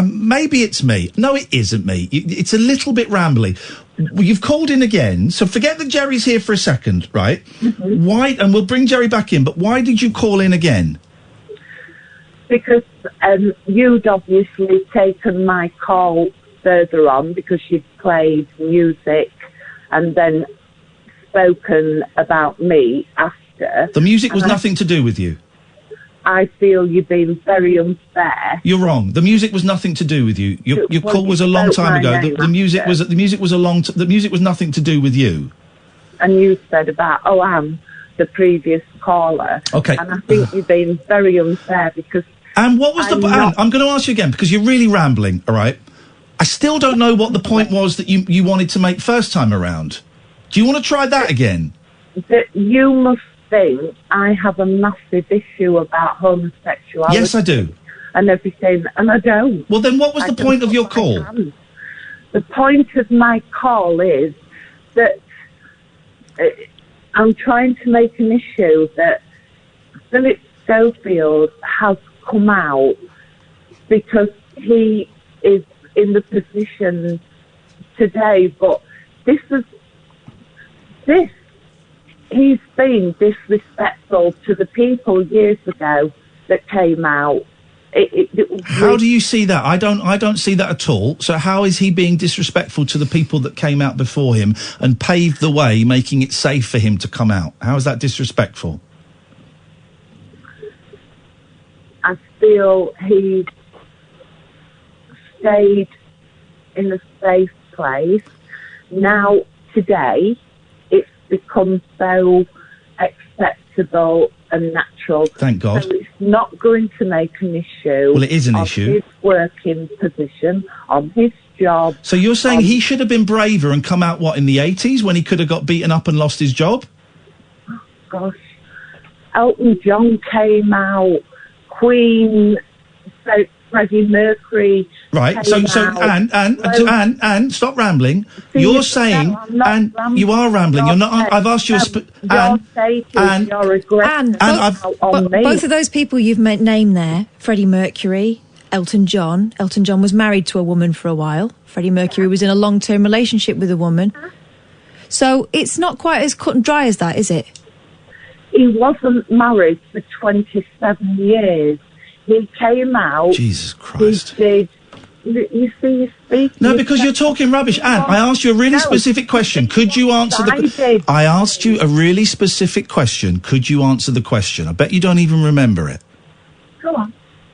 maybe it's me. No, it isn't me. It's a little bit rambly. You've called in again, so forget that Jerry's here for a second, right? Mm-hmm. Why? And we'll bring Jerry back in. But why did you call in again? Because you'd obviously taken my call further on because you'd played music and then spoken about me after. The music was nothing to do with you. I feel you've been very unfair. You're wrong. The music was nothing to do with you. Your call was a long time ago. The music was the music was nothing to do with you. And you said about I'm the previous caller. Okay. And I think you've been very unfair because. And what was Anne, I'm going to ask you again because you're really rambling. All right. I still don't know what the point was that you wanted to make first time around. Do you want to try that again? That you must think I have a massive issue about homosexuality. Yes, I do. And everything, and I don't. Well, then what was the point of your call? The point of my call is that I'm trying to make an issue that Phillip Schofield has come out because he is in the position today, but he's been disrespectful to the people years ago that came out. How do you see that? I don't see that at all. So how is he being disrespectful to the people that came out before him and paved the way, making it safe for him to come out? How is that disrespectful? I feel he stayed in a safe place. Now, today, it's become so acceptable and natural. Thank God. So it's not going to make an issue. Well, it is an issue. His working position, on his job. So you're saying he should have been braver and come out, in the 80s when he could have got beaten up and lost his job? Oh, gosh. Elton John came out, Queen, Freddie Mercury. Right. So Anne, stop rambling. You're saying, and you are rambling. You're not. I've asked you. Anne, both of those people you've named there, Freddie Mercury, Elton John. Elton John was married to a woman for a while. Freddie Mercury was in a long-term relationship with a woman. So it's not quite as cut and dry as that, is it? He wasn't married for 27 years. He came out. Jesus Christ. He did. You see, you speak. No, because you're talking rubbish. Anne, I asked you a really specific question. Could you answer I asked you a really specific question. Could you answer the question? I bet you don't even remember it. Go on.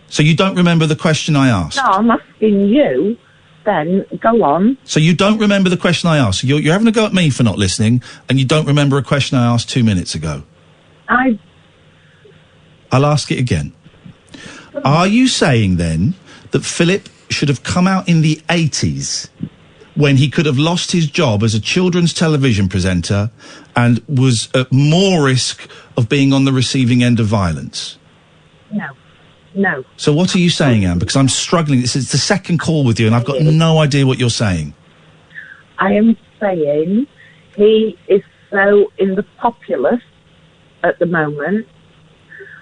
So you don't remember the question I asked? No, I'm asking you. Then go on. So you don't remember the question I asked? You're having a go at me for not listening, and you don't remember a question I asked 2 minutes ago? I'll ask it again. Are you saying then that Phillip should have come out in the 80s when he could have lost his job as a children's television presenter and was at more risk of being on the receiving end of violence? No. So what are you saying, Anne? Because I'm struggling. This is the second call with you and I've got no idea what you're saying. I am saying he is so in the populace at the moment,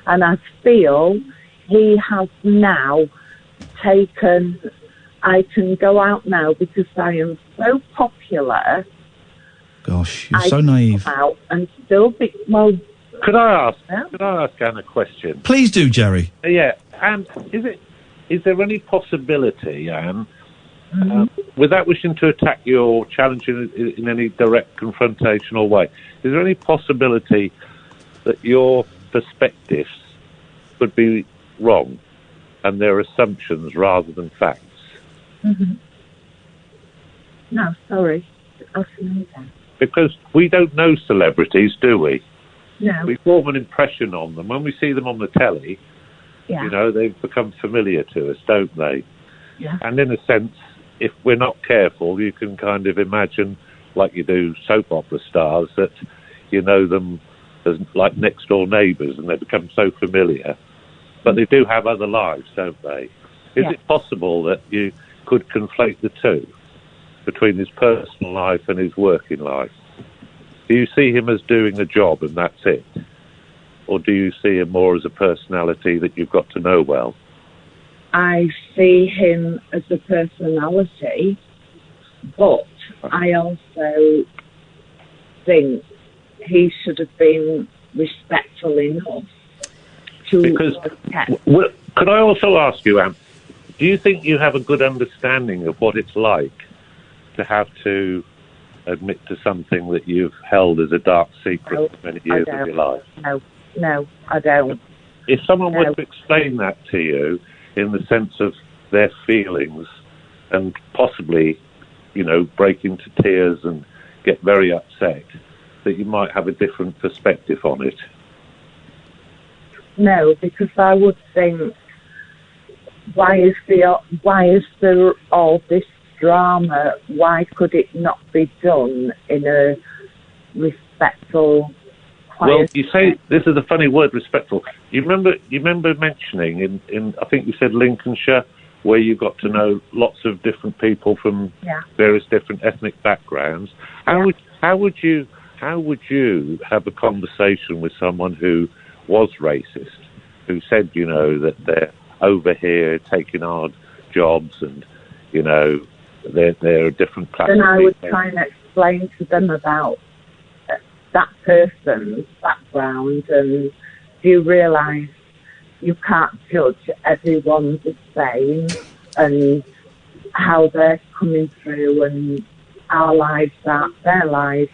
and I feel he has now taken I can go out now because I am so popular. Gosh, you're I so can naive. come out and still be, well... Could I ask Anne a question? Please do, Jerry. Yeah, Anne, is there any possibility, Anne, without wishing to attack you or challenge you in any direct confrontational way, is there any possibility that your perspectives could be wrong and they're assumptions rather than facts? No, sorry. Ask me that. Because we don't know celebrities, do we? No. We form an impression on them. When we see them on the telly, you know, they've become familiar to us, don't they? Yeah. And in a sense, if we're not careful, you can kind of imagine, like you do soap opera stars, that you know them as like next door neighbours and they become so familiar. But they do have other lives, don't they? Is it possible that you could conflate the two between his personal life and his working life? Do you see him as doing a job and that's it? Or do you see him more as a personality that you've got to know well? I see him as a personality, but I also think he should have been respectful enough to... Because, could I also ask you, Anne, do you think you have a good understanding of what it's like to have to admit to something that you've held as a dark secret for many years of your life? No, I don't. If someone were to explain that to you in the sense of their feelings and possibly, you know, break into tears and get very upset, that you might have a different perspective on it. No, because I would think, why is there all this drama? Why could it not be done in a respectful, quiet Well, you say this is a funny word, respectful. You remember mentioning in I think you said Lincolnshire, where you got to know lots of different people from various different ethnic backgrounds. How would you have a conversation with someone who was racist, who said, you know, that they're over here taking hard jobs and, you know, they're a different class? Then I would try and explain to them about that person's background, and do you realise you can't judge everyone the same and how they're coming through, and our lives aren't their lives.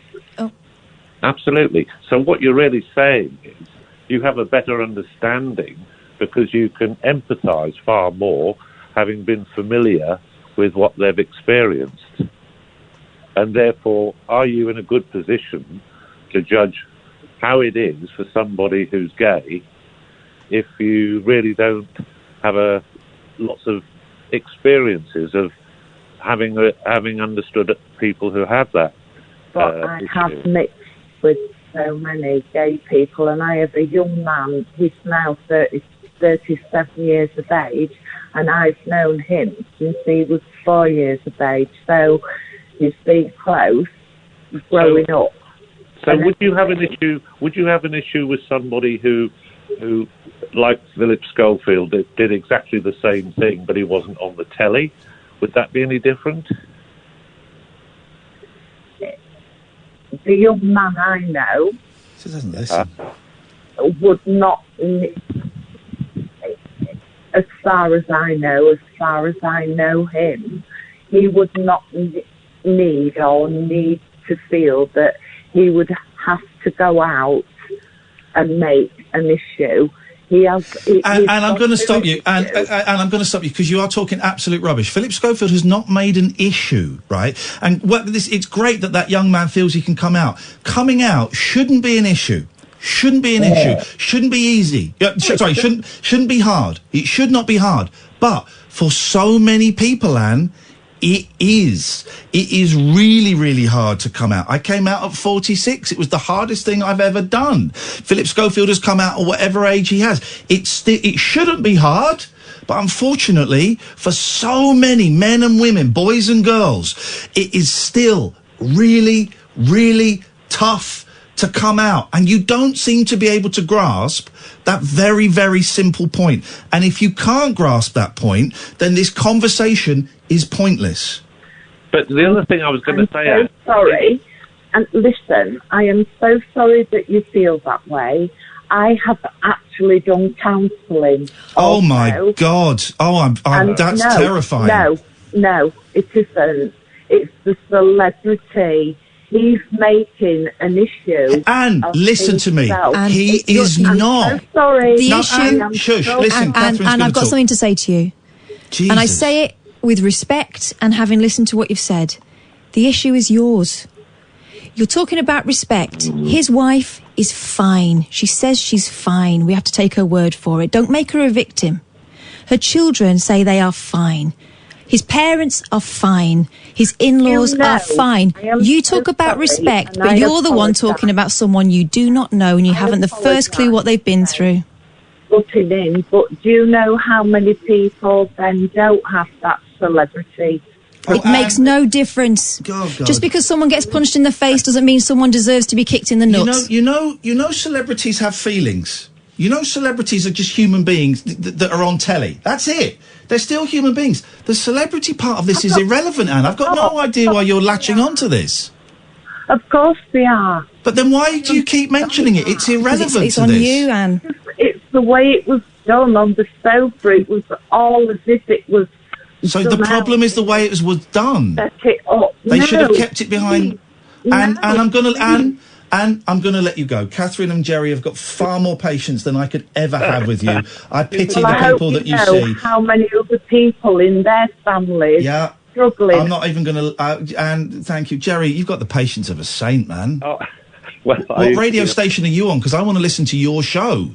Absolutely. So what you're really saying is you have a better understanding because you can empathise far more, having been familiar with what they've experienced. And therefore, are you in a good position to judge how it is for somebody who's gay if you really don't have lots of experiences of having understood people who have that? But I have mixed with so many gay people, and I have a young man, he's now 37 years of age, and I've known him since he was 4 years of age, so he's been close growing up. So would you have an issue? Would you have an issue with somebody who, like Phillip Schofield, did exactly the same thing, but he wasn't on the telly? Would that be any different? The young man I know would not, as far as I know him, he would not need to feel that he would have to go out and make an issue. And I'm going to stop you. And I'm going to stop you because you are talking absolute rubbish. Phillip Schofield has not made an issue, right? And it's great that young man feels he can come out. Coming out shouldn't be an issue. Shouldn't be an issue. Shouldn't be easy. Shouldn't be hard. It should not be hard. But for so many people, Anne, it is. It is really, really hard to come out. I came out at 46. It was the hardest thing I've ever done. Phillip Schofield has come out at whatever age he has. It shouldn't be hard, but unfortunately, for so many men and women, boys and girls, it is still really, really tough to come out. And you don't seem to be able to grasp that very, very simple point. And if you can't grasp that point, then this conversation is pointless. But the other thing I was going to say... I'm so sorry. And listen, I am so sorry that you feel that way. I have actually done counselling. Oh, my God. Oh, that's terrifying. No, it isn't. It's the celebrity. He's making an issue. Anne, listen to me. He is not. I'm so sorry. The issue... Shush, listen, Catherine's and I've got talk. something to say to you. Jesus. And I say it with respect and having listened to what you've said. The issue is yours. You're talking about respect. His wife is fine. She says she's fine. We have to take her word for it. Don't make her a victim. Her children say they are fine. His parents are fine. His in-laws are fine. You talk about respect, but you're the one talking about someone you do not know and you haven't the first clue what they've been through. Butting in, but do you know how many people then don't have that celebrity? It makes no difference. God. Just because someone gets punched in the face doesn't mean someone deserves to be kicked in the nuts. You know celebrities have feelings. You know celebrities are just human beings that are on telly. That's it. They're still human beings. The celebrity part of this is irrelevant, Anne. I've got no idea why you're latching onto this. Of course they are. But then why do you keep mentioning it? It's irrelevant it's to on this. you, Anne. It's the way it was done on the sofa. It was all as if it was... So the problem is the way it was done. Set it up. They should have kept it behind. And I'm gonna let you go. Catherine and Jerry have got far more patience than I could ever have with you. I pity the people that you see. How many other people in their families struggling? I'm not even gonna. And thank you, Jerry. You've got the patience of a saint, man. Oh, well, what radio station are you on? Because I want to listen to your show.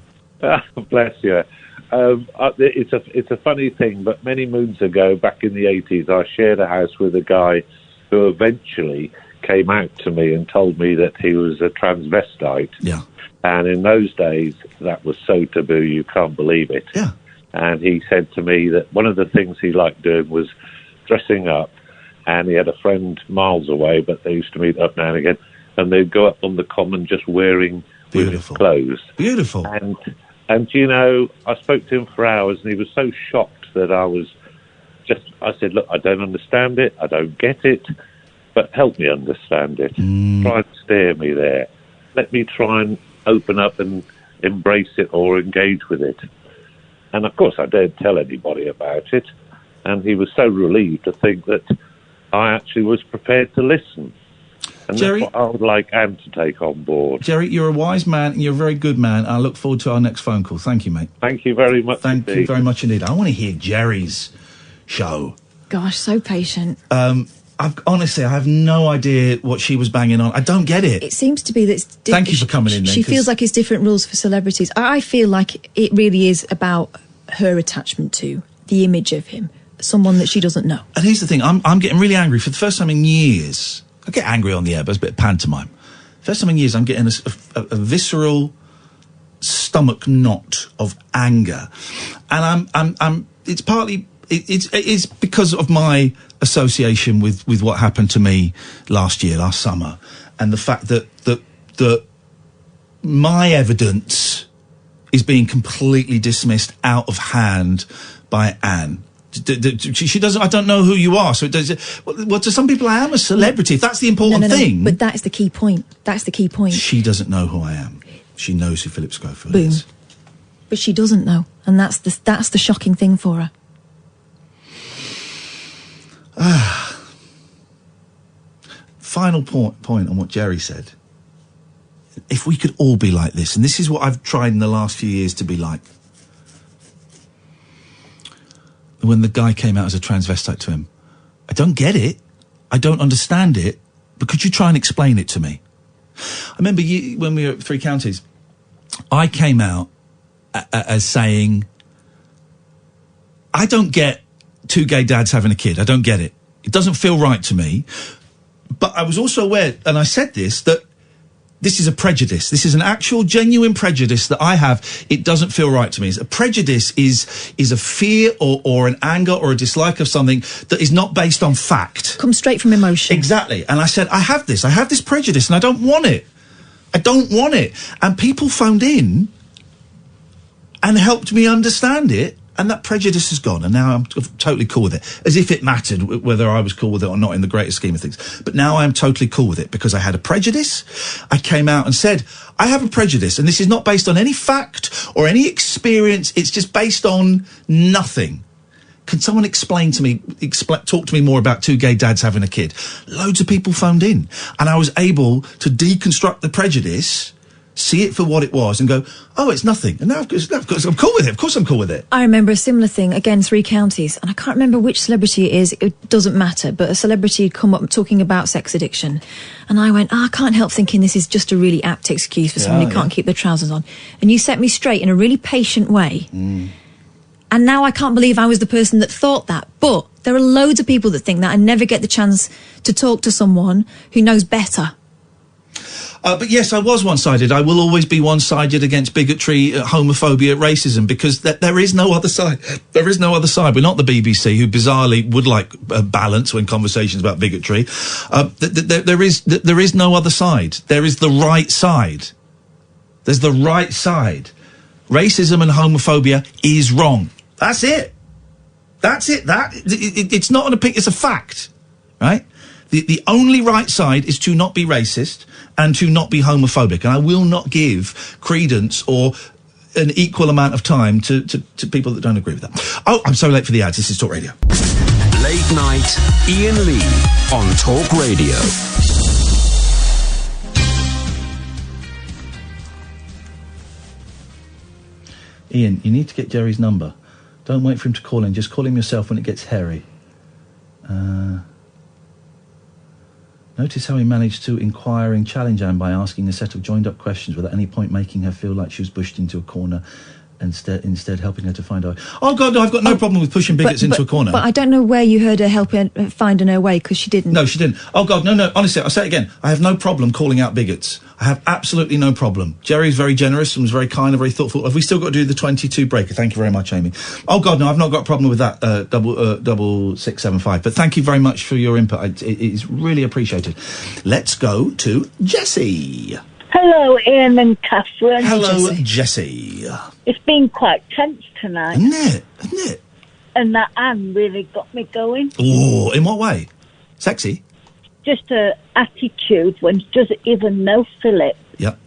Bless you. It's a funny thing, but many moons ago, back in the 80s, I shared a house with a guy who eventually came out to me and told me that he was a transvestite. Yeah. And in those days, that was so taboo, you can't believe it. Yeah. And he said to me that one of the things he liked doing was dressing up, and he had a friend miles away, but they used to meet up now and again, and they'd go up on the common just wearing women's clothes. Beautiful. And you know, I spoke to him for hours, and he was so shocked that I said, look, I don't understand it, I don't get it, but help me understand it. Try and steer me there. Let me try and open up and embrace it or engage with it. And of course, I daren't tell anybody about it, and he was so relieved to think that I actually was prepared to listen. And Jerry, that's what I would like Anne to take on board. Jerry, you're a wise man and you're a very good man. I look forward to our next phone call. Thank you, mate. Thank you very much. Thank you very much indeed. I want to hear Jerry's show. Gosh, so patient. Honestly, I have no idea what she was banging on. I don't get it. It seems to be that it's Thank you for coming in then, She 'cause- feels like it's different rules for celebrities. I feel like it really is about her attachment to the image of him, someone that she doesn't know. And here's the thing, I'm getting really angry for the first time in years. I get angry on the air, but it's a bit of pantomime. First time in years, I'm getting a visceral stomach knot of anger, and I'm. It's partly it's because of my association with what happened to me last summer, and the fact that my evidence is being completely dismissed out of hand by Anne. She doesn't. I don't know who you are. So it does. Well, to some people, I am a celebrity. If that's the important thing. But that's the key point. That's the key point. She doesn't know who I am. She knows who Phillip Schofield Boom. is. But she doesn't know, and that's the shocking thing for her. Final point on what Jerry said. If we could all be like this, and this is what I've tried in the last few years to be like. When the guy came out as a transvestite to him, I don't get it. I don't understand it. But could you try and explain it to me? I remember when we were at Three Counties, I came out as saying, I don't get two gay dads having a kid. I don't get it. It doesn't feel right to me. But I was also aware, and I said this, that this is a prejudice. This is an actual, genuine prejudice that I have. It doesn't feel right to me. A prejudice is a fear or an anger or a dislike of something that is not based on fact. Comes straight from emotion. Exactly. And I said, I have this prejudice and I don't want it. I don't want it. And people phoned in and helped me understand it, and that prejudice is gone, and now I'm totally cool with it. As if it mattered whether I was cool with it or not in the greater scheme of things. But now I am totally cool with it, because I had a prejudice. I came out and said, I have a prejudice, and this is not based on any fact or any experience. It's just based on nothing. Can someone explain to me, talk to me more about two gay dads having a kid? Loads of people phoned in, and I was able to deconstruct the prejudice, see it for what it was, and go, oh, it's nothing. And now, of course, I'm cool with it. Of course I'm cool with it. I remember a similar thing, again, 3 counties, and I can't remember which celebrity it is, it doesn't matter, but a celebrity had come up talking about sex addiction, and I went, I can't help thinking this is just a really apt excuse for someone who can't keep their trousers on. And you set me straight in a really patient way. And now I can't believe I was the person that thought that. But there are loads of people that think that and never get the chance to talk to someone who knows better. But yes, I was one-sided. I will always be one-sided against bigotry, homophobia, racism, because there is no other side. There is no other side. We're not the BBC, who bizarrely would like balance when conversations about bigotry. There is no other side. There is the right side. There's the right side. Racism and homophobia is wrong. That's it. That's it. It's not an opinion. It's a fact, right? The only right side is to not be racist and to not be homophobic. And I will not give credence or an equal amount of time to people that don't agree with that. Oh, I'm so late for the ads. This is Talk Radio. Late night, Iain Lee on Talk Radio. Iain, you need to get Jerry's number. Don't wait for him to call in. Just call him yourself when it gets hairy. Notice how he managed to inquiring challenge Anne by asking a set of joined-up questions without any point making her feel like she was pushed into a corner, instead helping her to find her way. Oh, God, no, I've got no problem with pushing bigots into a corner. But I don't know where you heard her helping finding her way, because she didn't. No, she didn't. Oh, God, no, honestly, I'll say it again. I have no problem calling out bigots. I have absolutely no problem. Jerry's very generous and was very kind and very thoughtful. Have we still got to do the 22 breaker? Thank you very much, Amy. Oh, God, no, I've not got a problem with that, double 675. But thank you very much for your input. It is really appreciated. Let's go to Jessie. Hello, Iain and Catherine. Hello, Jessie. It's been quite tense tonight. Isn't it? And that Anne really got me going. Oh, in what way? Sexy? Just her attitude when she doesn't even know Philip. Yep.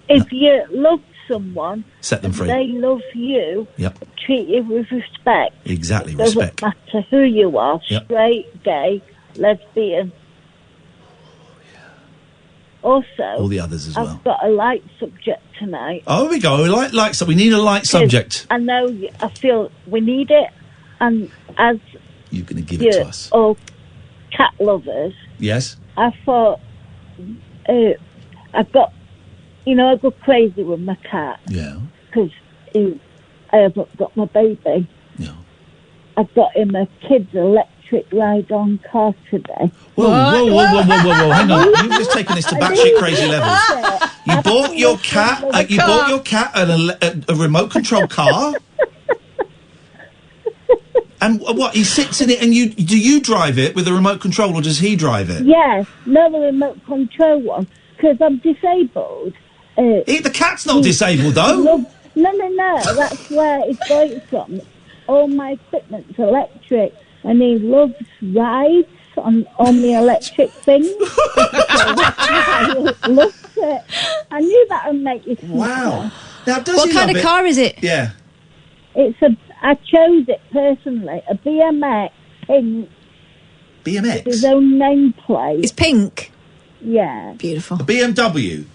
If you love someone, set them free. They love you. Yep. Treat you with respect. Exactly, it doesn't respect. matter who you are, Yep. straight, gay, lesbian. Also, all the others as well. I've got a light subject tonight. Oh, here we go. So we need a light subject. I know. I feel we need it, and as you're going to give it to us. All cat lovers. Yes. I thought I've got, I go crazy with my cat. Yeah. Because I haven't got my baby. Yeah. I've got him a kid's electric ride-on car today. Whoa! Hang on, you've just taken this to batshit crazy levels. You bought your cat. You bought your cat a remote control car. And what? He sits in it, and do you drive it with a remote control, or does he drive it? Yes, not the remote control one, because I'm disabled. The cat's not disabled, though. No. That's where it's going from. All my equipment's electric, and he loves rides on the electric things. Loves it. I knew that would make you think. Wow. Now, what kind of car is it? Yeah. I chose it personally. A BMX pink. BMX? His own nameplate. It's pink? Yeah. Beautiful. A BMW?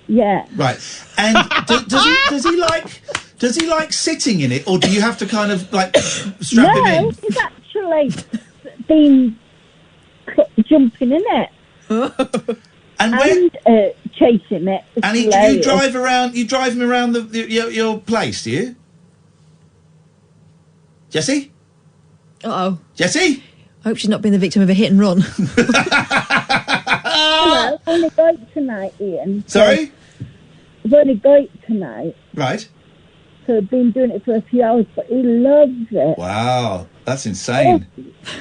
Yeah. Right. And does he like sitting in it, or do you have to kind of like strap him in? No, he's actually been jumping in it. and chasing it. And do you drive around? You drive him around your place, do you? Jessie? Uh-oh. Jessie? I hope she's not been the victim of a hit and run. Hello, I've only got it tonight, Iain. Sorry? I've only got it tonight. Right. So I've been doing it for a few hours, but he loves it. Wow, that's insane.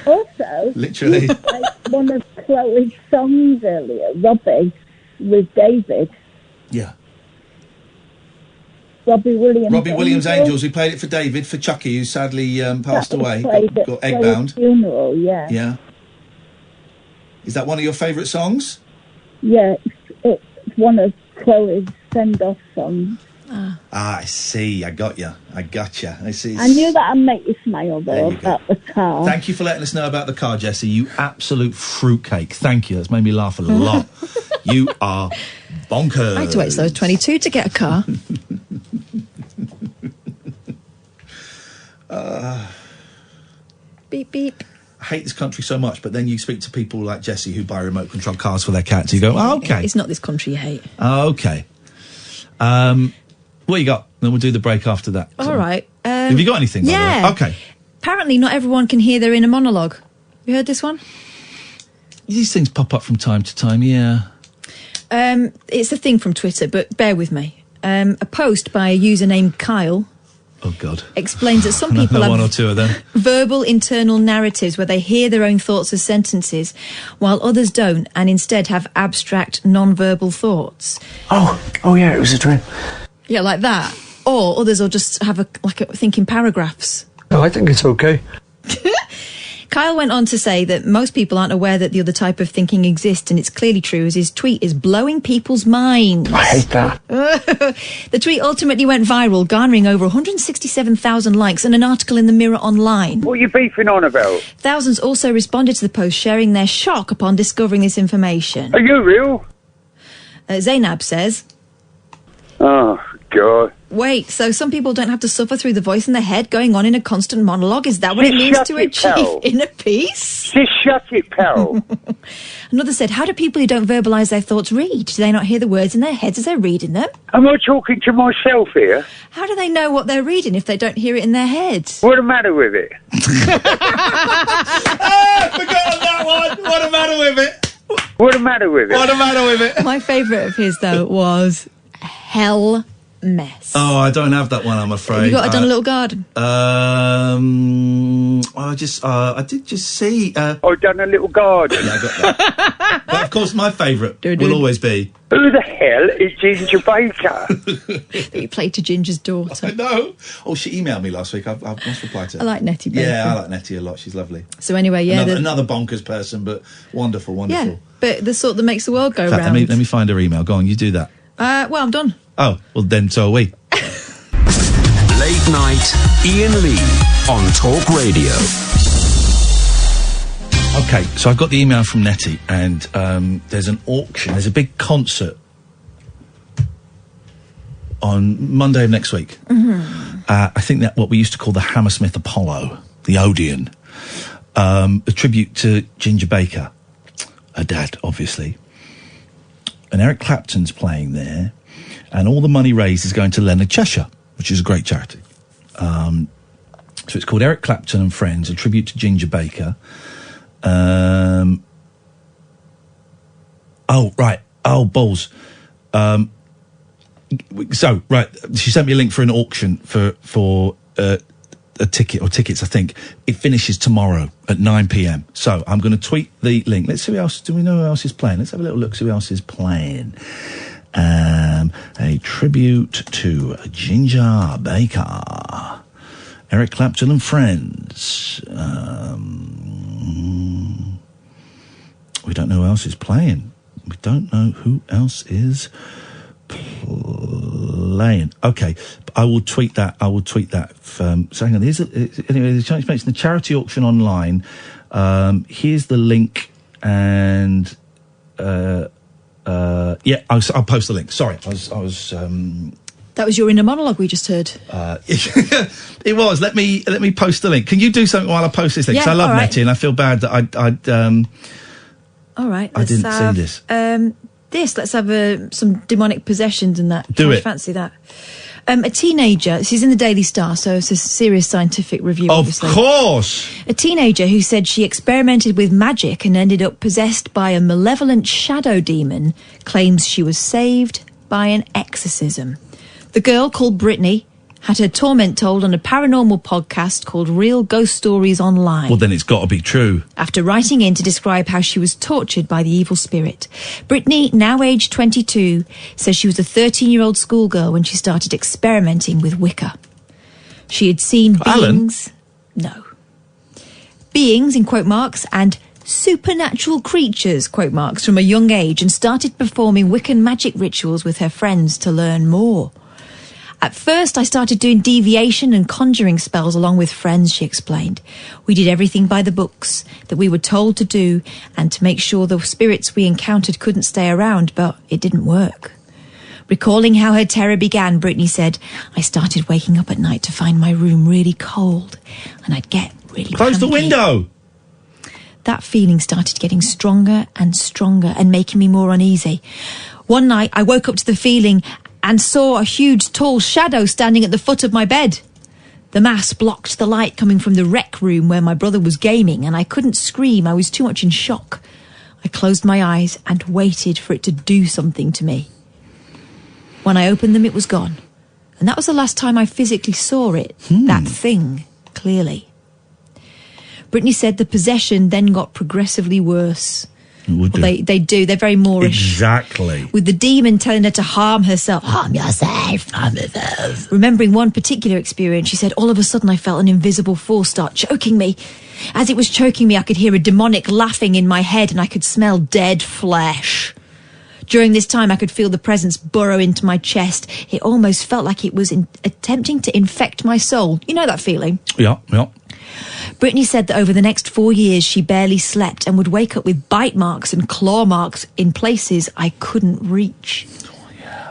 Also, literally, like one of Chloe's songs earlier, Robbie. with David. Yeah. Robbie Williams Angels. We played it for David, for Chucky, who sadly passed away. Got egg-bound. Funeral, yeah. Yeah. Is that one of your favourite songs? Yeah, it's one of Chloe's send-off songs. I see. I got you. I see. I knew that I'd make you smile, though, about the car. Thank you for letting us know about the car, Jessie. You absolute fruitcake. Thank you. That's made me laugh a lot. You are bonkers. I had to wait till I was 22 to get a car. Beep, beep. I hate this country so much, but then you speak to people like Jessie who buy remote control cars for their cats. You go, oh, okay. It's not this country you hate. Oh, okay. What you got? Then we'll do the break after that. All right. Have you got anything? Yeah. By the way? Okay. Apparently not everyone can hear their inner monologue. You heard this one? These things pop up from time to time, yeah. It's a thing from Twitter, but bear with me. A post by a user named Kyle... Oh, God. ...explains that some people have one or two of them. verbal internal narratives where they hear their own thoughts as sentences, while others don't, and instead have abstract, non-verbal thoughts. Oh, yeah, it was a dream. Yeah, like that. Or others will just have a think in paragraphs. No, I think it's okay. Kyle went on to say that most people aren't aware that the other type of thinking exists, and it's clearly true, as his tweet is blowing people's minds. I hate that. The tweet ultimately went viral, garnering over 167,000 likes and an article in the Mirror Online. What are you beefing on about? Thousands also responded to the post, sharing their shock upon discovering this information. Are you real? Zainab says... Oh, God. Wait, so some people don't have to suffer through the voice in their head going on in a constant monologue? Is that what it means to achieve inner peace? Just shut it, pal. Another said, how do people who don't verbalise their thoughts read? Do they not hear the words in their heads as they're reading them? Am I talking to myself here? How do they know what they're reading if they don't hear it in their heads? What's the matter with it? I forgot that one. What's the matter with it? What's the matter with it? What's the matter with it? My favourite of his, though, was hell mess. Oh, I don't have that one, I'm afraid. You got done a little garden? I did just see... I done a little garden. Yeah, I got that. But, of course, my favourite will always be... Who the hell is Ginger Baker? That you played to Ginger's daughter. I know. Oh, she emailed me last week. I must reply to her. I like Nettie Baker. Yeah, I like Nettie a lot. She's lovely. So anyway, yeah... Another bonkers person, but wonderful. Yeah, but the sort that makes the world go round. Let me find her email. Go on, you do that. Well, I'm done. Oh, well then so are we. Late night, Iain Lee on Talk Radio. Okay, so I've got the email from Nettie, and there's an auction. There's a big concert on Monday of next week. Mm-hmm. I think that what we used to call the Hammersmith Apollo, the Odeon, a tribute to Ginger Baker, her dad, obviously. And Eric Clapton's playing there, and all the money raised is going to Leonard Cheshire, which is a great charity. So it's called Eric Clapton and Friends, a tribute to Ginger Baker. Oh, right. Oh, balls. So, right, she sent me a link for an auction for a ticket, or tickets, I think. It finishes tomorrow at 9 p.m. So I'm going to tweet the link. Let's see who else. Do we know who else is playing? Let's have a little look, see who else is playing. A tribute to Ginger Baker. Eric Clapton and Friends. We don't know who else is playing. We don't know who else is playing. Okay, I will tweet that. So hang on. Anyway, the Chinese makes the charity auction online. Here's the link, and yeah, I'll post the link. Sorry, I was. That was your inner monologue we just heard. It was. Let me post the link. Can you do something while I post this link? Because I love Nettie, and I feel bad that all right. I didn't see this. Let's have some demonic possessions and that. Do it. Fancy that. A teenager, this is in the Daily Star, so it's a serious scientific review, obviously. Of course! A teenager who said she experimented with magic and ended up possessed by a malevolent shadow demon claims she was saved by an exorcism. The girl, called Brittany, had her torment told on a paranormal podcast called Real Ghost Stories Online. Well, then it's got to be true. After writing in to describe how she was tortured by the evil spirit, Brittany, now aged 22, says she was a 13-year-old schoolgirl when she started experimenting with Wicca. She had seen beings... No. Beings, in quote marks, and supernatural creatures, quote marks, from a young age, and started performing Wiccan magic rituals with her friends to learn more. At first, I started doing deviation and conjuring spells along with friends, she explained. We did everything by the books that we were told to do and to make sure the spirits we encountered couldn't stay around, but it didn't work. Recalling how her terror began, Brittany said, I started waking up at night to find my room really cold, and I'd get really Close the panicky. window! That feeling started getting stronger and stronger and making me more uneasy. One night, I woke up to the feeling and saw a huge, tall shadow standing at the foot of my bed. The mass blocked the light coming from the rec room where my brother was gaming, and I couldn't scream. I was too much in shock. I closed my eyes and waited for it to do something to me. When I opened them, it was gone. And that was the last time I physically saw it, that thing, clearly. Brittany said the possession then got progressively worse. Would Well, they do. They're very Moorish. Exactly. With the demon telling her to harm herself. Harm yourself. Harm yourself. Remembering one particular experience, she said, all of a sudden I felt an invisible force start choking me. As it was choking me, I could hear a demonic laughing in my head and I could smell dead flesh. During this time, I could feel the presence burrow into my chest. It almost felt like it was attempting to infect my soul. You know that feeling? Yeah, yeah. Brittany said that over the next 4 years, she barely slept and would wake up with bite marks and claw marks in places I couldn't reach.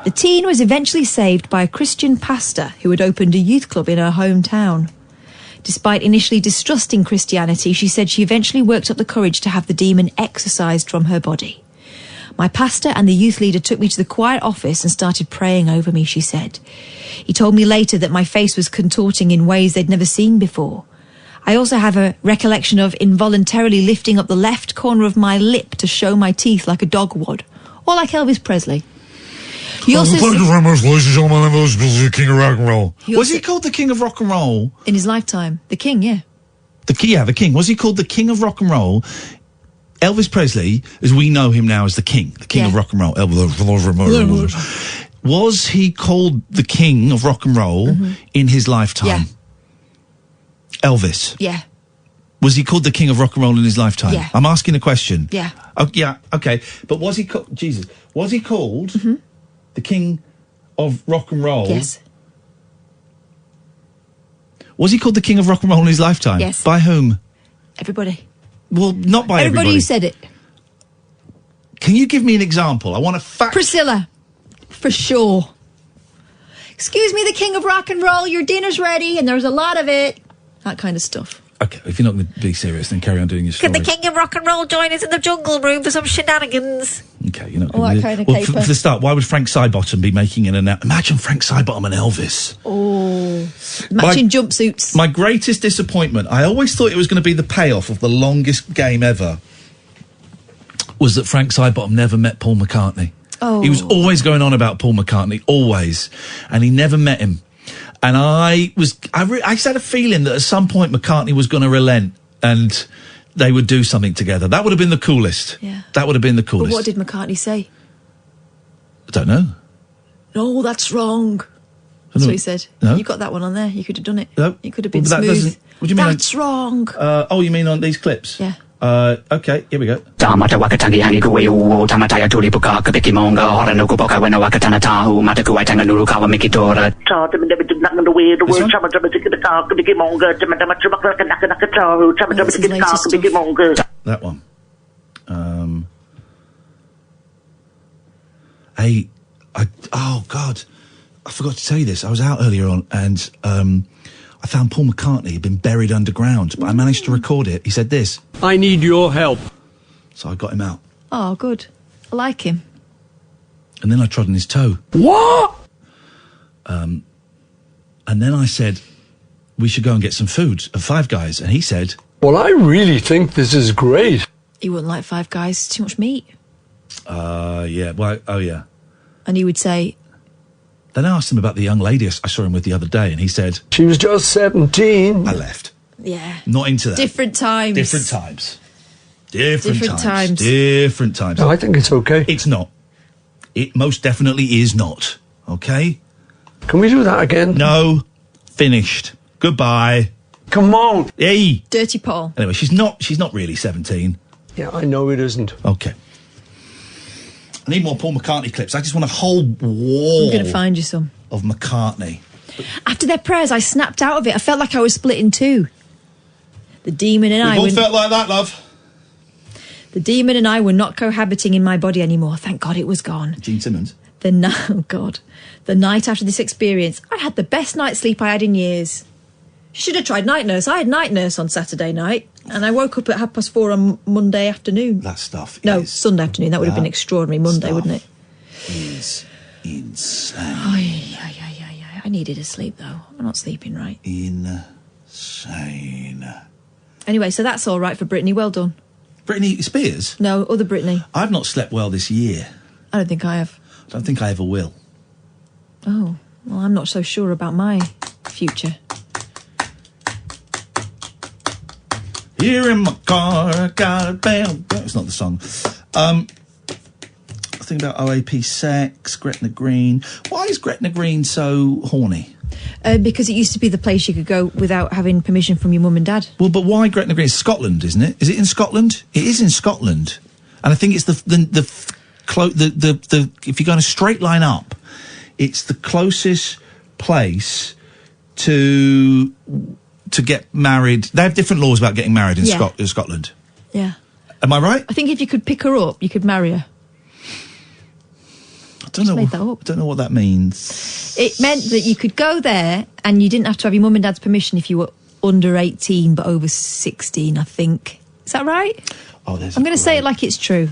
The teen was eventually saved by a Christian pastor who had opened a youth club in her hometown. Despite initially distrusting Christianity, she said she eventually worked up the courage to have the demon exorcised from her body. My pastor and the youth leader took me to the quiet office and started praying over me, she said. He told me later that my face was contorting in ways they'd never seen before. I also have a recollection of involuntarily lifting up the left corner of my lip to show my teeth like a dog would, or like Elvis Presley. He also Thank you very much, ladies and gentlemen. Elvis Presley, King of Rock and Roll. Was he called the King of Rock and Roll? In his lifetime. The King, yeah. The King. Was he called the King of Rock and Roll? Elvis Presley, as we know him now, as the King of Rock and Roll. Was he called the King of Rock and Roll in his lifetime? Yeah. Elvis? Yeah. Was he called the King of Rock and Roll in his lifetime? Yeah. I'm asking a question. Yeah. Oh, yeah, okay. But was he called... Jesus. Was he called the King of Rock and Roll? Yes. Was he called the King of Rock and Roll in his lifetime? Yes. By whom? Everybody. Well, not by everybody. Everybody who said it. Can you give me an example? I want a fact... Priscilla. For sure. Excuse me, the King of Rock and Roll, your dinner's ready, and there's a lot of it. That kind of stuff. Okay, if you're not going to be serious, then carry on doing your story. Can the King of Rock and Roll join us in the jungle room for some shenanigans? Okay, you're not All going that to... kind of Well, caper. for the start, why would Frank Sidebottom be making an... Imagine Frank Sidebottom and Elvis. Oh. Matching jumpsuits. My greatest disappointment, I always thought it was going to be the payoff of the longest game ever, was that Frank Sidebottom never met Paul McCartney. Oh. He was always going on about Paul McCartney, always. And he never met him. And I just had a feeling that at some point McCartney was going to relent and they would do something together. That would have been the coolest. Yeah. That would have been the coolest. But what did McCartney say? I don't know. No, that's wrong. That's what he said. No. You got that one on there. You could have done it. No. You could have been Well, that smooth. doesn't- what do you mean? That's wrong. Oh, you mean on these clips? Yeah. Okay, here we go. Tamata wakatangi hangi kuwe uo tamataya tuli puka kabiki monga hora no kupoka wena wakatana tahu mata kuwa tanga nuru kawa mikitora. That one. Oh God, I forgot to tell you this. I was out earlier on and I found Paul McCartney had been buried underground, but I managed to record it. He said this: "I need your help." So I got him out. Oh, good. I like him. And then I trod on his toe. What? And then I said, we should go and get some food at Five Guys. And he said, Well, I really think this is great. He wouldn't like Five Guys. Too much meat. yeah. Well, oh, yeah. And he would say, Then I asked him about the young lady I saw him with the other day, and he said... She was just 17. I left. Yeah. Not into that. Different times. Different times. No, I think it's okay. It's not. It most definitely is not. Okay? Can we do that again? No. Finished. Goodbye. Come on. Hey. Dirty Paul. Anyway, she's not really 17. Yeah, I know it isn't. Okay. I need more Paul McCartney clips. I just want a whole wall. I'm going to find you some. Of McCartney. After their prayers, I snapped out of it. I felt like I was split in two. The demon and I... We've all felt like that, love. The demon and I were not cohabiting in my body anymore. Thank God it was gone. Gene Simmons. Oh, God. The night after this experience, I had the best night's sleep I had in years. Should have tried night nurse. I had night nurse on Saturday night, and I woke up at 4:30 on Monday afternoon. That stuff No, Sunday afternoon. That would have been extraordinary. Monday, wouldn't it? Is insane. I needed a sleep, though. I'm not sleeping right. Insane. Anyway, so that's all right for Britney. Well done. Britney Spears? No, other Britney. I've not slept well this year. I don't think I have. I don't think I ever will. Oh, well, I'm not so sure about my future. Here in my car, I got a bam. It's not the song. I think about OAP sex, Gretna Green. Why is Gretna Green so horny? Because it used to be the place you could go without having permission from your mum and dad. Well, but why Gretna Green? It's Scotland, isn't it? Is it in Scotland? It is in Scotland, and I think it's the if you go in a straight line up, it's the closest place to get married. They have different laws about getting married in Scotland. Yeah. Am I right? I think if you could pick her up, you could marry her. I don't know. Made that up. I don't know what that means. It meant that you could go there and you didn't have to have your mum and dad's permission if you were under 18 but over 16, I think. Is that right? Oh, there's. I'm going to say it like it's true.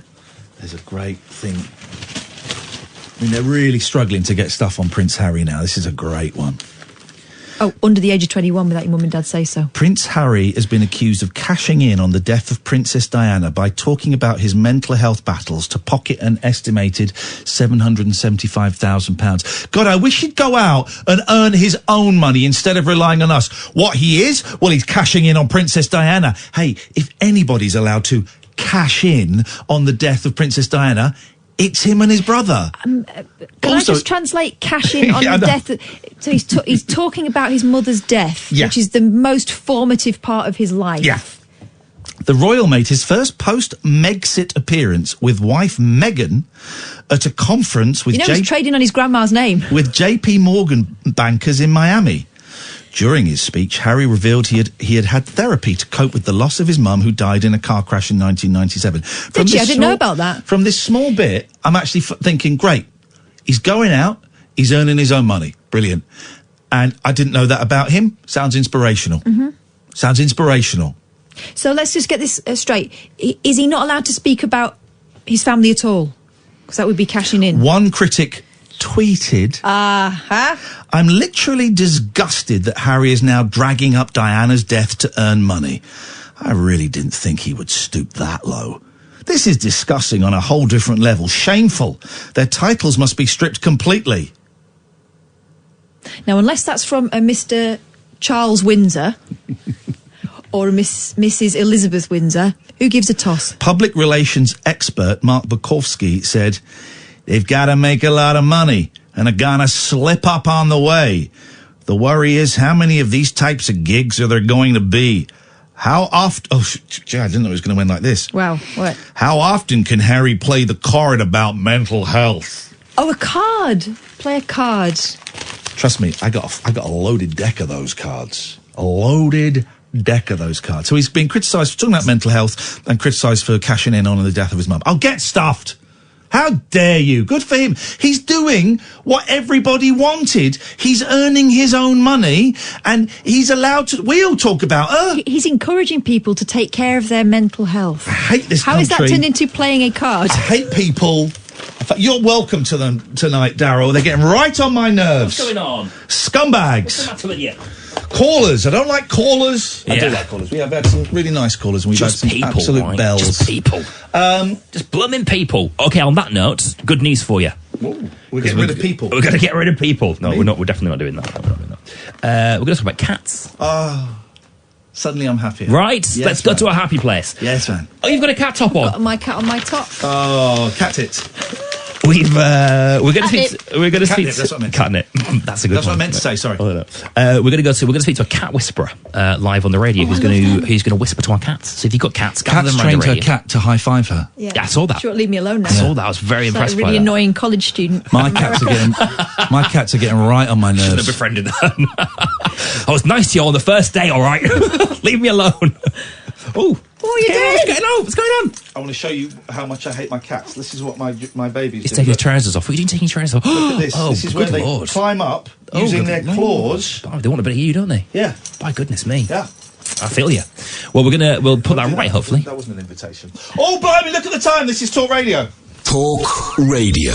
There's a great thing. I mean, they're really struggling to get stuff on Prince Harry now. This is a great one. Oh, under the age of 21 without your mum and dad say so. Prince Harry has been accused of cashing in on the death of Princess Diana by talking about his mental health battles to pocket an estimated £775,000. God, I wish he'd go out and earn his own money instead of relying on us. What he is? Well, he's cashing in on Princess Diana. Hey, if anybody's allowed to cash in on the death of Princess Diana, it's him and his brother. Can I just translate cash in on the death? So he's talking about his mother's death, which is the most formative part of his life. Yeah. The royal made his first post-Megxit appearance with wife Meghan at a conference with he's trading on his grandma's name. With JP Morgan bankers in Miami. During his speech, Harry revealed he had therapy to cope with the loss of his mum, who died in a car crash in 1997. Did she? I didn't know about that. From this small bit, I'm actually thinking, great, he's going out, he's earning his own money. Brilliant. And I didn't know that about him. Sounds inspirational. Mm-hmm. Sounds inspirational. So let's just get this straight. Is he not allowed to speak about his family at all? Because that would be cashing in. One critic tweeted, I'm literally disgusted that Harry is now dragging up Diana's death to earn money. I really didn't think he would stoop that low. This is disgusting on a whole different level. Shameful. Their titles must be stripped completely. Now, unless that's from a Mr. Charles Windsor or a Mrs. Elizabeth Windsor, who gives a toss? Public relations expert Mark Bukowski said, they've got to make a lot of money and are going to slip up on the way. The worry is, how many of these types of gigs are there going to be? How often... Oh, gee, I didn't know it was going to win like this. Wow, what? How often can Harry play the card about mental health? Oh, a card. Play a card. Trust me, I got a loaded deck of those cards. A loaded deck of those cards. So he's been criticised for talking about mental health and criticised for cashing in on the death of his mum. I'll get stuffed. How dare you? Good for him. He's doing what everybody wanted. He's earning his own money and he's allowed to... We all talk about... He's encouraging people to take care of their mental health. I hate this How country. is that turned into playing a card? I hate people... In fact, you're welcome to them tonight, Darryl. They're getting right on my nerves. What's going on? Scumbags. What's the matter with you? Callers. I don't like callers. Yeah. I do like callers. We have had some really nice callers and we've Just had some absolute right? bells. Just people. Just blooming people. Okay, on that note, good news for you. We're getting rid of people. We're going to get rid of people. No, we're not. We're definitely not doing that. We're going to talk about cats. Suddenly I'm happy. Right? Yes, Let's go to a happy place. Yes, man. Oh, you've got a cat top on. Got my cat on my top. Oh, cat tits. We're going to speak. Catnip, that's what I meant. Catnip. That's a good. That's what I meant to say. Sorry. We're going to speak to a cat whisperer live on the radio who's going to whisper to our cats. So if you've got cats, gather Cat's them around trained the her radio. cat to high five her. Yeah. I saw that. She won't leave me alone now. I saw that. I was very It's impressed like a by really that. annoying college student. My cats are getting right on my nerves. Shouldn't have befriended them. I was nice to you on the first day. All right, leave me alone. Oh. What are you doing? What's going on? I want to show you how much I hate my cats. This is what my babies He's do. taking his trousers off. What are you doing taking your trousers off? Look at this. Oh, this is where good they Lord. climb up using their claws. Oh, they want a bit of you, don't they? Yeah. By goodness me. Yeah. I feel you. Well, we'll put that right, hopefully. That wasn't an invitation. Oh, blimey, look at the time. This is Talk Radio. Talk Radio.